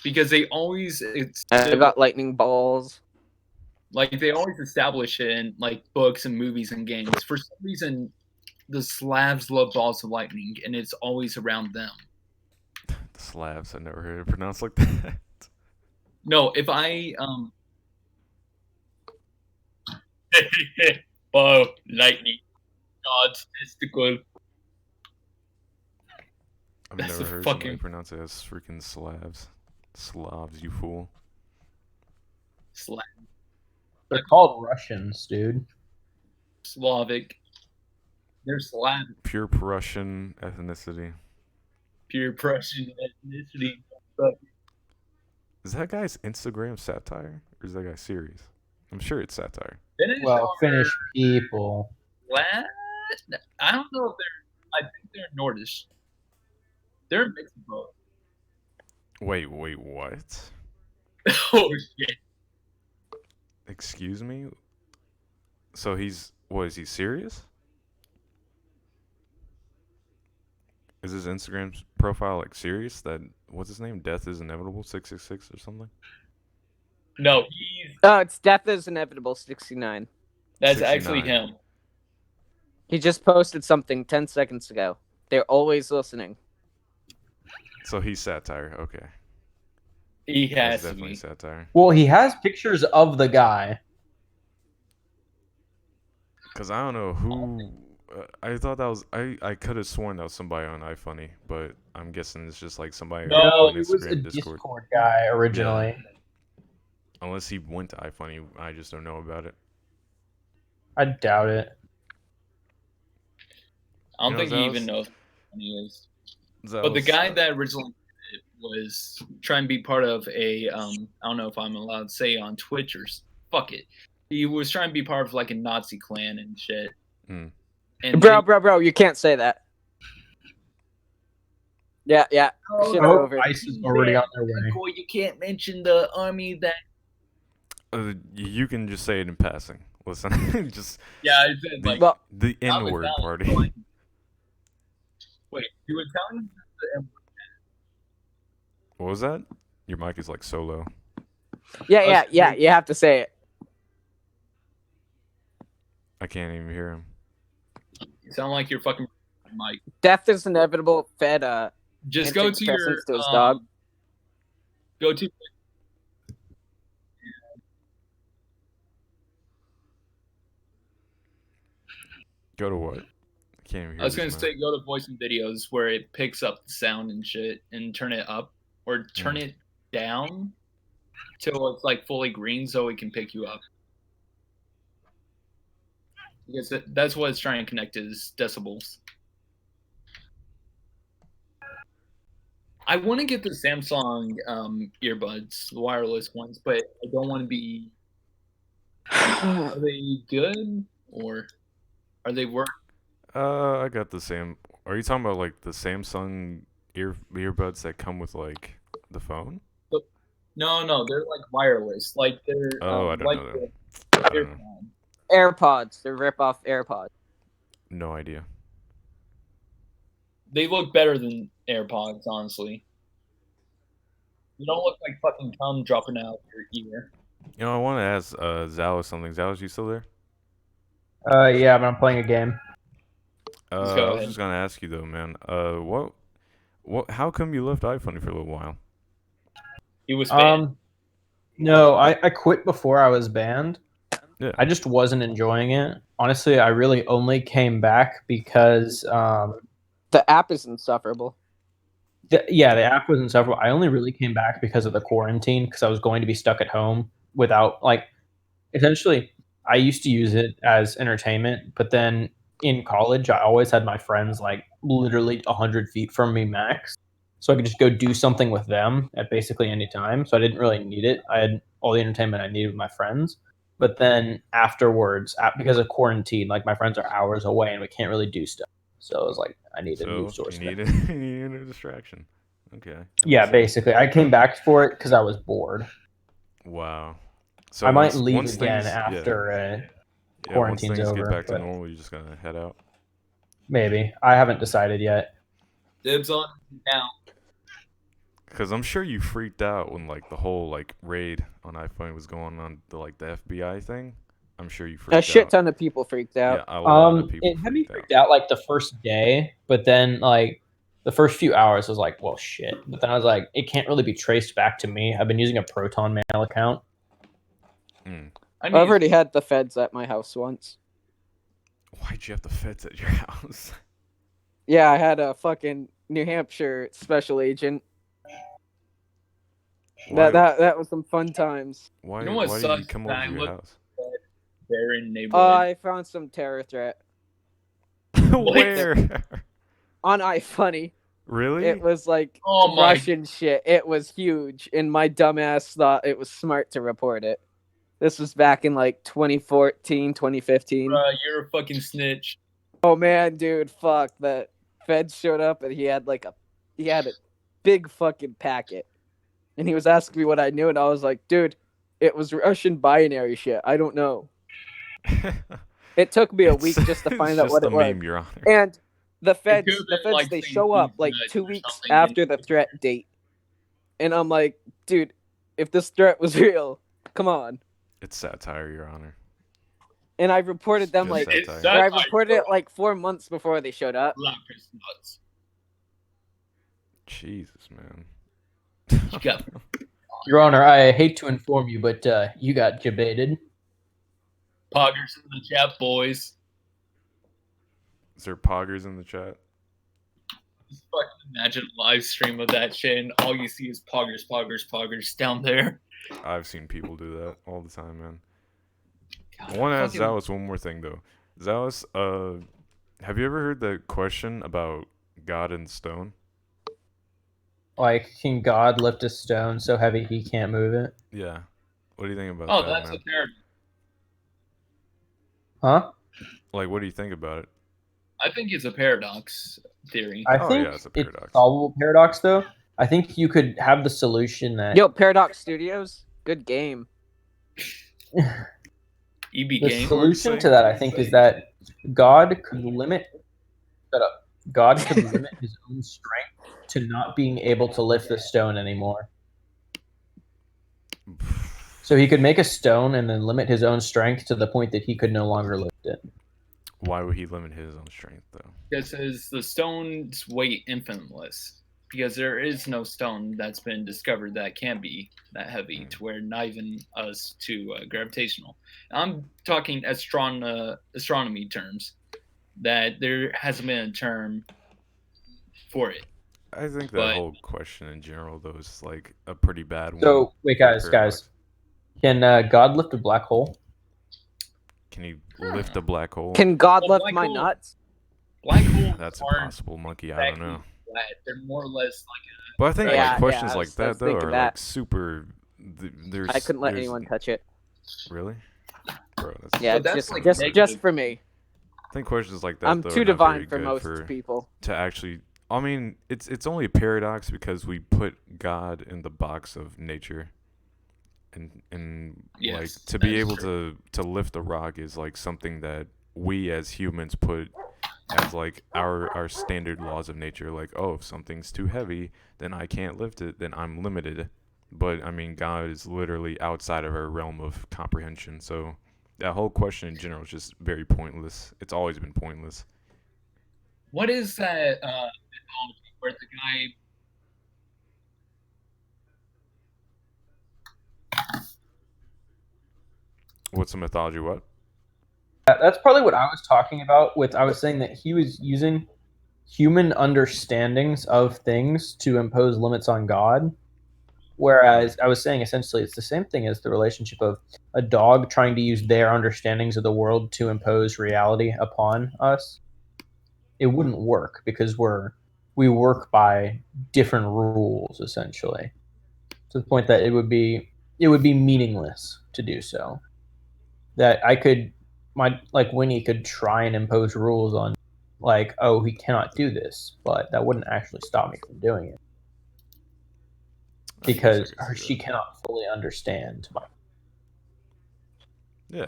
because they always I got lightning balls. like they always establish it in like books and movies and games. For some reason, the Slavs love balls of lightning, and it's always around them. The Slavs. I never heard it pronounced like that. No, if I ball of lightning, God's testicle. I've That's never a heard fucking- somebody pronounce it as freaking Slavs. Slavs, you fool. They're called Russians, dude. Slavic. They're Slavic, Pure Prussian ethnicity. pure Prussian ethnicity. Is that guy's Instagram satire? Or is that guy serious? I'm sure it's satire. Well, Finnish people. What? I don't know if I think they're Nordish. They're a mix of both. Wait, what? Oh shit. Excuse me? So is he serious? Is his Instagram profile like serious? What's his name? Death is Inevitable 666 or something? No, he's It's Death is Inevitable 69. that's actually 69. him. He just posted something 10 seconds ago. They're always listening. So he's satire. Okay. He That's has to definitely be. satire. Well, he has pictures of the guy. Because I don't know who. I thought that was. I could have sworn that was somebody on iFunny, but I'm guessing it's just like somebody No, on it was a Instagram, Discord guy originally. Unless he went to iFunny, I just don't know about it. I doubt it. I don't You know, think he that even was- knows who he is. That But the was, guy that originally did it was trying to be part of a I don't know if I'm allowed to say on Twitch or fuck it. He was trying to be part of like a Nazi clan and shit. Mm. And Bro, you can't say that. Yeah. Oh, Shit Oh, over. ICE is already on their way. Boy, you can't mention the army that. You can just say it in passing. Listen, just Yeah, I said like. Well, the That was N-word valid, party. but, like- Wait, you were telling me the What was that? Your mic is like so low. yeah. You have to say it. I can't even hear him. You sound like you're fucking Mike. Death is Inevitable fed Just go to your antidepressants to his dog. Go to Go to what? I can't even hear I was this, gonna man. say go to voice and videos where it picks up the sound and shit and turn it up or turn it down till it's like fully green so it can pick you up. Because that's what it's trying to connect is decibels. I want to get the Samsung earbuds, the wireless ones, but I don't want to be. Are they good or are they worth? I got the same. Are you talking about like the Samsung earbuds that come with like the phone? No, they're like wireless, like they're Oh, I don't like know them. the I don't know. earphone. AirPods. They're rip-off AirPods. No idea. They look better than AirPods, honestly. You don't look like fucking cum dropping out your ear. You know, I want to ask Zao something. Zao, is you still there? Yeah, but I'm playing a game. Just I go was ahead. just gonna ask you though, man. What? How come you left iFunny for a little while? He was banned. No, I quit before I was banned. Yeah. I just wasn't enjoying it. Honestly, I really only came back because The app is insufferable. the app was insufferable. I only really came back because of the quarantine because I was going to be stuck at home without like essentially I used to use it as entertainment, but then in college I always had my friends like literally 100 feet from me max. So I could just go do something with them at basically any time. So I didn't really need it. I had all the entertainment I needed with my friends. But then afterwards, because of quarantine, like my friends are hours away and we can't really do stuff. So I was like, I need a new So source. you of need income. you need a new distraction. Okay. that Yeah, makes sense. basically, I came back for it because I was bored. Wow. So I might once leave once again things after yeah once quarantine's things get over, back to but normal, you're just gonna head out. maybe I haven't decided yet. Dibs on now. Cause I'm sure you freaked out when like the whole like raid on iPhone was going on, the like the FBI thing. I'm sure you freaked A shit out. ton of people freaked out. Yeah, a lot of people It had me freaked freaked out like the first day, but then like the first few hours I was like, well, shit. But then I was like, it can't really be traced back to me. I've been using a Proton Mail account. Mm. I've already had the feds at my house once. Why'd you have the feds at your house? Yeah, I had a fucking New Hampshire special agent. Why? That was some fun times. Why? You know what Why did he sucks? come That over I to your look house? there in neighborhood. I found some terror threat Where? on iFunny. Really? It was like Oh my- Russian shit. It was huge, and my dumbass thought it was smart to report it. This was back in like 2014, 2015. You're a fucking snitch. Oh man, dude, fuck. The feds showed up and he had a big fucking packet. And he was asking me what I knew, and I was like, dude, it was Russian binary shit. I don't know. It took me a week just to find out just what a it was. meme, Your Honor. And the feds, could've been, like, they St. show up Pete's like Nut 2 or weeks something, after and- the threat date. And I'm like, dude, if this threat was real, come on. It's satire, Your Honor. And I reported them Just like, satire. or I reported it like 4 months before they showed up. Nuts. Jesus, man. You got Your Honor, I hate to inform you, but you got debated. poggers in the chat, boys. Is there poggers in the chat? Just fucking imagine a live stream of that shit, and all you see is poggers down there. I've seen people do that all the time, man. God, I want to ask fucking- Zalis one more thing, though. Zalis, have you ever heard the question about God and stone? Like, can God lift a stone so heavy he can't move it? Yeah. What do you think about Oh, that, that's man? a paradox. Huh? Like, what do you think about it? I think it's a paradox theory. I Oh, think yeah, it's a it's paradox. a solvable paradox, though. I think you could have the solution that Yo, Paradox Studios, good game. EB the game. solution to that, I think, is that God could limit. Shut up. God could limit his own strength to not being able to lift the stone anymore. So he could make a stone and then limit his own strength to the point that he could no longer lift it. Why would he limit his own strength, though? Because the stone's weight infiniteless. Because there is no stone that's been discovered that can be that heavy to where not even us to gravitational. I'm talking astronomy terms. that there hasn't been a term for it. I think that But whole question in general, though, is like a pretty bad one. So wait, for guys, paradox. can God lift a black hole? Can he lift a black hole? Can God Well, lift black my hole- nuts? black holes That's aren't impossible, monkey. I don't exactly know. flat. They're more or less like But I think Yeah, like questions yeah, I like was that though thinking are that. like super. There's I couldn't let there's- anyone touch it. Really, bro. That's, Yeah, But that's just like just negative. just for me. I think questions like that I'm though too are not divine very for good most people. to actually. I mean, it's only a paradox because we put God in the box of nature, and Yes, like to be that is able true. to lift a rock is like something that we as humans put as like our standard laws of nature. Like, oh, if something's too heavy, then I can't lift it. Then I'm limited. But I mean, God is literally outside of our realm of comprehension. So that whole question in general is just very pointless. It's always been pointless. What is that mythology where the guy? What's the mythology? What? That's probably what I was talking about. I was saying that he was using human understandings of things to impose limits on God. Whereas I was saying essentially it's the same thing as the relationship of a dog trying to use their understandings of the world to impose reality upon us. It wouldn't work because we work by different rules essentially. To the point that it would be meaningless to do so. That like Winnie could try and impose rules on like, oh, he cannot do this, but that wouldn't actually stop me from doing it I guess I because could see she that. cannot fully understand my. Yeah.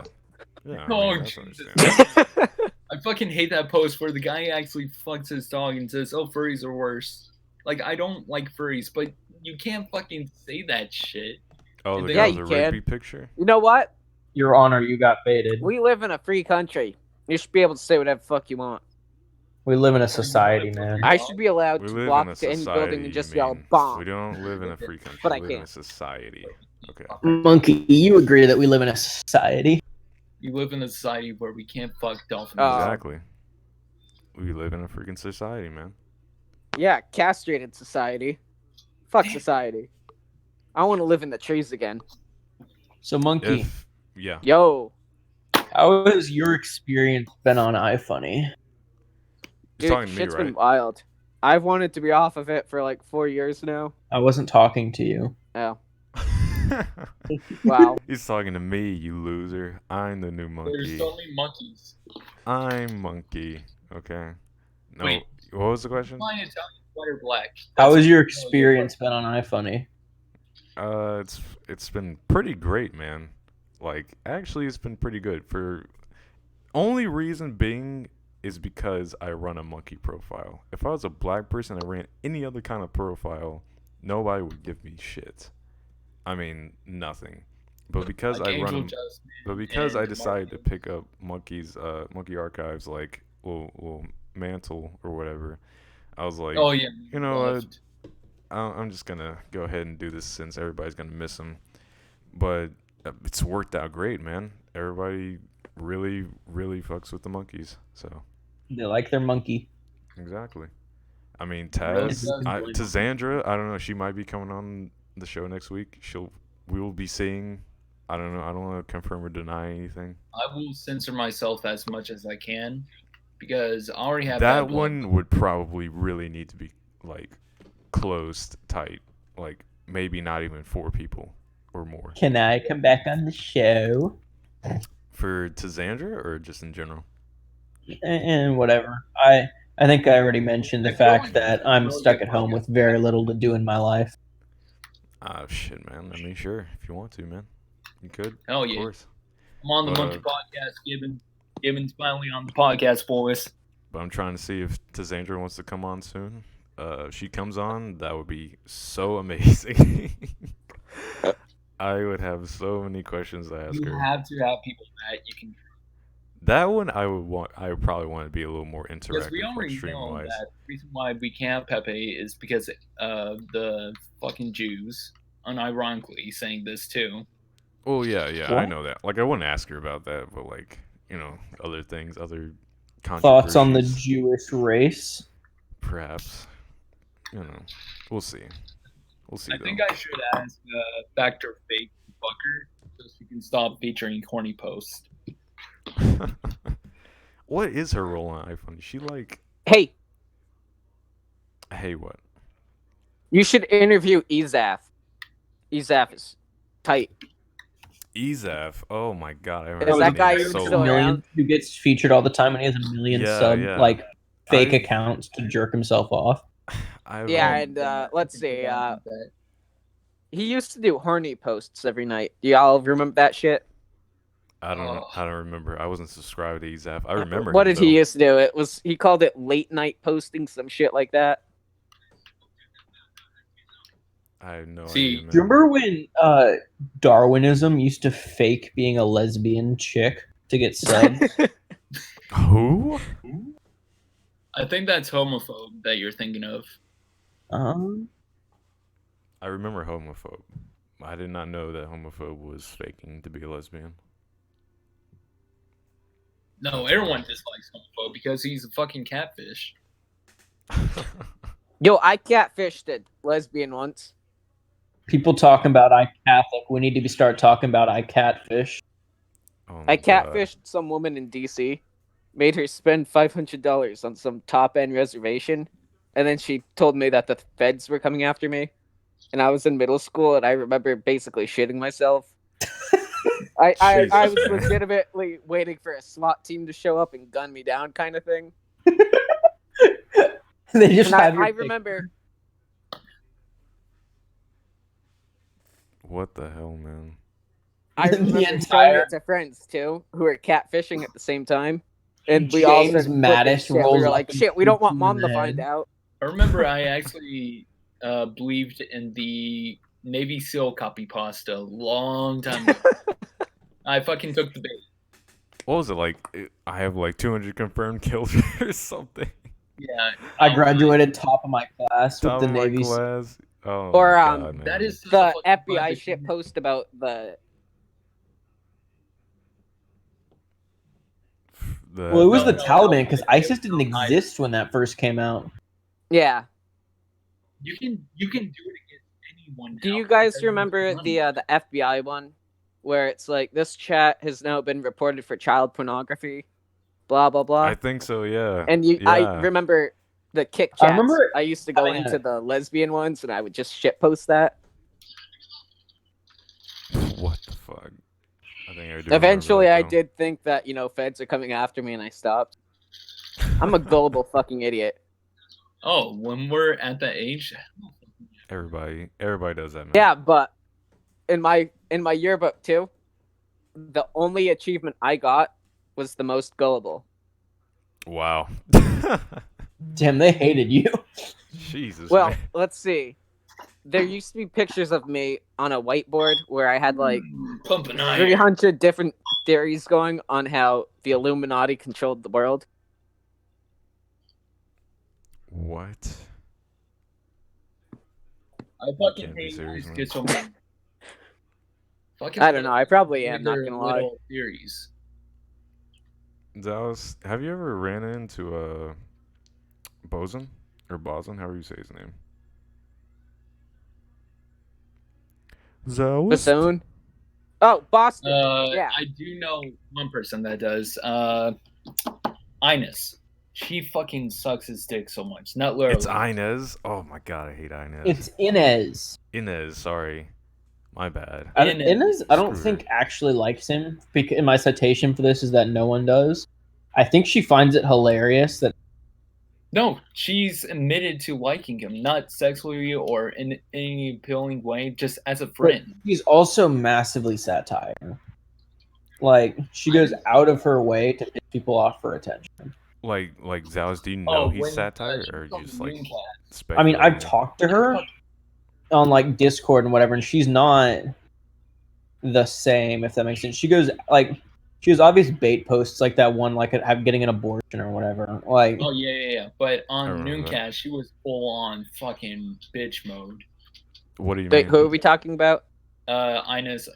Yeah. I Oh, mean, that's Jesus. understandable. I fucking hate that post where the guy actually fucks his dog and says, "Oh, furries are worse." Like, I don't like furries, but you can't fucking say that shit. Oh, And the then- guy Yeah, with you the can. Rigby picture. You know what? Your Honor, you got baited. We live in a free country. You should be able to say whatever the fuck you want. We live in a society, man. I should be allowed We to live walk in a into any society. building and You just yell mean. bomb. We don't live in a free country. But I We live in a can't. society. Okay. Monkey, you agree that we live in a society? We live in a society where we can't fuck dolphins. Exactly. We live in a freaking society, man. Yeah, castrated society. Fuck society. I want to live in the trees again. So, Monkey, Yeah. Yo, how has your experience been on iFunny? He's dude, talking to me, shit's right? been wild. I've wanted to be off of it for like 4 years now. I wasn't talking to you. Oh, wow. He's talking to me, you loser. I'm the new monkey. There's so many monkeys. I'm monkey. Okay. No. Wait. What was the question? Fine, Italian, white or black. How has your That's- experience been on iFunny? It's been pretty great, man. Like, actually, it's been pretty good. For only reason being is because I run a monkey profile. If I was a black person and ran any other kind of profile, nobody would give me shit. I mean, nothing. But because Like I run, Angel a, Jasmine but because I and decided to Marco. pick up monkey archives, like little mantle or whatever, I was like, Oh yeah. you know what? left. I'm just gonna go ahead and do this since everybody's gonna miss him. But it's worked out great, man. Everybody really, really fucks with the monkeys. So They like their monkey. exactly. I mean, Really Taz, does. to Zandra, I don't know. She might be coming on the show next week. We will be seeing. I don't know. I don't want to confirm or deny anything. I will censor myself as much as I can because I already have That bad blood. one would probably really need to be like closed tight. Like maybe not even 4 people or more. Can I come back on the show? For Tazandra or just in general? And whatever. I think I already mentioned the I feel fact like that it's a I'm really stuck good at home podcast. with very little to do in my life. Shit, man. I mean, sure, if you want to, man, you could. Hell Of yeah. course. I'm on the But, Monkey Podcast, Gibbon. Gibbon's finally on the podcast, boys. But I'm trying to see if Tazandra wants to come on soon. If she comes on, that would be so amazing. I would have so many questions to ask You her. have to have people that you can. That one I would want. I would probably want to be a little more Because interactive, we like already stream know wise. that the reason why we can't have Pepe is because of the fucking Jews, unironically saying this too. Oh yeah, I What? know that. Like I wouldn't ask her about that, but like other things, other Thoughts on the controversies, Jewish race? perhaps. You know, we'll see. We'll see I though. think I should ask Factor Fake Fucker so she can stop featuring corny posts. What is her role on iPhone? Is she like, Hey, hey, what? you should interview Ezaf. Ezaf is tight. Ezaf. Oh my god, I haven't Is heard that his guy name in even so still long. around? Who gets featured all the time, and he has a million Yeah. like fake I- accounts to jerk himself off. I've, Yeah, um, and let's see. He used to do horny posts every night. Do y'all remember that shit? I don't remember. I wasn't subscribed to Ezaf. I remember What him, did he though. used to do? He called it late night posting, some shit like that. I have no See, idea, man. Do you remember when Darwinism used to fake being a lesbian chick to get subs? Who? I think that's homophobe that you're thinking of. I remember homophobe. I did not know that homophobe was faking to be a lesbian. No, everyone dislikes homophobe because he's a fucking catfish. Yo, I catfished a lesbian once. People talking about I Catholic. We need to start talking about I catfish. Oh my I God. catfished some woman in DC, made her spend $500 on some top end reservation, and then she told me that the feds were coming after me. And I was in middle school, and I remember basically shitting myself. I was Jesus, man. legitimately waiting for a SWAT team to show up and gun me down, kind of thing. They just And have your I picture. remember. What the hell, man? I The remember showing entire- it to friends too, who were catfishing at the same time, and we all James started flipping Mattis shit. We rolls were up like, and "Shit, we don't shoots want you mom in to the find head. out." I remember I actually believed in the Navy SEAL copy pasta a long time ago. I fucking took the bait. What was it like? I have like 200 confirmed kills or something. Yeah. I graduated top of my class Top with of the my Navy. class. Oh Or, my God, man. That is such a The fucking FBI classic shit movie. post about the. Well, it was the No, Taliban because it ISIS was didn't Al-Qaeda. exist when that first came out. Yeah. You can do it against anyone. Do now you guys because everyone's remember running. the FBI one, where it's like this chat has now been reported for child pornography, blah blah blah. I think so, yeah. And yeah. I remember the kick chats. I remember I used to go having into the lesbian ones, and I would just shit post that. What the fuck? I think I do. Eventually, remember I that, did think that feds are coming after me, and I stopped. I'm a gullible fucking idiot. Oh, when we're at that age, though. Everybody does that, man. Yeah, but in my yearbook too, the only achievement I got was the most gullible. Wow. Damn, they hated you. Jesus. Well, man. let's see. There used to be pictures of me on a whiteboard where I had like pumping iron. 300 different theories going on how the Illuminati controlled the world. What? I fucking Can't be hate serious, man. schizophrenia. Fucking I don't know. I probably am, not other gonna lie. little theories. Dallas, have you ever ran into Boson or Boson? However you say his name. Zoust? Bassoon? Oh, Boston. Yeah. I do know one person that does. Ines. She fucking sucks his dick so much. Not literally. It's Inez. Oh my god, I hate Inez. It's Inez. Inez, sorry. My bad. Inez, I don't Screw think her. actually likes him. In my citation for this is that no one does. I think she finds it hilarious that No, she's admitted to liking him, not sexually or in any appealing way, just as a friend. he's also massively satire. Like she goes out of her way to piss people off for attention. Like Zalz, do you know he's when, satire she or was on just like Dreamcast. I mean, I've speculating? talked to her on like Discord and whatever, and she's not the same, if that makes sense. She goes obvious bait posts like that one, like getting an abortion or whatever. Like, Oh yeah. But on remember that. Nooncast, she was full on fucking bitch mode. What do you Wait, mean? who are we talking about? Inez.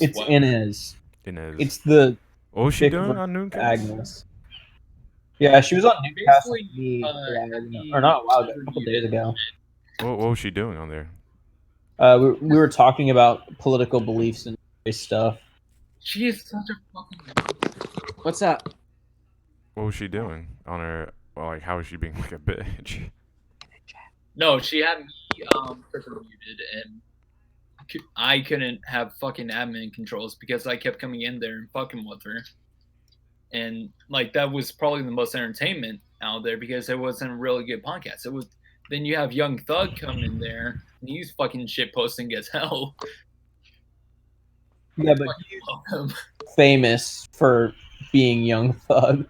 it's what? Inez. Inez. It's the What was she thick doing version on of Nooncast? Agnes. Yeah, she was on Newcastle Basically, TV a while ago. he Or not a while ago, a couple reviewed days ago. What was she doing on there? We were talking about political beliefs and race stuff. She is such a fucking. What's up? What was she doing on her? Well, like, how was she being like a bitch? No, she had me freaking muted, and I couldn't have fucking admin controls because I kept coming in there and fucking with her. And like that was probably the most entertainment out there because it wasn't a really good podcast. It was. Then you have Young Thug come in there, and he's fucking shit posting as hell. Yeah, but Fucking love him. famous for being Young Thug.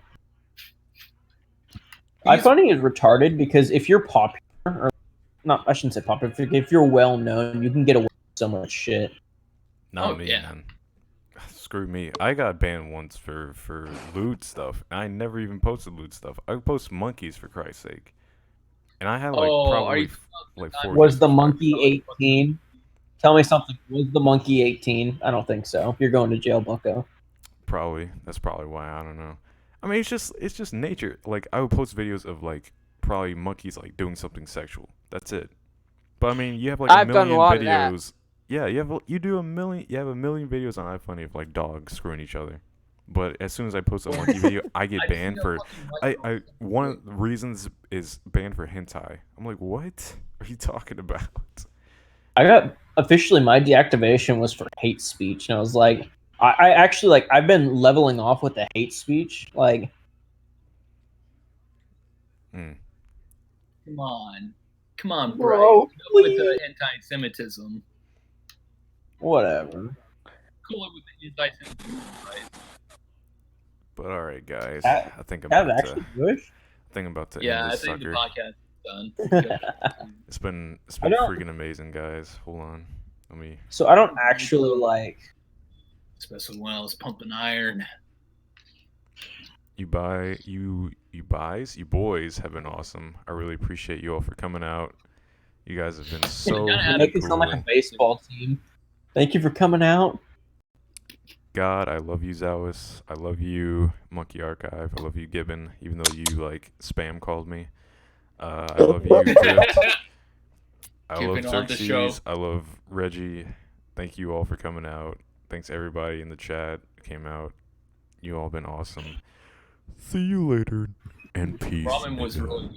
I He's- find he is retarded because if you're popular, or not, I shouldn't say popular. If you're well known, you can get away with so much shit. Not Oh, me, yeah. man. Screw me. I got banned once for lewd stuff. And I never even posted lewd stuff. I post monkeys for Christ's sake. And I had like Oh, are probably you like talking 4 Was the subscribers. monkey 18? Tell me something. Was the monkey 18? I don't think so. You're going to jail, bucko. Probably. That's probably why. I don't know. I mean, it's just nature. Like, I would post videos of like probably monkeys like doing something sexual. That's it. But I mean, you have like I've a done a million lot of that. videos. Yeah, you have a million videos on iFunny of like dogs screwing each other. But as soon as I post a monkey video, I get banned for. One of the reasons is banned for hentai. I'm like, what are you talking about? I got officially my deactivation was for hate speech, and I was like, I actually like I've been leveling off with the hate speech. Like, Come on, Brian. Bro, With please. the anti-Semitism. Whatever. Cool it with the anti-Semitism, right? But all right, guys, That- I think I'm That about actually to. Jewish? I think I'm about to Yeah, end I this think sucker. the podcast is done. It's been I don't- freaking amazing, guys. Hold on, let me. So I don't actually like. Especially when I was pumping iron. You boys have been awesome. I really appreciate you all for coming out. You guys have been so gotta You're add making cool. sound like a baseball team. Thank you for coming out. God, I love you, Zowis. I love you, Monkey Archive. I love you, Gibbon, even though you like spam called me. I love you, Drift. I love Gibbon on the show. Xerxes. I love Reggie. Thank you all for coming out. Thanks everybody in the chat who came out. You all been awesome. See you later, and peace. Ramen was nigga. really good.